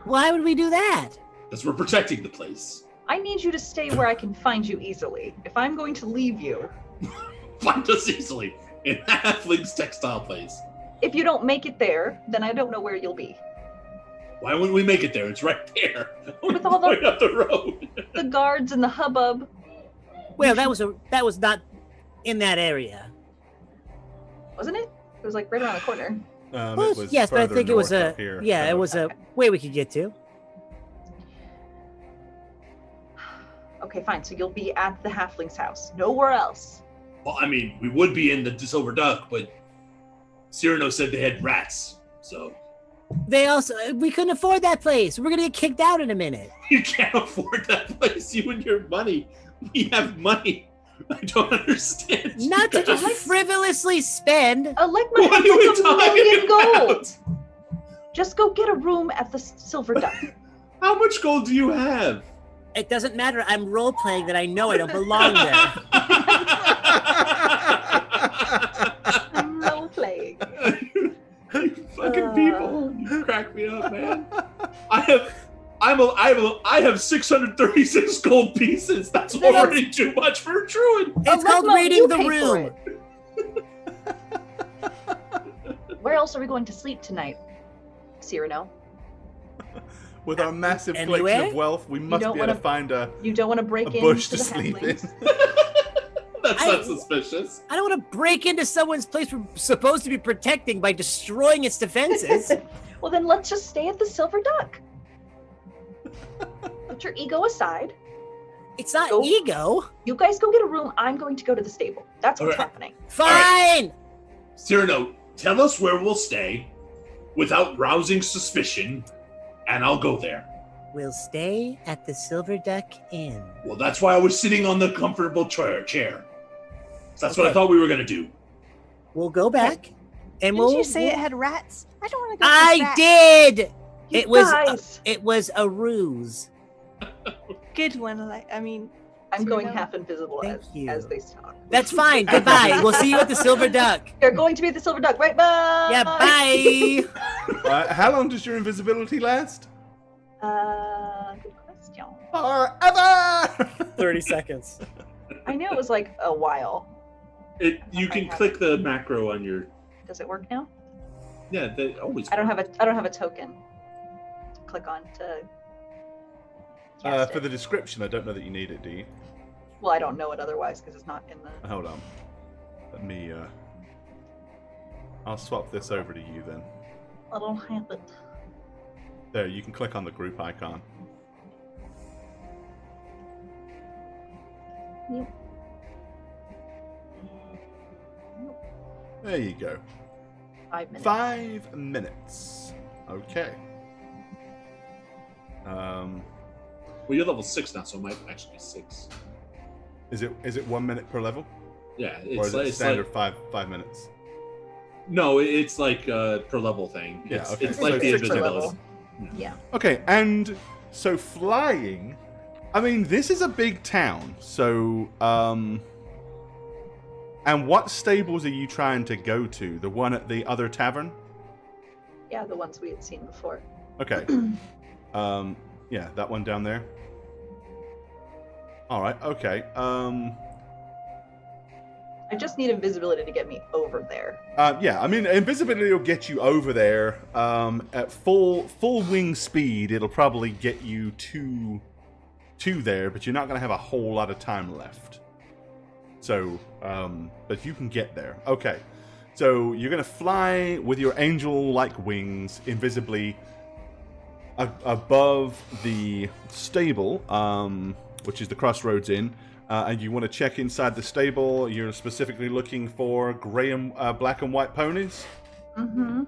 C: Why would we do that?
E: Because we're protecting the place.
D: I need you to stay where I can find you easily. If I'm going to leave you,
E: Find us easily in the halfling's textile place.
D: if you don't make it there, then I don't know where you'll be.
E: Why wouldn't we make it there? It's right there.
D: With all the-
E: Right up the road.
D: The guards and the hubbub.
C: Well, that was not in that area.
D: Wasn't it? It was like right around the corner.
C: Well,
A: It was
C: yes, but I
A: further
C: think it was
A: north
C: a
A: up here,
C: yeah,
A: so-
C: it was a
D: Okay.
C: way we could get to.
D: Okay, fine. So you'll be at the halfling's house. Nowhere else.
E: Well, I mean, we would be in the Silver Duck, but Cyrano said they had rats, so
C: We couldn't afford that place. We're gonna get kicked out in a minute.
E: you can't afford that place. You and your money. We have money. I don't understand. you
C: Not to
E: guys.
C: just frivolously spend.
D: Alekma
E: What are you
D: has like a
E: talking
D: million
E: about?
D: gold. Just go get a room at the Silver Duck.
E: How much gold do you have?
C: It doesn't matter. I'm role playing that I know I don't belong there.
D: I'm role playing.
E: You fucking people. You crack me up, man. I have 636 gold pieces. That's
D: Then
E: already too much for a druid.
C: It's called
D: Alekma,
C: reading
D: you
C: the
D: pay for
C: room.
D: it. Where else are we going to sleep tonight, Cyrano?
A: With our massive
C: Anywhere?
A: collection of wealth, we must
D: don't
A: be able to
D: wanna-
A: find a
D: You don't want to break in
A: bush
D: to
A: to
D: the
A: sleep in.
D: halflings?
E: That's
C: I-
E: not suspicious.
C: I don't want to break into someone's place we're supposed to be protecting by destroying its defenses.
D: Well, then let's just stay at the Silver Duck. Put your ego aside.
C: It's not
D: Go.
C: ego.
D: You guys go get a room. I'm going to go to the stable. That's what's
E: Okay.
D: happening.
C: Fine.
E: Cyrano, tell us where we'll stay without rousing suspicion, and I'll go there.
C: will stay at the Silver Duck Inn.
E: Well, that's why I was sitting on the comfortable chair. So that's what I
C: Okay.
E: thought we were gonna do.
C: We'll go back, and
B: Didn't
C: we'll.
B: you say
C: we'll-
B: it had rats? I don't want to go.
C: I
B: with rats.
C: did.
D: You
C: It was.
D: guys!
C: It was a ruse.
B: Good one. I mean,
D: I'm
B: so
D: going
B: no.
D: half invisible
C: Thank you.
D: as they talk.
C: That's fine. Goodbye. We'll see you at the Silver Duck.
D: They're going to be at the Silver Duck, right? Bye!
C: Yeah. Bye.
A: How long does your invisibility last?
D: Good question.
A: Forever!
G: 30 seconds.
D: I knew it was like a while.
E: You can click the macro on your.
D: Does it work now?
E: Yeah, they always.
D: I don't have a token to click on to cast
A: For
D: it.
A: the description, I don't know that you need it, do you?
D: Well, I don't know it otherwise because it's not in the.
A: Hold on. Let me, I'll swap this over to you then.
D: I don't have it.
A: There, you can click on the group icon.
D: Yep.
A: There you go.
D: 5 minutes.
A: 5 minutes. Okay.
E: Well, you're level 6 now, so it might actually be 6.
A: Is it 1 minute per level?
E: Yeah,
A: Or
E: it's
A: is
E: like,
A: it standard 5 minutes?
E: No, it's like per level thing.
A: Yeah,
E: It's,
A: okay.
E: it's
A: So
E: like the
A: 6 per
E: invisibility.
D: level. Yeah.
A: Okay, and so flying, I mean, this is a big town, so, and what stables are you trying to go to? The one at the other tavern?
D: Yeah, the ones we had seen before.
A: Okay. Yeah, that one down there. All right. Okay.
D: I just need invisibility to get me over there.
A: Yeah. I mean, invisibility will get you over there. At full wing speed, it'll probably get you to there, but you're not going to have a whole lot of time left. So, but you can get there. Okay. So you're going to fly with your angel-like wings invisibly above the stable, which is the Crossroads Inn, and you want to check inside the stable. You're specifically looking for gray and black and white ponies.
D: Mm-hmm.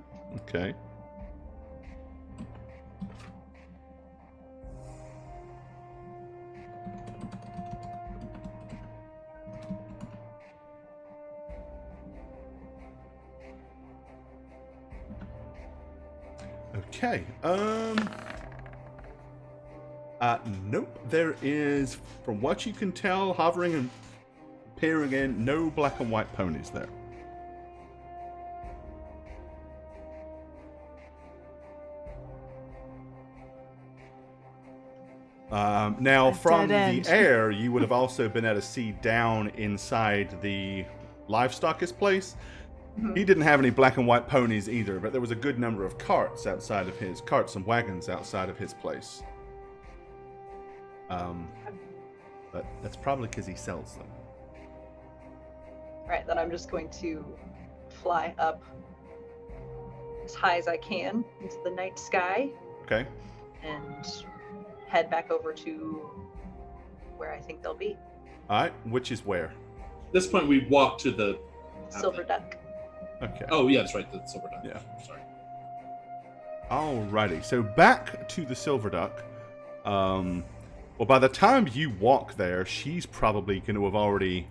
A: Okay. Okay. Nope. There is, from what you can tell, hovering and peering in, no black and white ponies there. Now,
B: A
A: from
B: dead end.
A: the air, you would have also been able to see down inside the livestockist place.
D: Mhm.
A: He didn't have any black and white ponies either, but there was a good number of carts and wagons outside of his place. But that's probably because he sells them.
D: Right, then I'm just going to fly up as high as I can into the night sky
A: Okay.
D: and head back over to where I think they'll be.
A: All right. Which is where?
E: At this point, we walk to the.
D: Silver Duck.
A: Okay.
E: Oh yeah, that's right. The silver duck.
A: Yeah.
E: Sorry.
A: Alrighty. So back to the Silver Duck. Well, by the time you walk there, she's probably going to have already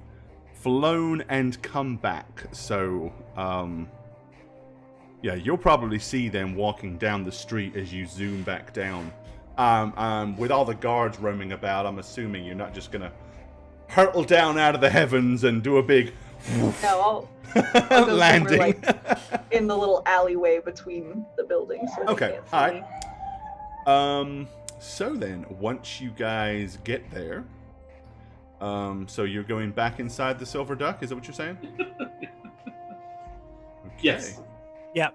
A: flown and come back. So, yeah, you'll probably see them walking down the street as you zoom back down. With all the guards roaming about, I'm assuming you're not just going to hurtle down out of the heavens and do a big
D: No, I'll go
A: landing.
D: somewhere, like, in the little alleyway between the buildings. So they
A: Okay,
D: can't see
A: alright.
D: me.
A: So then, once you guys get there, so you're going back inside the Silver Duck, is that what you're saying? Okay.
E: Yes.
G: Yeah.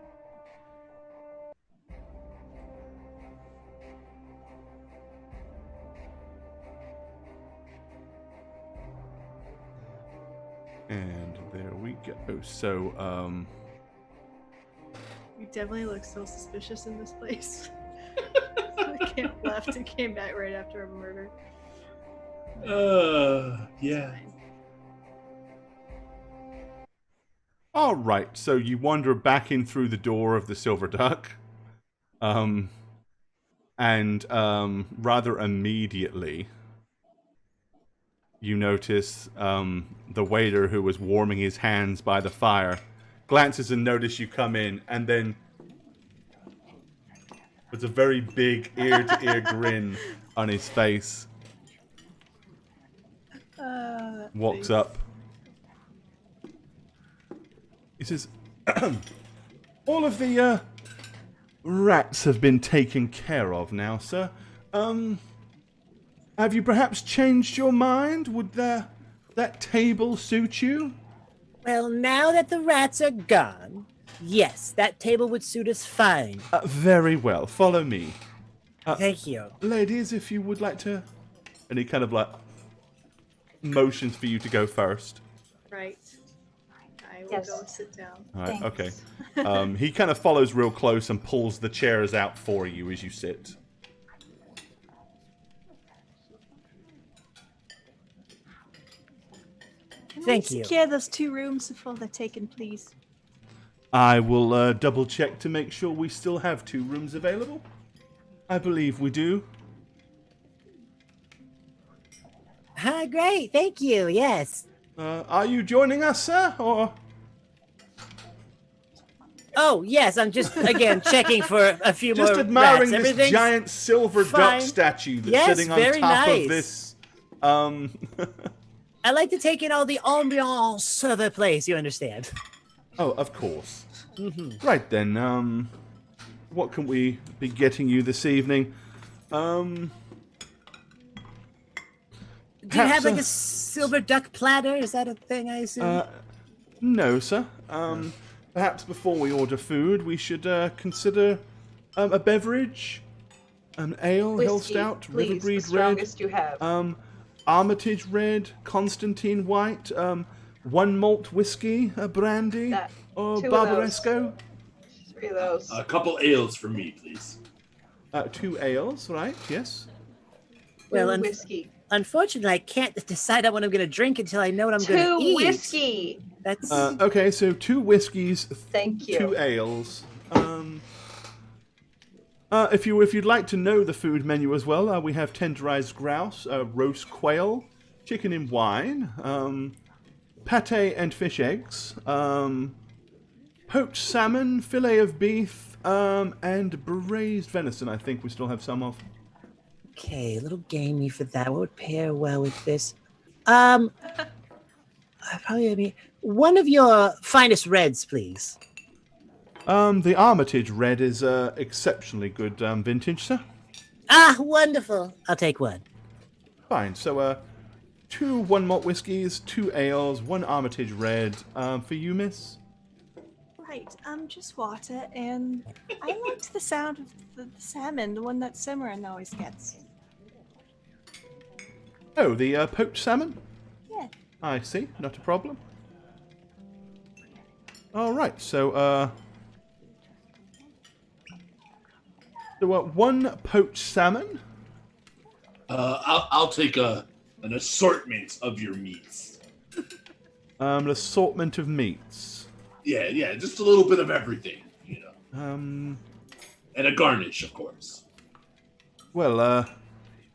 A: And there we go. So,
B: You definitely look so suspicious in this place. I came left and came back right after a murder.
E: Yeah.
A: all right. So you wander back in through the door of the Silver Duck. And rather immediately, you notice the waiter who was warming his hands by the fire glances and notices you come in, and then with a very big ear-to-ear grin on his face, walks up. He says, all of the rats have been taken care of now, sir. Have you perhaps changed your mind? Would that table suit you?
C: Well, now that the rats are gone, yes, that table would suit us fine.
A: Very well. Follow me.
C: Thank you.
A: Ladies, if you would like to... And he kind of like motions for you to go first.
B: Right. I will
D: Yes.
B: go sit down.
A: All right,
D: Thanks.
A: okay. He kind of follows real close and pulls the chairs out for you as you sit.
B: Can
C: Thank
B: we
C: you.
B: secure those 2 rooms before they're taken, please?
A: I will double check to make sure we still have 2 rooms available. I believe we do.
C: Great, thank you, yes.
A: Are you joining us, sir, or...
C: Oh, yes, I'm just, again, checking for a few
A: Just
C: more
A: admiring
C: rats.
A: this
C: Everything's
A: giant silver
C: fine.
A: duck statue that's
C: Yes,
A: sitting on
C: very
A: top
C: nice.
A: of this.
C: I like to take in all the ambiance of the place, you understand.
A: Oh, of course.
C: Mm-hmm.
A: Right then, what can we be getting you this evening?
C: Do you have
A: Perhaps,
C: like a silver duck platter? Is that a thing, I assume?
A: No, sir. Perhaps before we order food, we should consider a beverage, an ale, hill
D: Whiskey,
A: stout,
D: please,
A: river
D: the
A: breed red,
D: strongest you have.
A: Armitage red, Constantine white, one malt whiskey, a brandy,
D: That-
A: or
D: 2 of those.
A: Barbaresco.
D: 3 of those.
E: A couple ales for me, please.
A: 2 ales, right? Yes.
C: Well,
D: Two whiskey.
C: Unfortunately, I can't decide on what I'm going to drink until I know what I'm going to
D: 2
C: eat.
D: whiskey.
C: That's
A: Okay, so 2 whiskeys,
D: Thank you.
A: 2 ales. If you'd like to know the food menu as well, we have tenderized grouse, roast quail, chicken in wine, pate and fish eggs, poached salmon, fillet of beef, and braised venison. I think we still have some of.
C: okay. A little gamey for that. What would pair well with this? Probably be one of your finest reds, please.
A: The Armitage red is exceptionally good vintage, sir.
C: Ah, wonderful. I'll take one.
A: Fine. So, 2 one malt whiskeys, 2 ales, 1 Armitage red. For you, miss.
B: Right, just water, and I liked the sound of the salmon, the one that Cimarron always gets.
A: Oh, the poached salmon?
B: Yeah.
A: I see. Not a problem. All right. So, 1 poached salmon.
E: I'll take an assortment of your meats.
A: An assortment of meats.
E: Yeah, just a little bit of everything, you know.
A: Um.
E: And a garnish, of course.
A: Well,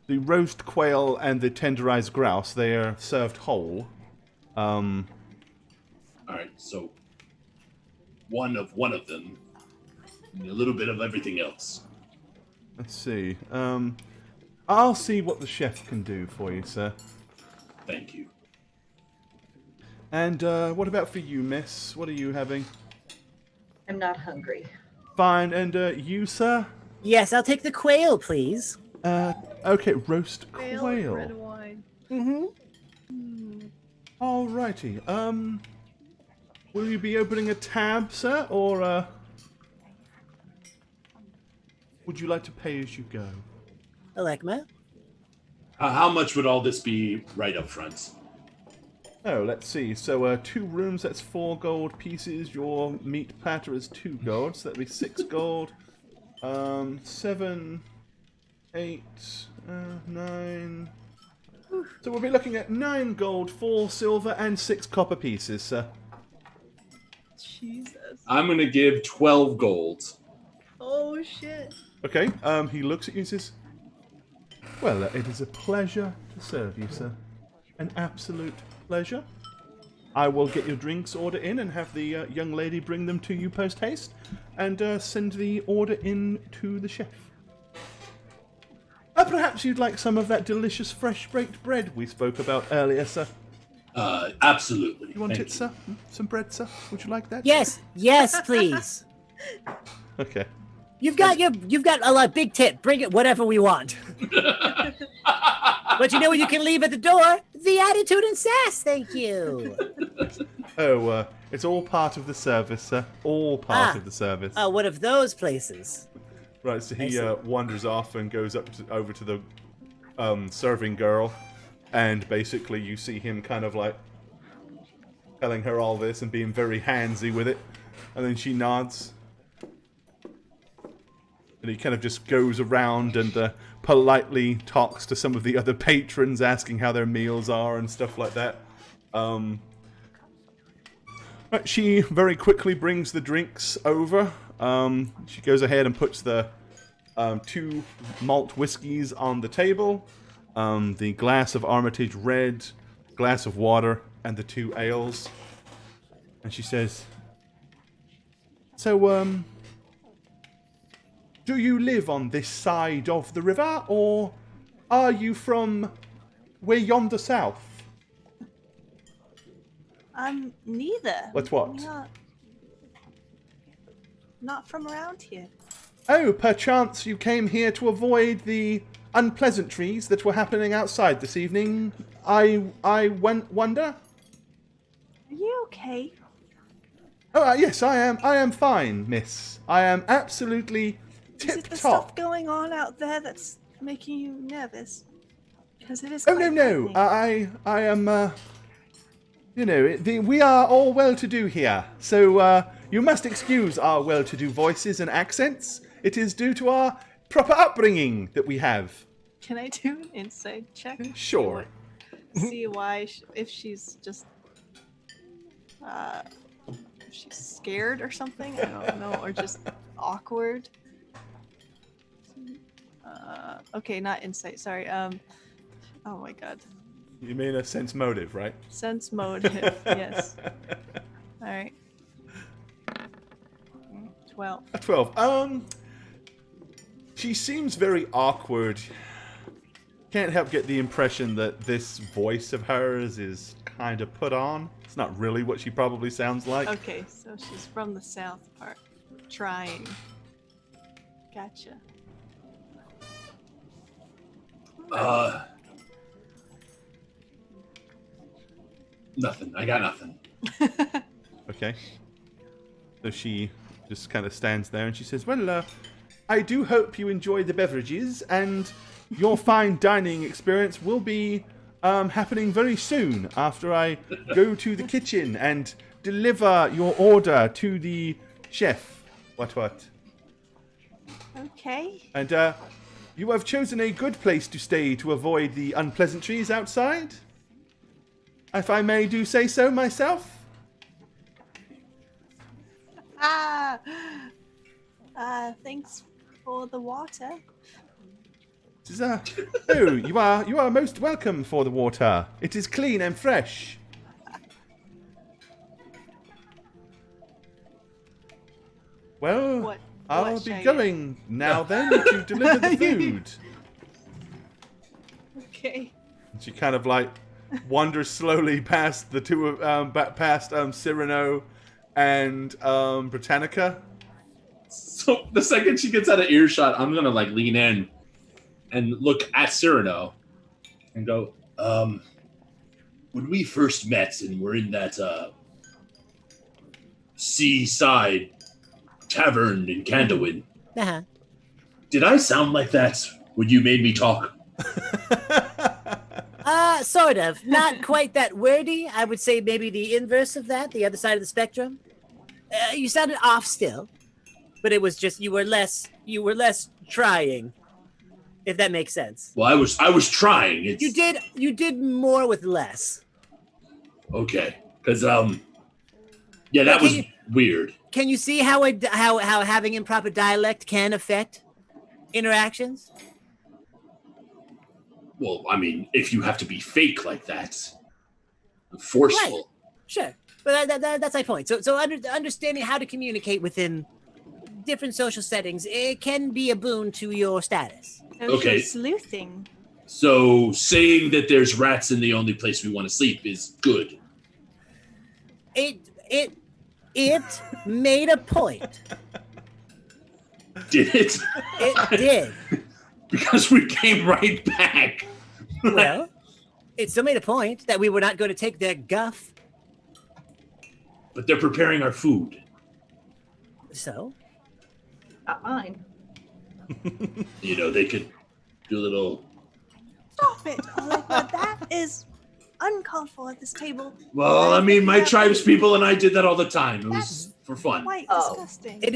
A: the roast quail and the tenderized grouse, they are served whole.
E: All right, so one of them, and a little bit of everything else.
A: Let's see. I'll see what the chef can do for you, sir.
E: Thank you.
A: And what about for you, miss? What are you having?
D: I'm not hungry.
A: Fine. And you, sir?
C: Yes, I'll take the quail, please.
A: Okay, roast quail.
B: Red wine.
C: Mm-hmm.
A: Alrighty. Will you be opening a tab, sir, or would you like to pay as you go?
C: Alekma?
E: How much would all this be right up front?
A: Oh, let's see. So, 2 rooms, that's 4 gold pieces. Your meat platter is 2 gold, so that'd be 6 gold. 7, 8, 9. So we'll be looking at 9 gold, 4 silver, and 6 copper pieces, sir.
B: Jesus.
E: I'm gonna give 12 gold.
B: Oh shit.
A: Okay, he looks at you and says, well, it is a pleasure to serve you, sir. An absolute pleasure. I will get your drinks order in and have the young lady bring them to you post-haste and send the order in to the chef. Perhaps you'd like some of that delicious fresh baked bread we spoke about earlier, sir.
E: Absolutely.
A: You want
E: Thank
A: it, sir? Some bread, sir? Would you like that?
C: Yes, please.
A: Okay.
C: You've got a lot big tit. Bring it whatever we want. But you know what you can leave at the door? The attitude and sass, thank you.
A: Oh, it's all part of the service, sir. All part of the service.
C: Oh, one of those places.
A: Right, so he wanders off and goes over to the serving girl, and basically you see him kind of like telling her all this and being very handsy with it, and then she nods. And he kind of just goes around and politely talks to some of the other patrons, asking how their meals are and stuff like that. She very quickly brings the drinks over. She goes ahead and puts the 2 malt whiskeys on the table, the glass of Armitage Red, glass of water, and the 2 ales. And she says, so, do you live on this side of the river, or are you from way yonder south?
B: Neither.
A: What's what?
B: Not from around here.
A: Oh, perchance you came here to avoid the unpleasantries that were happening outside this evening. I wonder?
B: Are you okay?
A: Oh, yes, I am. I am fine, miss. I am absolutely
B: Is it the
A: tip-top.
B: stuff going on out there that's making you nervous? Because it is.
A: Oh,
B: quite
A: no.
B: frightening.
A: I am, we are all well-to-do here, so you must excuse our well-to-do voices and accents. It is due to our proper upbringing that we have.
B: Can I do an insight check?
A: Sure.
B: See why, if she's just, if she's scared or something. I don't know, or just awkward. Okay, not insight. Sorry. Oh my god.
A: You mean a sense motive, right?
B: Sense motive. Yes. All right. 12.
A: A 12. She seems very awkward. Can't help get the impression that this voice of hers is kind of put on. It's not really what she probably sounds like.
B: Okay, so she's from the south part. Trying. Gotcha.
E: Nothing. I got nothing.
A: Okay. So she just kind of stands there and she says, well, I do hope you enjoy the beverages, and your fine dining experience will be happening very soon after I go to the kitchen and deliver your order to the chef. What?
B: Okay.
A: And you have chosen a good place to stay to avoid the unpleasantries outside, if I may do say so myself.
B: Thanks for the water.
A: Says, oh, you are most welcome for the water. It is clean and fresh. Well, I'll be going now then to deliver the food.
B: Okay.
A: And she kind of like wanders slowly past the two of past Cyrano and Britannica.
E: So the second she gets out of earshot, I'm gonna like lean in and look at Cyrano and go, when we first met and were in that seaside tavern in Candlewind, did I sound like that when you made me talk?
C: Sort of. Not quite that wordy. I would say maybe the inverse of that, the other side of the spectrum. You sounded off still, but it was just you were less trying, if that makes sense.
E: Well, I was trying.
C: You did more with less.
E: Okay, because yeah, that was weird.
C: Can you see how having improper dialect can affect interactions?
E: Well, I mean, if you have to be fake like that, forceful.
C: Right. Sure, but that's my point. So understanding how to communicate within different social settings, it can be a boon to your status.
B: Social
E: Okay.
B: sleuthing.
E: So saying that there's rats in the only place we want to sleep is good.
C: It made a point.
E: Did it?
C: It did.
E: Because we came right back.
C: Well, it still made a point that we were not going to take their guff.
E: But they're preparing our food.
C: So?
D: Not mine.
E: You know, they could do a little...
B: Stop it! Allegra, that is uncalled for at this table.
E: Well, I mean, my tribe's people and I did that all the time. It was for fun.
B: Quite
D: Oh.
B: disgusting.
C: It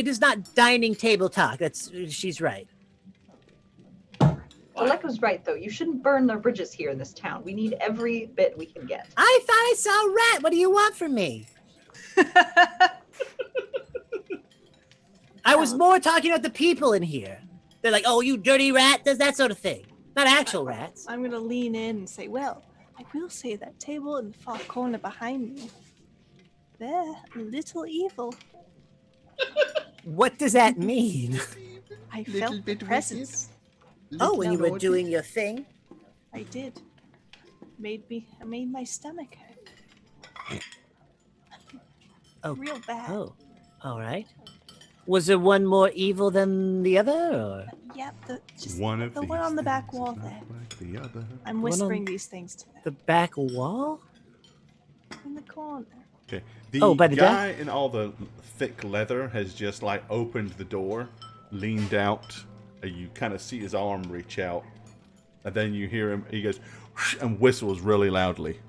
C: is not dining table talk. She's right.
D: Aleca's right, though. You shouldn't burn the bridges here in this town. We need every bit we can get.
C: I thought I saw a rat. What do you want from me? I was more talking about the people in here. They're like, oh, you dirty rat, does that sort of thing. Not actual rats.
B: I'm gonna lean in and say, well, I will say that table in the far corner behind me. They're a little evil.
C: What does that mean?
B: I felt the presence.
C: Oh, when you were doing your thing?
B: I did. I made my stomach hurt.
C: Oh,
B: Real bad.
C: Oh, all right. Was there one more evil than the other? Or?
B: Yep,
A: One of
B: the
A: these
B: one on the back
A: things is
B: wall
A: not
B: there.
A: like the other.
B: I'm whispering these things to them.
C: The back wall?
B: In the corner.
A: Okay. The
C: Oh, by the
A: guy in all the thick leather has just like opened the door, leaned out, and you kind of see his arm reach out, and then you hear him. He goes whoosh, and whistles really loudly.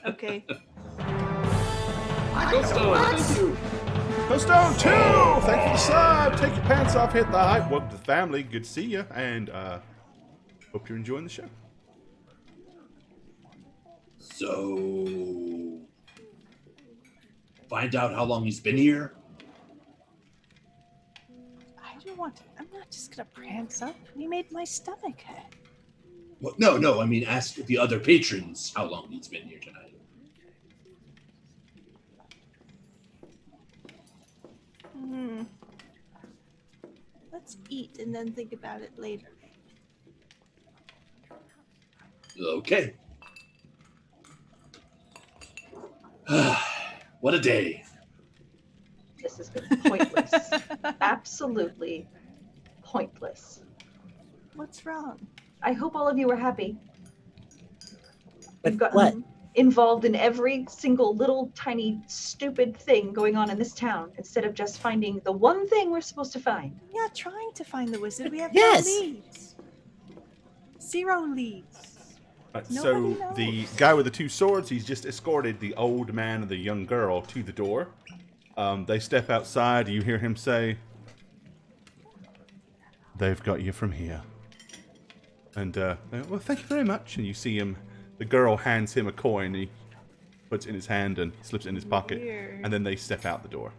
B: Okay.
A: Stone 2! Thank you for the sub! Take your pants off, hit the hype. Welcome to the family. Good to see you, and hope you're enjoying the show.
E: So, find out how long he's been here.
B: I don't want to. I'm not just gonna prance up. He made my stomach hurt.
E: Well, no. I mean, ask the other patrons how long he's been here tonight.
B: Let's eat and then think about it later.
E: Okay. What a day.
D: This has been pointless. Absolutely pointless.
B: What's wrong?
D: I hope all of you are happy.
C: But
D: You've gotten
C: what?
D: involved in every single little tiny stupid thing going on in this town instead of just finding the one thing we're supposed to find.
B: Yeah, trying to find the wizard. We have
C: Yes.
B: no leads. 0 leads.
A: So
B: Nobody
A: the
B: knows.
A: guy with the two swords, he's just escorted the old man and the young girl to the door. They step outside. You hear him say, "They've got you from here." And well, thank you very much. And you see him. The girl hands him a coin. He puts it in his hand and slips it in his pocket.
B: Weird.
A: And then they step out the door.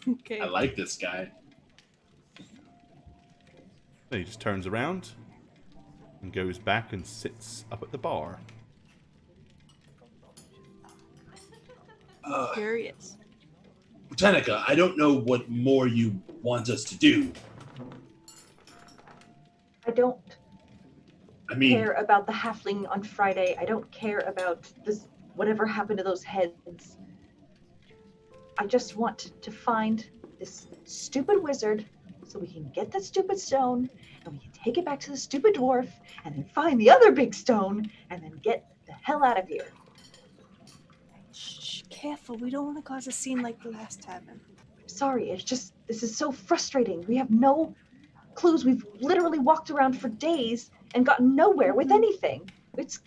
B: Okay.
E: I like this guy.
A: Then he just turns around and goes back and sits up at the bar.
B: Curious.
E: Botanica, I don't know what more you want us to do.
D: I don't
E: I mean,
D: care about the halfling on Friday. I don't care about this whatever happened to those heads. I just want to find this stupid wizard so we can get that stupid stone and we can take it back to the stupid dwarf and then find the other big stone and then get the hell out of here.
B: Shh, careful. We don't want to cause a scene like the last time.
D: Sorry, it's just, this is so frustrating. We have no clues. We've literally walked around for days and gotten nowhere with anything. It's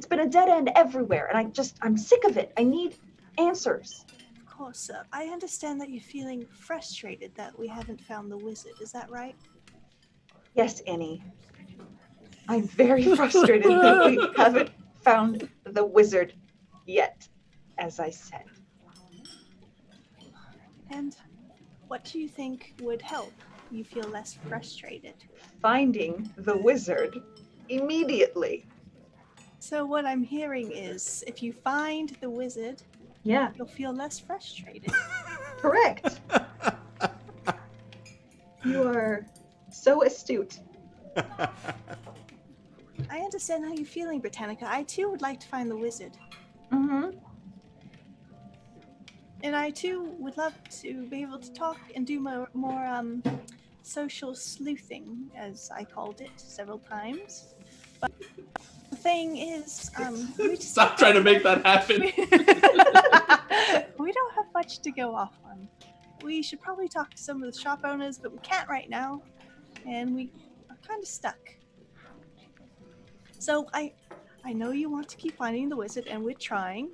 D: been a dead end everywhere, and I'm sick of it. I need answers.
B: Of course, I understand that you're feeling frustrated that we haven't found the wizard. Is that right?
D: Yes, Annie. I'm very frustrated that we haven't found the wizard yet, as I said.
B: And what do you think would help you feel less frustrated?
D: Finding the wizard immediately.
B: So what I'm hearing is if you find the wizard,
D: Yeah,
B: you'll feel less frustrated.
D: correct. You are so astute.
B: I understand how you're feeling, Britannica. I too would like to find the wizard.
D: Mm-hmm.
B: And I too would love to be able to talk and do more social sleuthing, as I called it several times. But the thing is, we just
E: Stop trying to make that happen.
B: we don't have much to go off on. We should probably talk to some of the shop owners, but we can't right now, and we are kind of stuck. So I know you want to keep finding the wizard, and we're trying,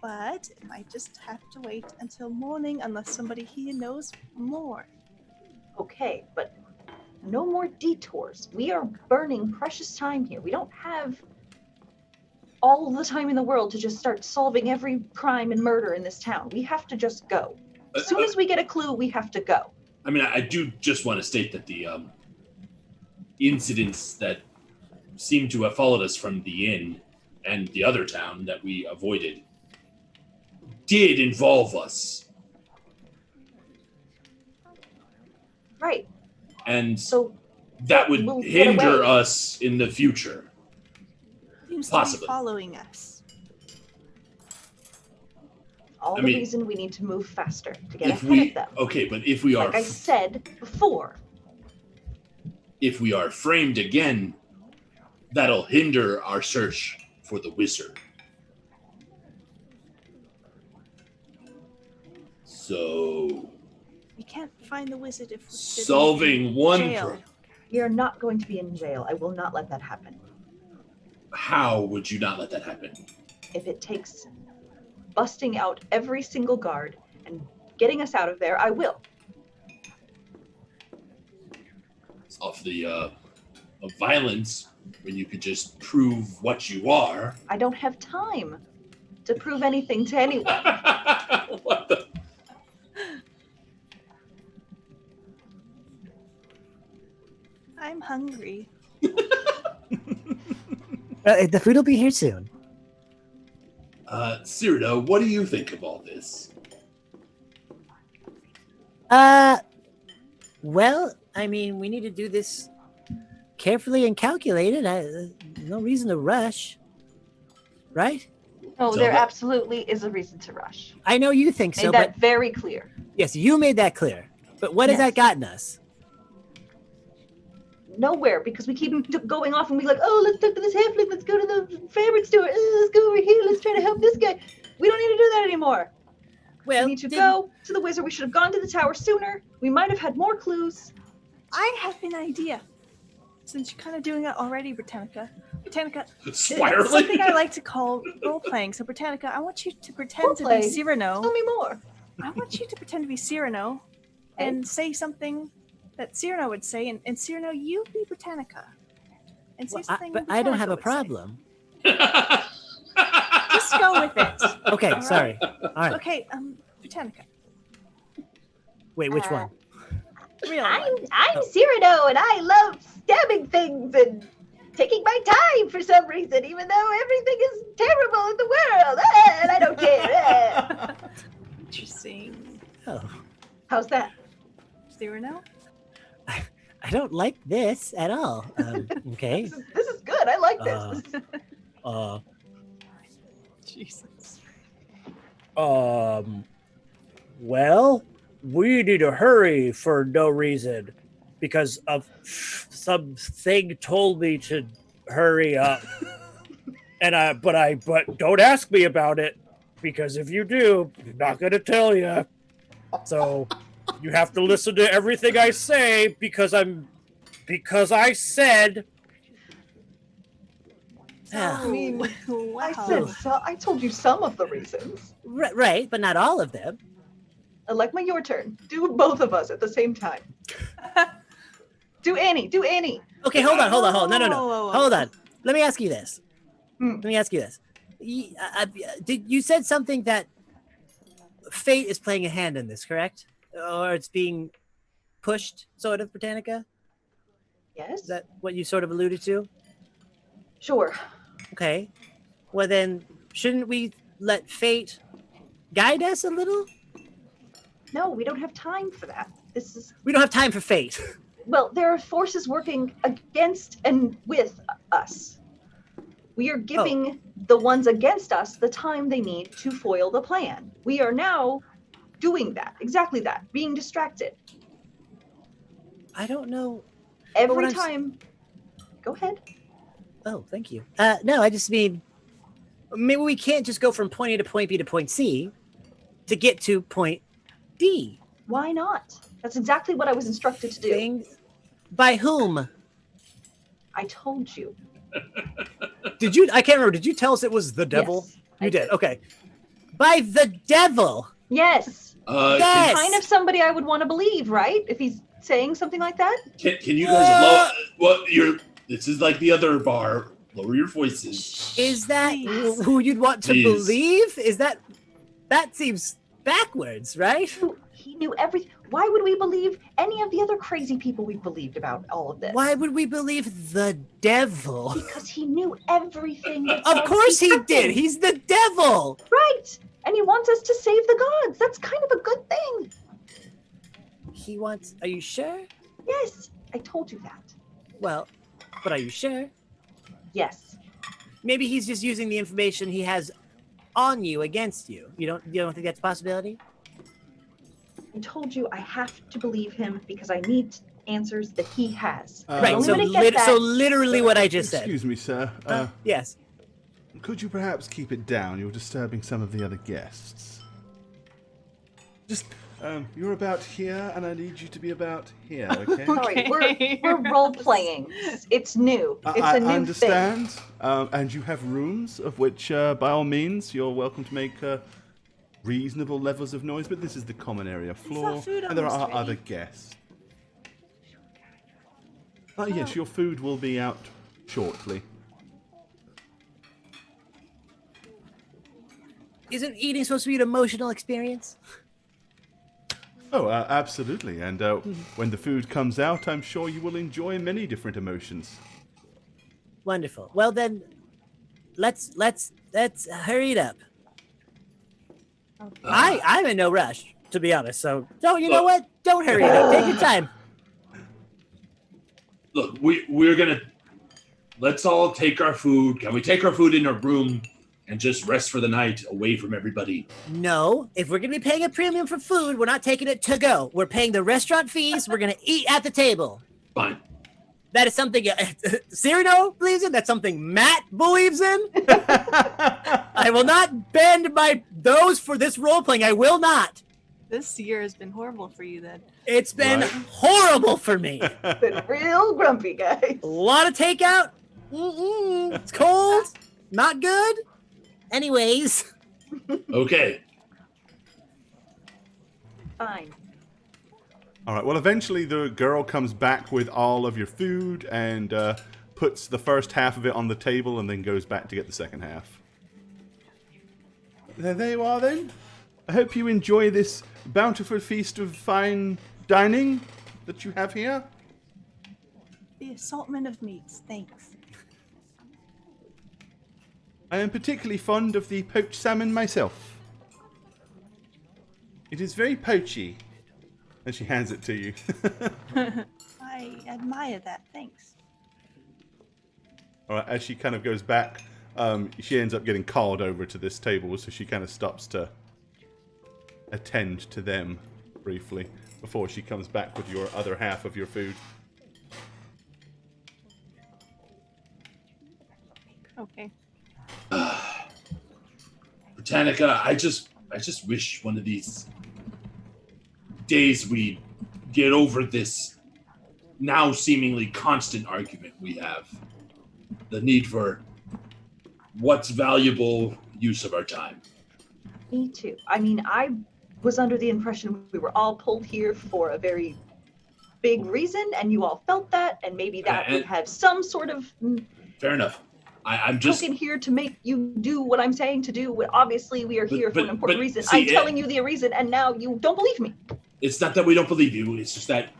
B: but it might just have to wait until morning unless somebody here knows more.
D: Okay, but no more detours. We are burning precious time here. We don't have all the time in the world to just start solving every crime and murder in this town. We have to just go. As soon as we get a clue, we have to go.
E: I mean, I do just want to state that the incidents that seem to have followed us from the inn and the other town that we avoided did involve us.
D: Right.
E: And
D: So
E: that would
D: we'll get
E: hinder
D: away.
E: us in the future.
B: Seems
E: Possibly.
B: to be following us.
D: all
E: I
D: the
E: mean,
D: reason we need to move faster to get
E: If
D: ahead
E: we
D: of them.
E: okay, but if we are
D: Like I said before,
E: if we are framed again, that'll hinder our search for the wizard. So
B: We can't find the wizard if we're sitting
E: solving
B: in
E: one
B: jail.
D: we are not going to be in jail. I will not let that happen.
E: how would you not let that happen?
D: If it takes busting out every single guard and getting us out of there, I will.
E: It's off the of violence when you could just prove what you are.
D: I don't have time to prove anything to anyone.
E: What the?
B: I'm hungry.
C: The food will be here soon.
E: Cyrano, what do you think of all this?
C: Well, I mean, we need to do this carefully and calculated. No reason to rush, right?
D: No,
E: So
D: there
E: that-
D: absolutely is a reason to rush.
C: I know you think
D: Made
C: so,
D: that
C: but
D: very clear.
C: yes, you made that clear. But what has
D: Yes.
C: that gotten us?
D: Nowhere, because we keep going off and we're like, oh, let's talk to this halfling, let's go to the fabric store, let's go over here, let's try to help this guy. We don't need to do that anymore.
C: Well,
D: We need to go to the wizard. We should have gone to the tower sooner. We might have had more clues.
B: I have an idea. Since you're kind of doing it already, Britannica. Britannica, it's something
E: Spiraling?
B: I like to call role playing. So, Britannica, I want you to pretend to be
D: Role-playing?
B: Cyrano.
D: Tell me more.
B: I want you to pretend to be Cyrano and say something that Cyrano would say, and Cyrano, you be Britannica. And say
C: Well,
B: something
C: but I don't have a
B: Britannica would say.
C: problem.
B: Just go with it.
C: Okay,
B: All
C: sorry. All right.
B: Okay, Britannica.
C: Wait, which one?
B: Real
D: I'm
C: Oh.
D: Cyrano, and I love stabbing things and taking my time for some reason, even though everything is terrible in the world, and I don't care.
B: Interesting.
C: Oh,
D: How's that?
B: Cyrano?
C: I don't like this at all. Okay.
D: This is good. I like this.
B: Jesus.
G: Well, we need to hurry for no reason because of something told me to hurry up. But don't ask me about it because if you do, I'm not going to tell you. So you have to listen to everything I say because I said.
C: Ah,
D: I mean,
B: Wow.
D: I said so. I told you some of the reasons.
C: right, but not all of them.
D: Like my turn. Do both of us at the same time. Do Annie. Do Annie.
C: Okay, hold on. No.
B: Whoa.
C: Hold on. Let me ask you this.
D: Hmm.
C: Let me ask you this. You said something that fate is playing a hand in this, correct? Or it's being pushed, sort of, Britannica?
D: Yes?
C: Is that what you sort of alluded to?
D: Sure.
C: Okay. Well, then, shouldn't we let fate guide us a little?
D: No, we don't have time for that.
C: We don't have time for fate.
D: Well, there are forces working against and with us. We are giving the ones against us the time they need to foil the plan. We are now doing that, exactly that, being distracted.
C: I don't know.
D: Every time. Go ahead.
C: Oh, thank you. No, I just mean, maybe we can't just go from point A to point B to point C to get to point D.
D: Why not? That's exactly what I was instructed to do.
C: By whom?
D: I told you.
G: Did you? I can't remember. Did you tell us it was the devil?
D: Yes,
G: You did. Okay.
C: By the devil.
D: Yes.
C: Yes.
D: Kind of somebody I would want to believe, right? If he's saying something like that.
E: Can you guys lower? Well, this is like the other bar. Lower your voices.
C: Is that
B: Please.
C: who you'd want to
E: Please.
C: believe? Is that seems backwards, right?
D: He knew everything. Why would we believe any of the other crazy people we've believed about all of this?
C: Why would we believe the devil?
D: Because he knew everything.
C: Of course he did. He's the devil.
D: Right. And he wants us to save the gods. That's kind of a good thing.
C: He wants. Are you sure?
D: Yes. I told you that.
C: Well, but are you sure?
D: Yes.
C: Maybe he's just using the information he has on you against you. You don't think that's a possibility?
D: I told you I have to believe him because I need answers that he has.
C: Right.
D: only
C: So,
D: way to get that-
C: so literally what I just said.
A: Excuse me, sir.
C: Yes.
A: Could you perhaps keep it down? You're disturbing some of the other guests. Just, you're about here, and I need you to be about here, okay?
D: Sorry, we're role playing. It's new. It's a new
A: I understand. And you have rooms, of which, by all means, you're welcome to make reasonable levels of noise, but this is the common area floor,
B: food
A: and there are
B: almost
A: other
B: ready?
A: guests. Yes, your food will be out shortly.
C: Isn't eating supposed to be an emotional experience?
A: Oh, absolutely. And when the food comes out, I'm sure you will enjoy many different emotions.
C: Wonderful. Well then, let's hurry it up. I'm in no rush, to be honest. So, you know what? Don't hurry it up. Take your time.
E: Look, we're gonna. Let's all take our food. Can we take our food in our room and just rest for the night away from everybody?
C: No, if we're gonna be paying a premium for food, we're not taking it to go. We're paying the restaurant fees. We're gonna eat at the table.
E: Fine.
C: That is something Cyrano believes in. That's something Matt believes in. I will not bend those for this role playing. I will not.
B: This year has been horrible for you then.
C: It's been
A: Right.
C: horrible for me.
D: Been real grumpy, guys.
C: A lot of takeout. It's cold. Not good. Anyways.
E: Okay.
D: Fine.
A: All right. Well, eventually the girl comes back with all of your food and puts the first half of it on the table and then goes back to get the second half. There you are then. I hope you enjoy this bountiful feast of fine dining that you have here.
B: The assortment of meats, thanks.
A: I am particularly fond of the poached salmon myself. It is very poachy. And she hands it to you.
B: I admire that, thanks.
A: All right, as she kind of goes back, she ends up getting called over to this table, so she kind of stops to attend to them briefly before she comes back with your other half of your food.
B: Okay.
E: Britannica, I just wish one of these days we get over this now seemingly constant argument we have. The need for what's valuable use of our time.
D: Me too. I mean, I was under the impression we were all pulled here for a very big reason, and you all felt that, and maybe that would have some sort of.
E: Fair enough. I'm just
D: in here to make you do what I'm saying to do. Obviously, we are here for an important reason.
E: See,
D: I'm telling you the reason, and now you don't believe me.
E: It's not that we don't believe you. It's just that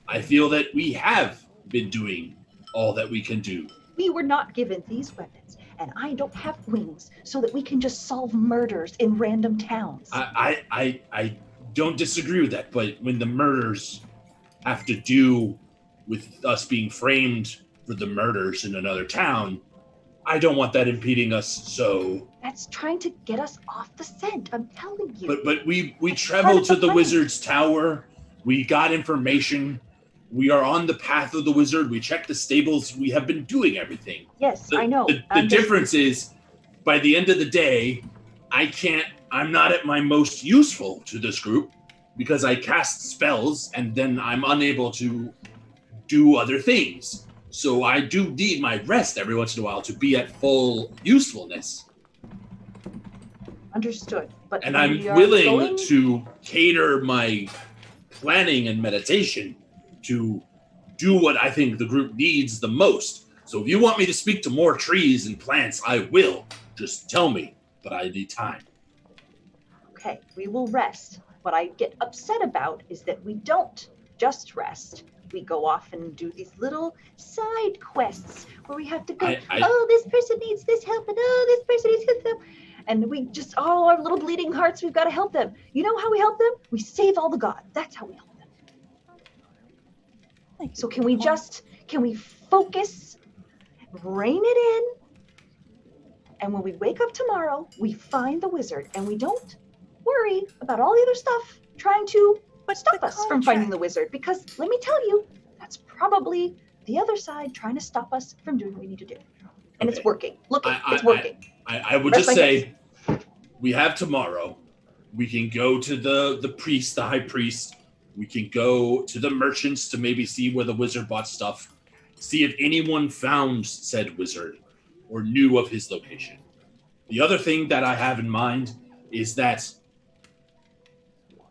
E: I feel that we have been doing all that we can do.
D: We were not given these weapons, and I don't have wings so that we can just solve murders in random towns.
E: I don't disagree with that, but when the murders have to do with us being framed for the murders in another town, I don't want that impeding us, so...
D: That's trying to get us off the scent, I'm telling you.
E: But we traveled to the wizard's tower, we got information, we are on the path of the wizard, we checked the stables, we have been doing everything.
D: Yes, I know.
E: The difference is, by the end of the day, I'm not at my most useful to this group, because I cast spells, and then I'm unable to do other things. So I do need my rest every once in a while to be at full usefulness.
D: Understood. But
E: And I'm willing to cater my planning and meditation to do what I think the group needs the most. So if you want me to speak to more trees and plants, I will. Just tell me, but I need time.
D: Okay, we will rest. What I get upset about is that we don't just rest. We go off and do these little side quests where we have to go, oh, this person needs this help, and oh, this person needs this help. And we just, oh, our little bleeding hearts, we've got to help them. You know how we help them? We save all the gods. That's how we help them. So can we focus, rein it in, and when we wake up tomorrow, we find the wizard, and we don't worry about all the other stuff trying to stop us from finding the wizard, because let me tell you, that's probably the other side trying to stop us from doing what we need to do. And it's working. Look, it's working.
E: I would just say, we have tomorrow. We can go to the priest, the high priest. We can go to the merchants to maybe see where the wizard bought stuff. See if anyone found said wizard or knew of his location. The other thing that I have in mind is that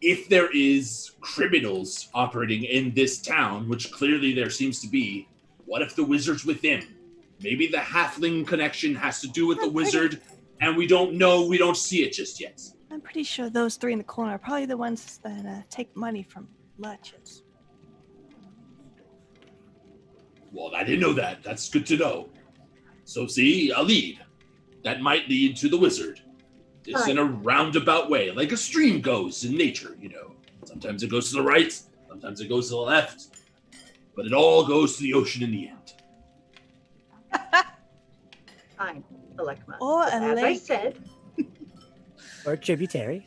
E: if there is criminals operating in this town, which clearly there seems to be, what if the wizard's with them? Maybe the halfling connection has to do with the wizard, and we don't know, we don't see it just yet.
B: I'm pretty sure those three in the corner are probably the ones that take money from merchants.
E: Well, I didn't know that. That's good to know. So see, a lead. That might lead to the wizard. It's in a roundabout way, like a stream goes in nature, you know. Sometimes it goes to the right, sometimes it goes to the left, but it all goes to the ocean in the end.
D: Fine, Alekma.
B: Or
D: But as I said,
C: Or tributary.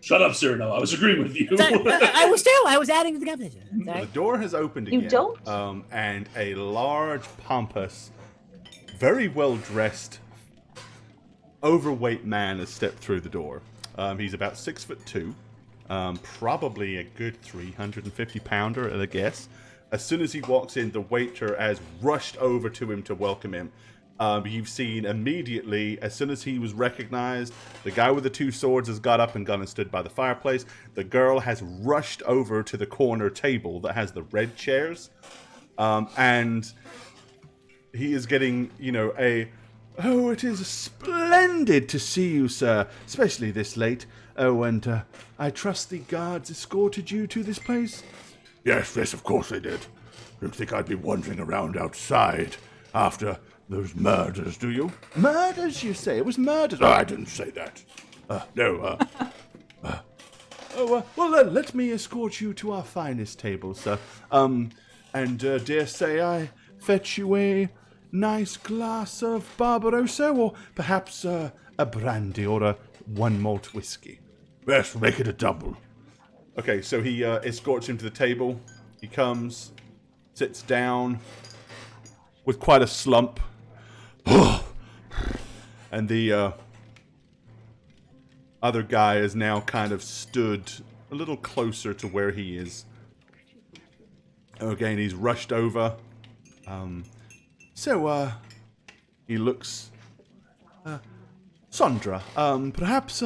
E: Shut up, Cyrano. I was agreeing with you.
C: I was adding to the conversation.
A: The door has opened again.
D: You don't?
A: And a large, pompous, very well-dressed, overweight man has stepped through the door. He's about 6'2", probably a good 350-pounder at a guess. As soon as he walks in, the waiter has rushed over to him to welcome him. You've seen immediately, as soon as he was recognized, the guy with the two swords has got up and gone and stood by the fireplace. The girl has rushed over to the corner table that has the red chairs. And he is getting, oh, it is splendid to see you, sir, especially this late. Oh, and I trust the guards escorted you to this place?
I: Yes, of course they did. Don't think I'd be wandering around outside after those murders, do you?
A: Murders, you say? It was murders.
I: Oh, I didn't say that. No.
A: Let me escort you to our finest table, sir. And dare say I fetch you a nice glass of Barbarossa, or perhaps a brandy or a one malt whiskey.
I: Yes, make it a double.
A: Okay, so he escorts him to the table. He comes, sits down with quite a slump. And the other guy is now kind of stood a little closer to where he is. Again, he's rushed over. He looks... Sondra, perhaps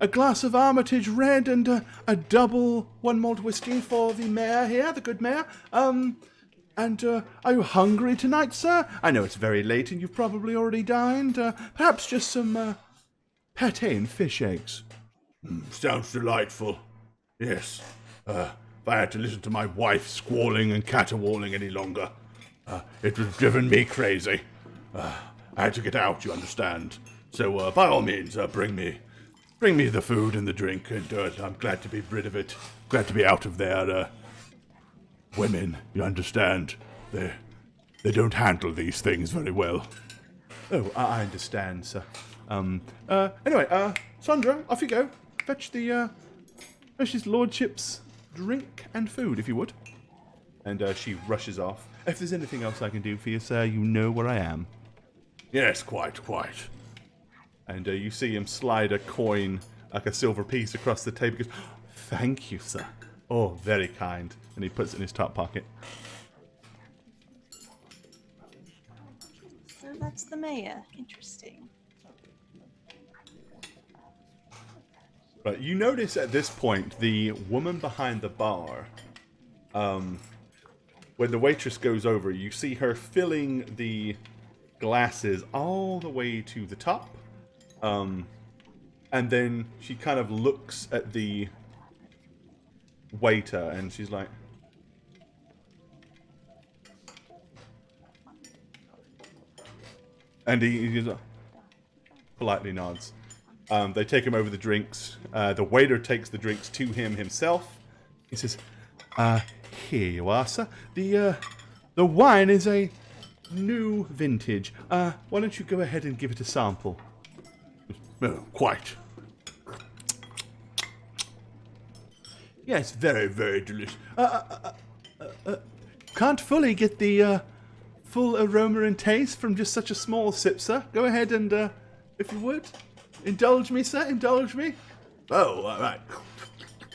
A: a glass of Armitage Red and a double one malt whiskey for the mayor here, the good mayor. And are you hungry tonight, sir? I know it's very late and you've probably already dined. Perhaps just some pate and fish eggs.
I: Sounds delightful. Yes. If I had to listen to my wife squalling and caterwauling any longer, it would have driven me crazy. I had to get out, you understand. So, by all means, bring me the food and the drink, and I'm glad to be rid of it. Glad to be out of there. Women, you understand, they don't handle these things very well.
A: Oh, I understand, sir. Anyway, Sandra, off you go. Fetch his lordship's drink and food, if you would. And she rushes off. If there's anything else I can do for you, sir, you know where I am.
I: Yes, quite.
A: And you see him slide a coin, like a silver piece, across the table. He goes, "Thank you, sir. Oh, very kind." And he puts it in his top pocket.
B: So that's the mayor. Interesting.
A: Right, you notice at this point the woman behind the bar, when the waitress goes over, you see her filling the glasses all the way to the top. And then she kind of looks at the waiter and she's like, and he just politely nods. They take him over the drinks. The waiter takes the drinks to him himself. He says, "Here you are, sir. The wine is a new vintage. Why don't you go ahead and give it a sample?"
I: Oh, quite.
A: Yes, very, very delicious. Can't fully get the full aroma and taste from just such a small sip, sir. Go ahead and, if you would, indulge me, sir. Indulge me.
I: Oh, all right.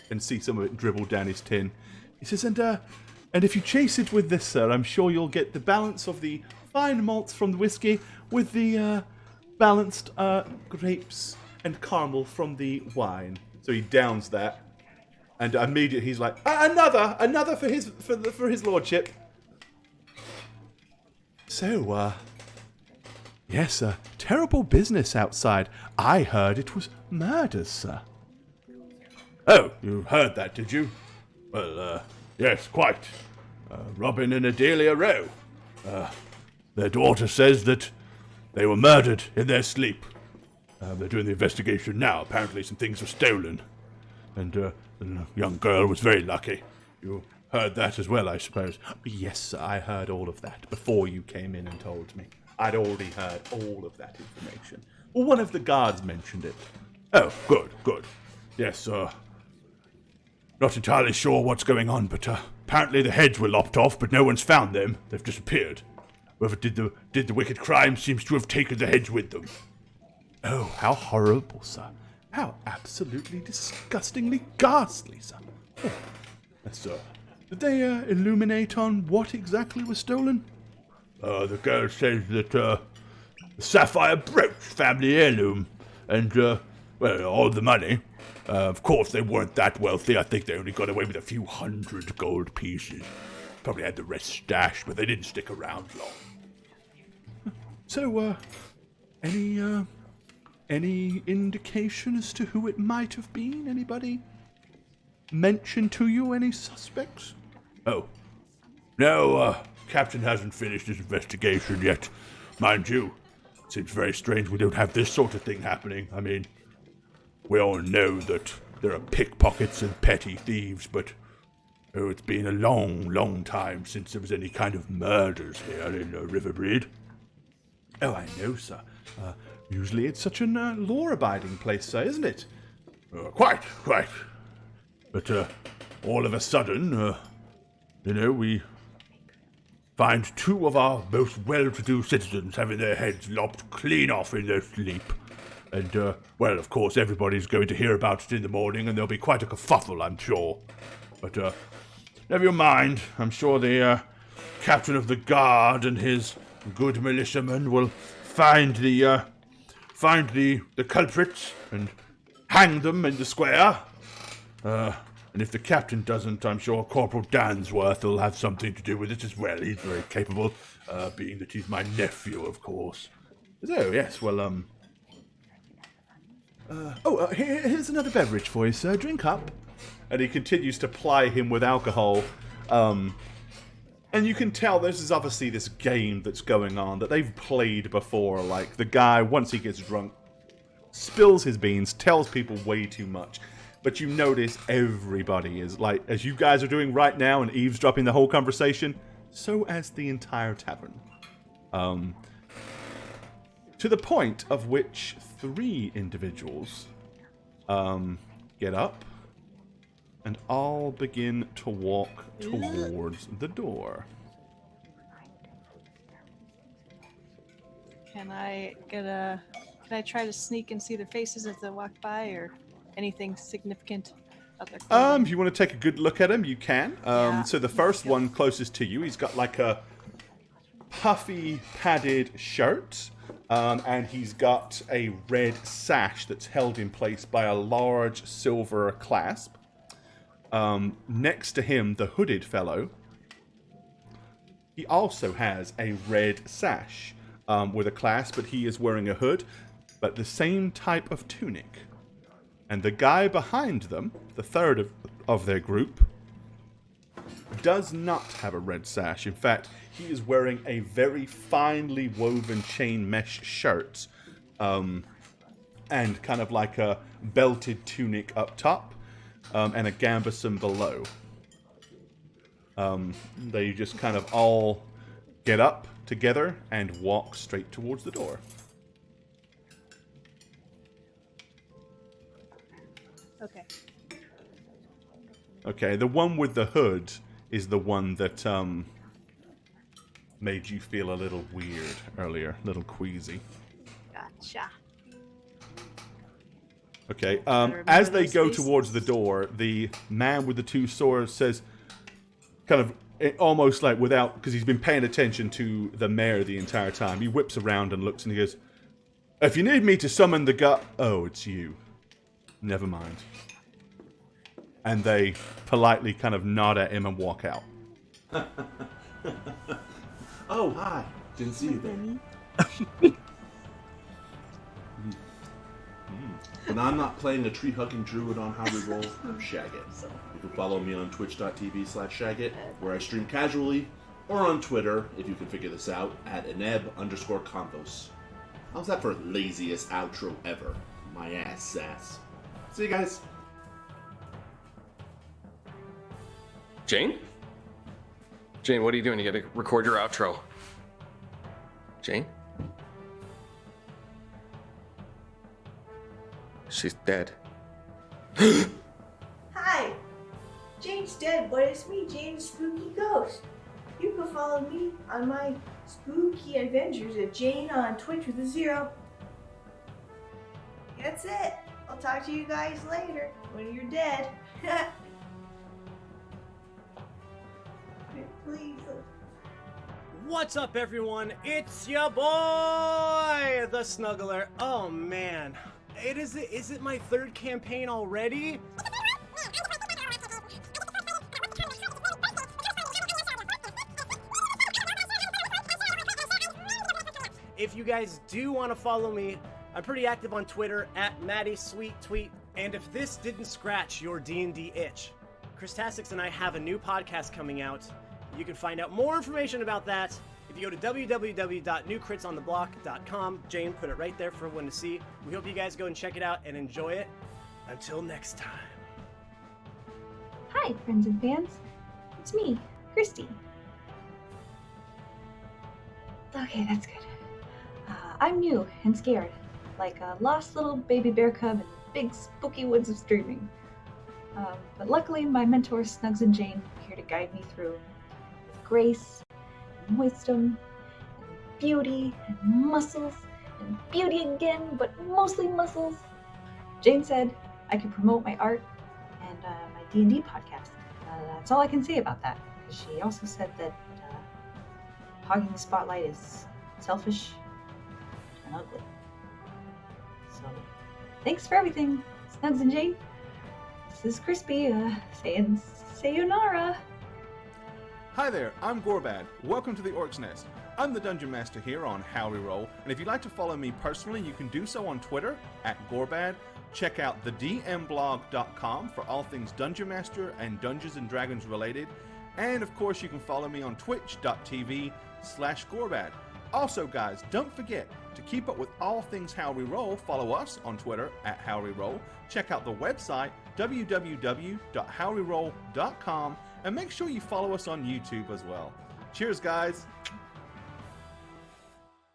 A: And see some of it dribble down his tin. He says, and if you chase it with this, sir, I'm sure you'll get the balance of the fine malts from the whiskey with the balanced grapes and caramel from the wine. So he downs that, and immediately he's like, another for his lordship. So, yes, terrible business outside. I heard it was murders, sir.
I: Oh, you heard that, did you? Well, yes, quite. Robin and Adelia Rowe. Their daughter says that they were murdered in their sleep. They're doing the investigation now. Apparently some things were stolen. And the young girl was very lucky. You heard that as well, I suppose.
A: Yes, sir, I heard all of that before you came in and told me. I'd already heard all of that information. Well, one of the guards mentioned it.
I: Oh, good. Yes, not entirely sure what's going on, but apparently the heads were lopped off, but no one's found them. They've disappeared. Whoever did the wicked crime seems to have taken the heads with them.
A: Oh, how horrible, sir. How absolutely disgustingly ghastly, sir. Oh,
I: Yes,
A: did they illuminate on what exactly was stolen?
I: the girl says that the sapphire brooch, family heirloom, and, all the money. Of course, they weren't that wealthy. I think they only got away with a few hundred gold pieces. Probably had the rest stashed, but they didn't stick around long.
A: So, any indication as to who it might have been? Anybody mention to you any suspects?
I: Oh. No, Captain hasn't finished his investigation yet. Mind you, seems very strange we don't have this sort of thing happening. I mean, we all know that there are pickpockets and petty thieves, but it's been a long, long time since there was any kind of murders here in Riverbreed.
A: Oh, I know, sir. Usually it's such a law-abiding place, sir, isn't it?
I: Quite. But all of a sudden, we find two of our most well-to-do citizens having their heads lopped clean off in their sleep. And, of course, everybody's going to hear about it in the morning, and there'll be quite a kerfuffle, I'm sure. But, never you mind. I'm sure the captain of the guard and his good militiamen will find the culprits and hang them in the square. And if the captain doesn't, I'm sure Corporal Dansworth will have something to do with it as well. He's very capable, being that he's my nephew, of course. Oh, yes, well, here's another beverage for you, sir. Drink up. And he continues to ply him with alcohol. And you can tell this is obviously this game that's going on that they've played before. Like, the guy, once he gets drunk, spills his beans, tells people way too much. But you notice everybody is, like, as you guys are doing right now and eavesdropping the whole conversation, so as the entire tavern. To the point of which 3 individuals get up and all begin to walk towards the door.
B: Can I try to sneak and see their faces as they walk by, or anything significant about their clothing?
A: If you want to take a good look at him, you can. So the first one closest to you, he's got like a puffy, padded shirt, and he's got a red sash that's held in place by a large silver clasp. Next to him, the hooded fellow, he also has a red sash with a clasp, but he is wearing a hood, but the same type of tunic. And the guy behind them, the third of their group, does not have a red sash. In fact, he is wearing a very finely woven chain mesh shirt, and kind of like a belted tunic up top, and a gambeson below. They just kind of all get up together and walk straight towards the door.
B: Okay.
A: Okay, the one with the hood is the one that made you feel a little weird earlier, a little queasy.
B: Gotcha.
A: Okay,
B: remember
A: as they
B: those
A: go
B: faces.
A: towards the door, the man with the 2 swords says, kind of almost like without, because he's been paying attention to the mayor the entire time. He whips around and looks and he goes, "If you need me to summon the god..." "Oh, it's you. Never mind." And they politely kind of nod at him and walk out.
E: Oh, hi. Didn't see you there. When I'm not playing a tree-hugging druid on how we roll, I'm Shagget. You can follow me on twitch.tv/Shagget, where I stream casually, or on Twitter, if you can figure this out, at @eneb_convos. How's that for laziest outro ever? My ass sass. See you guys.
J: Jane? Jane, what are you doing? You gotta record your outro. Jane? She's dead.
K: Hi! Jane's dead, but it's me, Jane the Spooky Ghost. You can follow me on my spooky adventures at Jane on Twitch with a 0. That's it. I'll talk to you guys later when you're dead. Please.
G: What's up, everyone? It's your boy, the Snuggler. Oh man, is it my 3rd campaign already? If you guys do want to follow me, I'm pretty active on Twitter at MattySweetTweet. And if this didn't scratch your D&D itch, Chris Tassix and I have a new podcast coming out. You can find out more information about that if you go to www.newcritsontheblock.com. Jane put it right there for everyone to see. We hope you guys go and check it out and enjoy it. Until next time.
L: Hi, friends and fans. It's me, Christy. Okay, that's good. I'm new and scared, like a lost little baby bear cub in big spooky woods of streaming. But luckily, my mentors Snugs and Jane are here to guide me through with grace and wisdom and beauty and muscles and beauty again, but mostly muscles. Jane said I could promote my art and my D&D podcast. That's all I can say about that. She also said that hogging the spotlight is selfish and ugly. So, thanks for everything. Snugs and Jane. This is Crispy, saying sayonara.
A: Hi there, I'm Gorbad. Welcome to the Orc's Nest. I'm the Dungeon Master here on How We Roll, and if you'd like to follow me personally, you can do so on Twitter @Gorbad. Check out thedmblog.com for all things Dungeon Master and Dungeons & Dragons related. And of course, you can follow me on twitch.tv/Gorbad. Also, guys, don't forget to keep up with all things How We Roll. Follow us on Twitter @HowWeRoll. Check out the website www.howweroll.com, and make sure you follow us on YouTube as well. Cheers, guys.